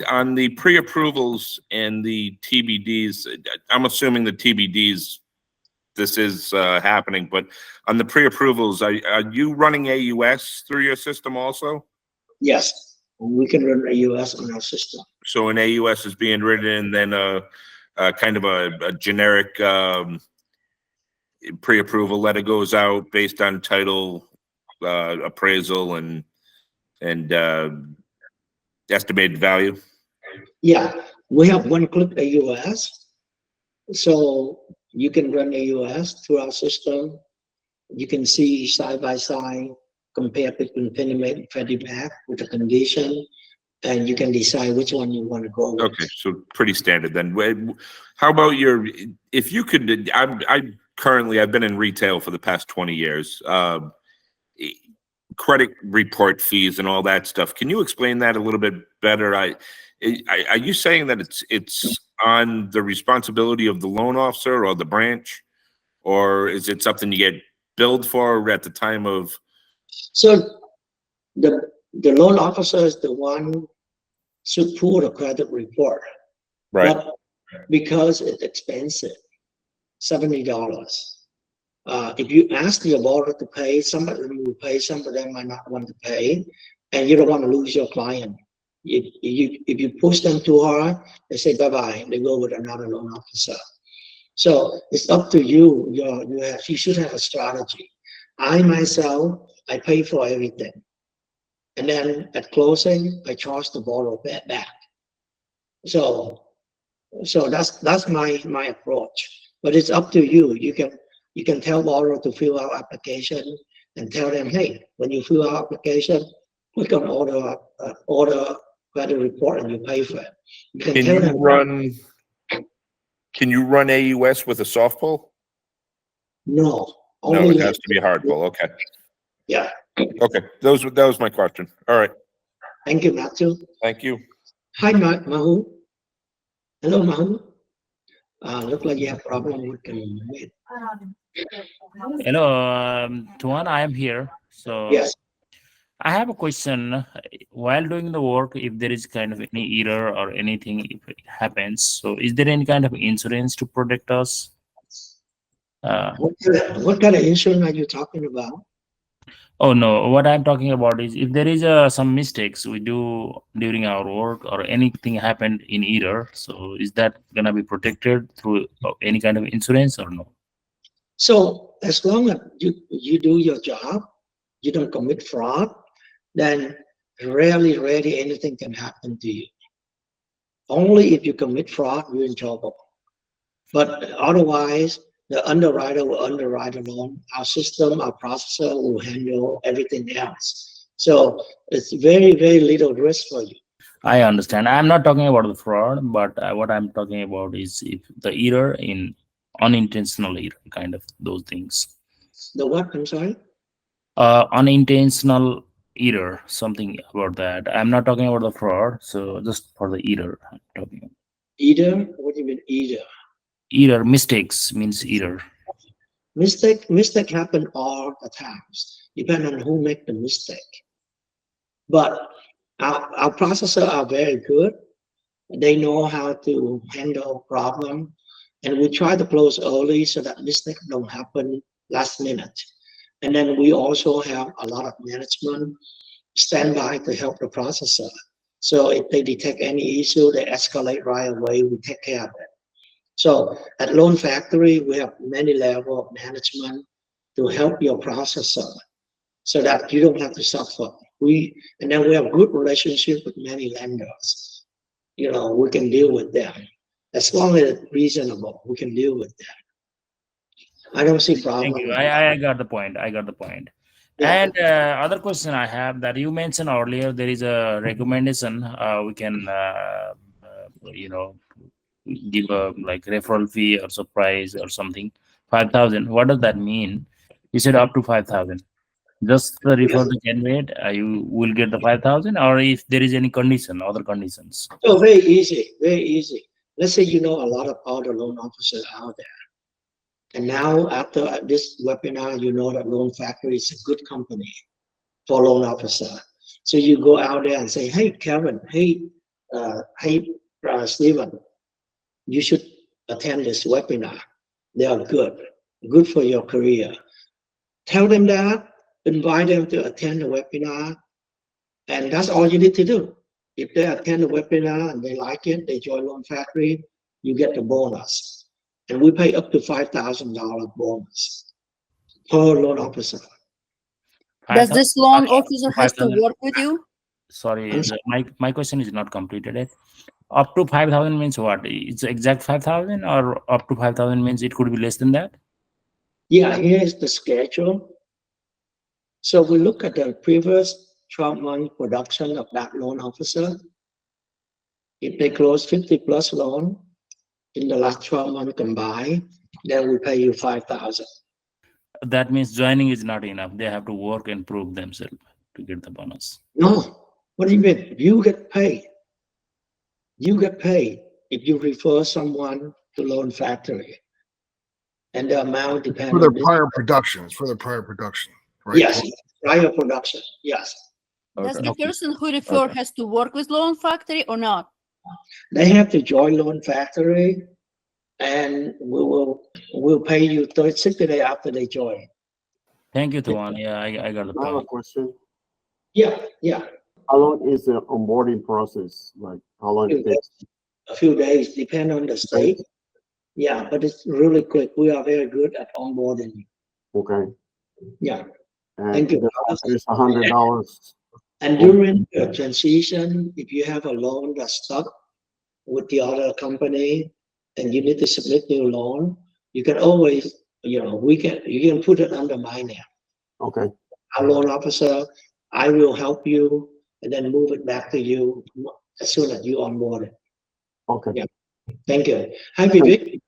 Speaker 14: on the pre-approvals and the TBDs, I'm assuming the TBDs, this is happening, but on the pre-approvals, are you running AUS through your system also?
Speaker 1: Yes, we can run AUS on our system.
Speaker 14: So an AUS is being written and then kind of a generic pre-approval letter goes out based on title, appraisal, and estimated value.
Speaker 1: Yeah, we have one-click AUS, so you can run AUS through our system. You can see side by side, compare between Fannie Mae and Freddie Mac with the condition, and you can decide which one you want to go with.
Speaker 14: Okay, so pretty standard then. How about if you could, I've been in retail for the past 20 years. Credit report fees and all that stuff. Can you explain that a little bit better? Are you saying that it's on the responsibility of the loan officer or the branch, or is it something you get billed for at the time of?
Speaker 1: So the loan officer is the one should pull the credit report,
Speaker 14: right?
Speaker 1: But because it's expensive, $70. If you ask your borrower to pay, some of them will pay, some of them might not want to pay, and you don't want to lose your client. If you push them too hard, they say bye-bye, they go with another loan officer. So it's up to you. You should have a strategy. I myself, I pay for everything. And then at closing, I charge the borrower back. So that's my approach. But it's up to you. You can tell borrower to fill out application and tell them, hey, when you fill out application, click on order credit report and you pay for it.
Speaker 14: Can you run AUS with a soft pull?
Speaker 1: No.
Speaker 14: No, it has to be a hard pull. Okay.
Speaker 1: Yeah.
Speaker 14: Okay. That was my question. All right.
Speaker 1: Thank you, Matthew.
Speaker 14: Thank you.
Speaker 1: Hi, Mahu. Hello, Mahu. Look like you have problem with the
Speaker 18: Hello, Tuan, I am here. So
Speaker 1: yes.
Speaker 18: I have a question. While doing the work, if there is kind of any error or anything, if it happens, so is there any kind of insurance to protect us?
Speaker 1: What kind of insurance are you talking about?
Speaker 18: Oh no, what I'm talking about is if there is some mistakes we do during our work or anything happened in error, so is that gonna be protected through any kind of insurance or no?
Speaker 1: So as long as you do your job, you don't commit fraud, then rarely anything can happen to you. Only if you commit fraud, you're in trouble. But otherwise, the underwriter will underwrite a loan. Our system, our processor will handle everything else. So it's very little risk for you.
Speaker 18: I understand. I'm not talking about the fraud, but what I'm talking about is if the error in unintentional error, kind of those things.
Speaker 1: The what? I'm sorry?
Speaker 18: Unintentional error, something about that. I'm not talking about the fraud, so just for the error I'm talking about.
Speaker 1: Either? What do you mean either?
Speaker 18: Error, mistakes means error.
Speaker 1: Mistake happen all the times, depending on who make the mistake. But our processors are very good. They know how to handle problem. And we try to close early so that mistakes don't happen last minute. And then we also have a lot of management standby to help the processor. So if they detect any issue, they escalate right away, we take care of it. So at Loan Factory, we have many levels of management to help your processor so that you don't have to suffer. And then we have good relationship with many lenders. You know, we can deal with them. As long as it's reasonable, we can deal with them. I don't see problem.
Speaker 18: Thank you. I got the point. I got the point.
Speaker 1: Yeah.
Speaker 18: And other question I have that you mentioned earlier, there is a recommendation we can, you know, give a like referral fee or surprise or something, 5,000. What does that mean? You said up to 5,000. Just the referral candidate, you will get the 5,000, or if there is any condition, other conditions.
Speaker 1: So very easy, very easy. Let's say you know a lot of other loan officers out there. And now after this webinar, you know that Loan Factory is a good company for loan officer. So you go out there and say, hey, Kevin, hey, Stephen, you should attend this webinar. They are good for your career. Tell them that, invite them to attend the webinar, and that's all you need to do. If they attend the webinar and they like it, they join Loan Factory, you get the bonus. And we pay up to $5,000 bonus per loan officer.
Speaker 23: Does this loan officer has to work with you?
Speaker 18: Sorry, my question is not completed yet. Up to 5,000 means what? It's exact 5,000, or up to 5,000 means it could be less than that?
Speaker 1: Yeah, here's the schedule. So we look at the previous 12-month production of that loan officer. If they close 50 plus loan in the last 12 months combined, then we pay you 5,000.
Speaker 18: That means joining is not enough. They have to work and prove themselves to get the bonus.
Speaker 1: No, what do you mean? You get paid. You get paid if you refer someone to Loan Factory. And the amount depends
Speaker 9: for their
Speaker 1: on this.
Speaker 9: prior productions, for their prior production, right?
Speaker 1: Yes, prior production, yes.
Speaker 23: Does the person who referred has to work with Loan Factory or not?
Speaker 1: They have to join Loan Factory, and we'll pay you 60 days after they join.
Speaker 18: Thank you, Tuan. Yeah, I got the
Speaker 16: I have a
Speaker 18: point.
Speaker 16: question.
Speaker 1: Yeah.
Speaker 16: How long is the onboarding process? Like how long it takes?
Speaker 1: A few days, depend on the state. Yeah, but it's really quick. We are very good at onboarding.
Speaker 16: Okay.
Speaker 1: Yeah.
Speaker 16: And
Speaker 1: Thank you.
Speaker 16: it's $100.
Speaker 1: And during the transition, if you have a loan that's stuck with the other company and you need to submit new loan, you can always, you can put it under my name.
Speaker 16: Okay.
Speaker 1: Our loan officer, I will help you and then move it back to you as soon as you onboard it.
Speaker 16: Okay.
Speaker 1: Yeah. Thank you. Hi, Vivek.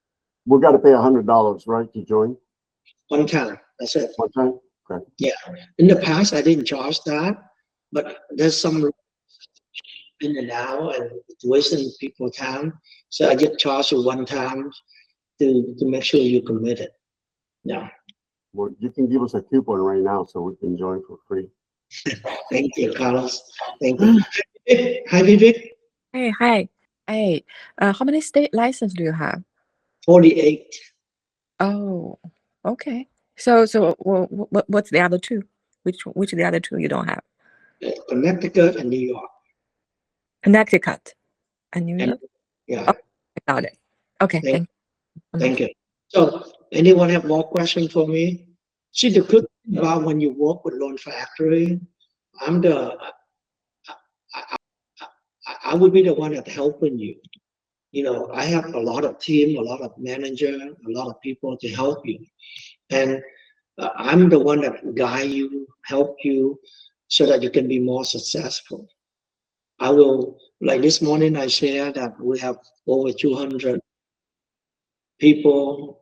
Speaker 16: We got to pay $100, right, to join?
Speaker 1: One time. That's it.
Speaker 16: One time? Okay.
Speaker 1: Yeah. In the past, I didn't charge that, but there's some in and now, and it's wasting people's time. So I just charge you one time to make sure you commit it. Yeah.
Speaker 16: Well, you can give us a coupon right now so we can join for free.
Speaker 1: Thank you, Carlos. Thank you. Hi, Vivek.
Speaker 3: Hey, hi. Hey, how many state license do you have?
Speaker 1: 48.
Speaker 3: Oh, okay. So what's the other two? Which are the other two you don't have?
Speaker 1: Connecticut and New York.
Speaker 3: Connecticut and New
Speaker 1: And-
Speaker 3: York?
Speaker 1: Yeah.
Speaker 3: Oh, I got it. Okay, thank you.
Speaker 1: Thank you. So, anyone have more questions for me? See, the good thing about when you work with Loan Factory, I would be the one that's helping you. You know, I have a lot of team, a lot of manager, a lot of people to help you. And I'm the one that guide you, help you, so that you can be more successful. I will, like this morning I shared that we have over 200 people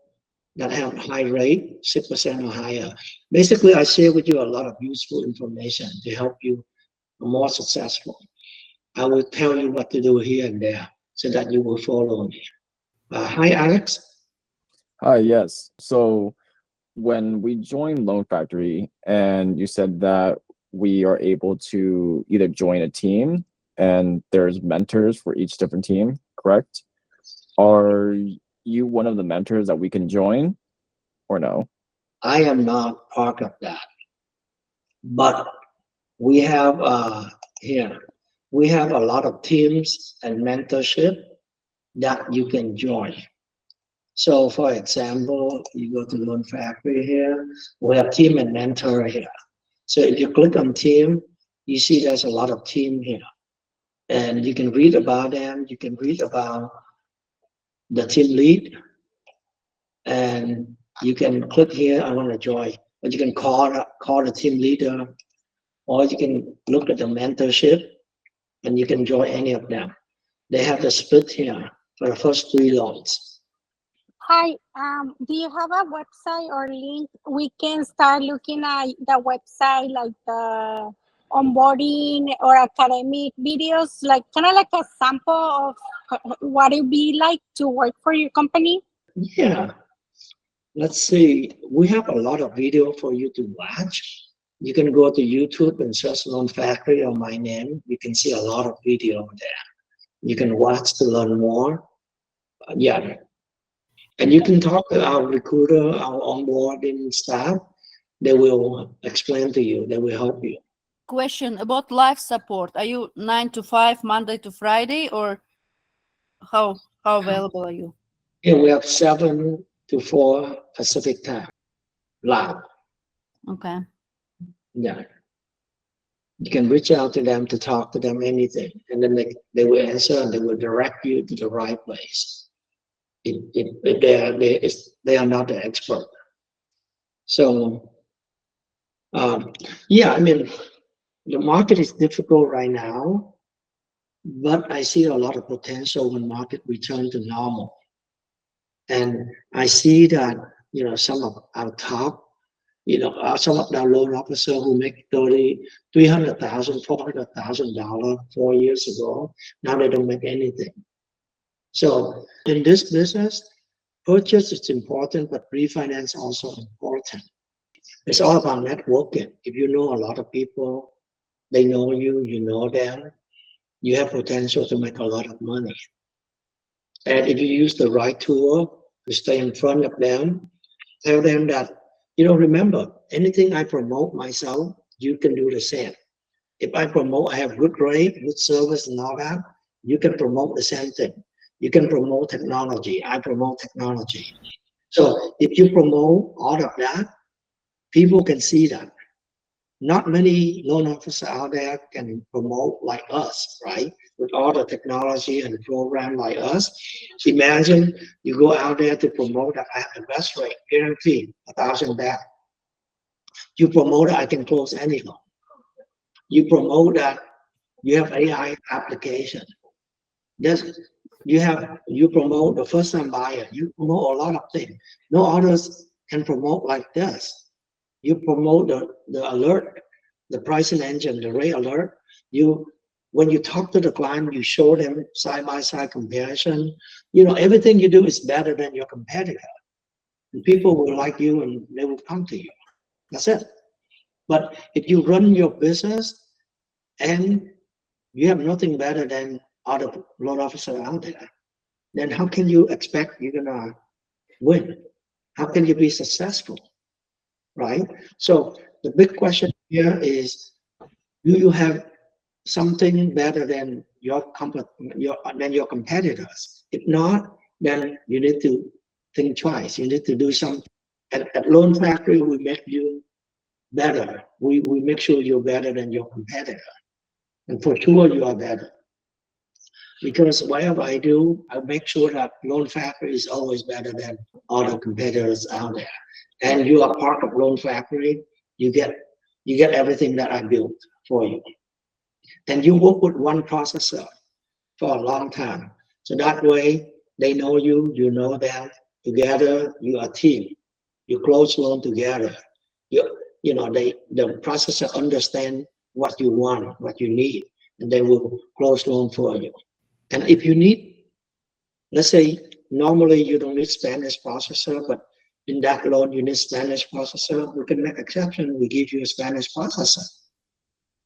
Speaker 1: that have high rate, 6% or higher. Basically, I share with you a lot of useful information to help you be more successful. I will tell you what to do here and there so that you will follow me. Hi, Alex.
Speaker 21: Hi, yes. So when we joined Loan Factory, and you said that we are able to either join a team and there's mentors for each different team, correct? you one of the mentors that we can join, or no?
Speaker 1: I am not part of that, but we have here, we have a lot of teams and mentorship that you can join. So for example, you go to Loan Factory here, we have team and mentor here. So if you click on team, you see there's a lot of team here. And you can read about them, you can read about the team lead, and you can click here, I want to join. But you can call the team leader, or you can look at the mentorship, and you can join any of them. They have the split here for the first 3 loans.
Speaker 2: Hi, do you have a website or link we can start looking at the website, like the onboarding or academic videos, like kind of like a sample of what it would be like to work for your company?
Speaker 1: Yeah, let's see. We have a lot of video for you to watch. You can go to YouTube and search Loan Factory or my name. You can see a lot of video there. You can watch to learn more. Yeah. And you can talk to our recruiter, our onboarding staff. They will explain to you. They will help you.
Speaker 12: Question about life support. Are you 9 to 5, Monday to Friday, or how available are you?
Speaker 1: Yeah, we have 7 to 4 Pacific time. Live.
Speaker 12: Okay.
Speaker 1: Yeah. You can reach out to them to talk to them anything, and then they will answer and they will direct you to the right place. If they are not the expert. So yeah, I mean, the market is difficult right now, but I see a lot of potential when market return to normal. And I see that, you know, some of our top, you know, some of our loan officers who make $300,000, $400,000 4 years ago, now they don't make anything. So in this business, purchase is important, but refinance also important. It's all about networking. If you know a lot of people, they know you, you know them, you have potential to make a lot of money. And if you use the right tool to stay in front of them, tell them that, you know, remember, anything I promote myself, you can do the same. If I promote, I have good rate, good service and all that, you can promote the same thing. You can promote technology. I promote technology. So if you promote all of that, people can see that. Not many loan officers out there can promote like us, right? With all the technology and program like us. Imagine you go out there to promote that I have the best rate, guaranteed, 1,000 back. You promote that I can close any loan. You promote that you have AI application. You promote the first time buyer. You promote a lot of things. No others can promote like this. You promote the alert, the pricing engine, the rate alert. When you talk to the client, you show them side-by-side comparison. You know, everything you do is better than your competitor. And people will like you and they will come to you. That's it. But if you run your business and you have nothing better than other loan officers out there, then how can you expect you're gonna win? How can you be successful, right? So the big question here is, do you have something better than your competitors? If not, then you need to think twice. You need to do something. At Loan Factory, we make you better. We make sure you're better than your competitor. And for sure you are better. Because whatever I do, I make sure that Loan Factory is always better than other competitors out there. And you are part of Loan Factory, you get everything that I built for you. And you work with one processor for a long time. So that way they know you, you know them. Together you are a team. You close loan together. You know, the processor understand what you want, what you need, and they will close loan for you. And if you need, let's say, normally you don't need Spanish processor, but in that loan you need Spanish processor, we can make exception. We give you a Spanish processor.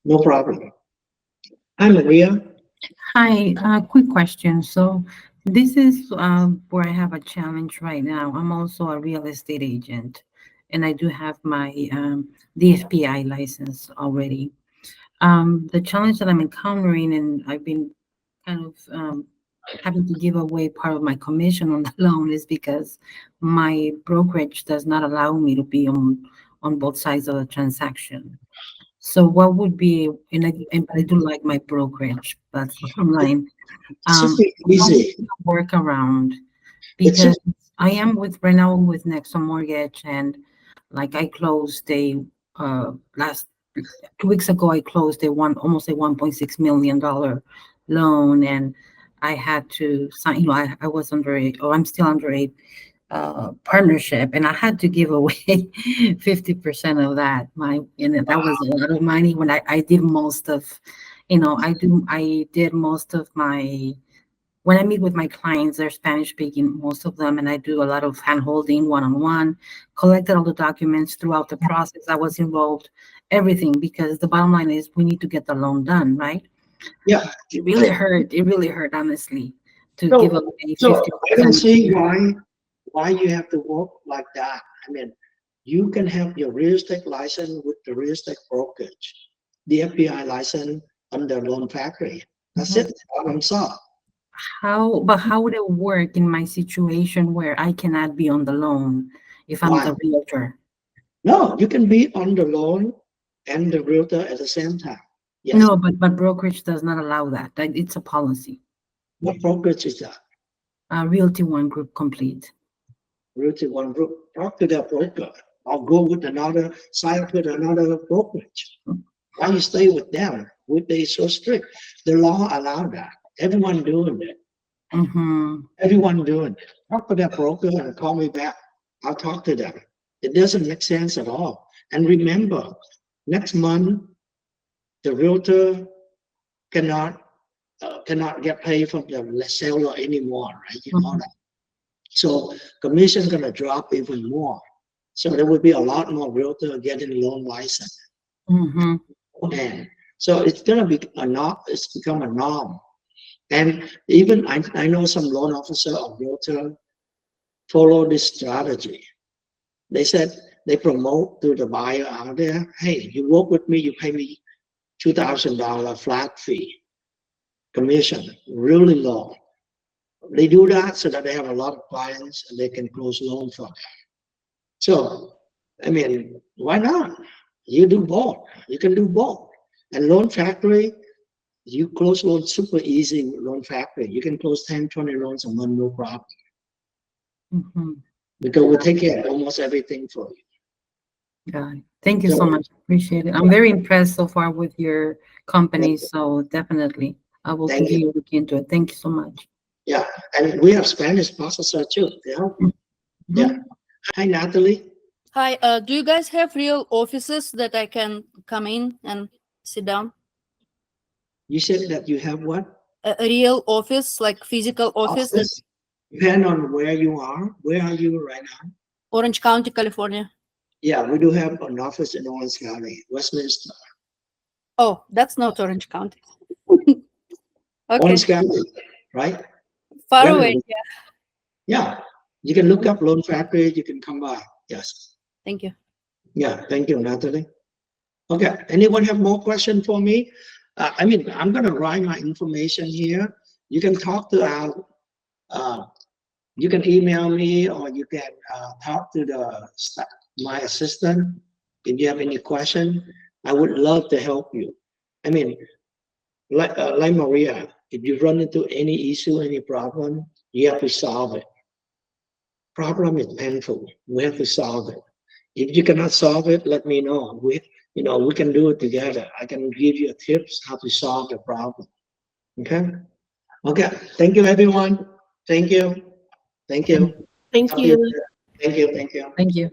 Speaker 1: No problem. Hi, Maria.
Speaker 19: Hi, quick question. So This is where I have a challenge right now. I'm also a real estate agent, and I do have my DFPI license already. The challenge that I'm encountering, and I've been kind of having to give away part of my commission on the loan, is because my brokerage does not allow me to be on both sides of the transaction. So what would be, and I do like my brokerage, that's the bottom line.
Speaker 1: Super easy.
Speaker 19: Workaround, because I am with right now with Nexo Mortgage, and like I closed last 2 weeks ago, I closed almost a $1.6 million loan, and I had to sign, I was I'm still under a partnership, and I had to give away 50% of that. And that was a lot of money when I did most of, I did most of my, when I meet with my clients, they're Spanish speaking, most of them, and I do a lot of hand holding, one-on-one, collected all the documents throughout the process. I was involved, everything, because the bottom line is we need to get the loan done, right?
Speaker 1: Yeah.
Speaker 19: It really hurt, honestly, to give away 50%.
Speaker 1: So I don't see why you have to work like that. I mean, you can have your real estate license with the real estate brokerage, the FBI license under Loan Factory. That's it. Problem solved.
Speaker 19: How would it work in my situation where I cannot be on the loan if I'm the realtor?
Speaker 1: No, you can be on the loan and the realtor at the same time. Yes.
Speaker 19: No, but brokerage does not allow that. It's a policy.
Speaker 1: What brokerage is that?
Speaker 19: Realty One Group Complete.
Speaker 1: Realty One Group. Talk to their broker, or go with another, sign up with another brokerage. Why you stay with them? Would they so strict? The law allow that. Everyone doing it. Everyone doing it. Talk to their broker and call me back. I'll talk to them. It doesn't make sense at all. And remember, next month, the realtor cannot get paid from the seller anymore, right? You know that. So commission gonna drop even more. So there will be a lot more realtor getting loan license. And so it's gonna be it's become a norm. And even I know some loan officer or realtor follow this strategy. They said they promote to the buyer out there, hey, you work with me, you pay me $2,000 flat fee, commission, really low. They do that so that they have a lot of clients and they can close loans for them. So, I mean, why not? You do both. You can do both. And Loan Factory, you close loans super easy with Loan Factory. You can close 10, 20 loans a month, no problem. Because we take care of almost everything for you.
Speaker 19: Got it. Thank you so much. Appreciate it. I'm very impressed so far with your company. So definitely, I will continue looking into it. Thank you so much.
Speaker 1: Yeah, and we have Spanish processor too. Yeah. Hi, Natalie.
Speaker 12: Hi, do you guys have real offices that I can come in and sit down?
Speaker 1: You said that you have what?
Speaker 12: A real office, like physical office?
Speaker 1: Depend on where you are. Where are you right now?
Speaker 12: Orange County, California.
Speaker 1: Yeah, we do have an office in Orange County, Westminster.
Speaker 12: Oh, that's not Orange County. Okay.
Speaker 1: Orange County, right?
Speaker 12: Far away, yeah.
Speaker 1: Yeah, you can look up Loan Factory. You can come by. Yes.
Speaker 12: Thank you.
Speaker 1: Yeah, thank you, Natalie. Okay, anyone have more questions for me? I mean, I'm going to write my information here. You can talk to our, you can email me, or you can talk to my assistant if you have any question. I would love to help you. I mean, like Maria, if you run into any issue, any problem, you have to solve it. Problem is painful. We have to solve it. If you cannot solve it, let me know. We can do it together. I can give you tips how to solve the problem. Okay? Okay. Thank you, everyone. Thank you. Thank you.
Speaker 15: Thank you.
Speaker 1: Thank you. Thank you.
Speaker 19: Thank you.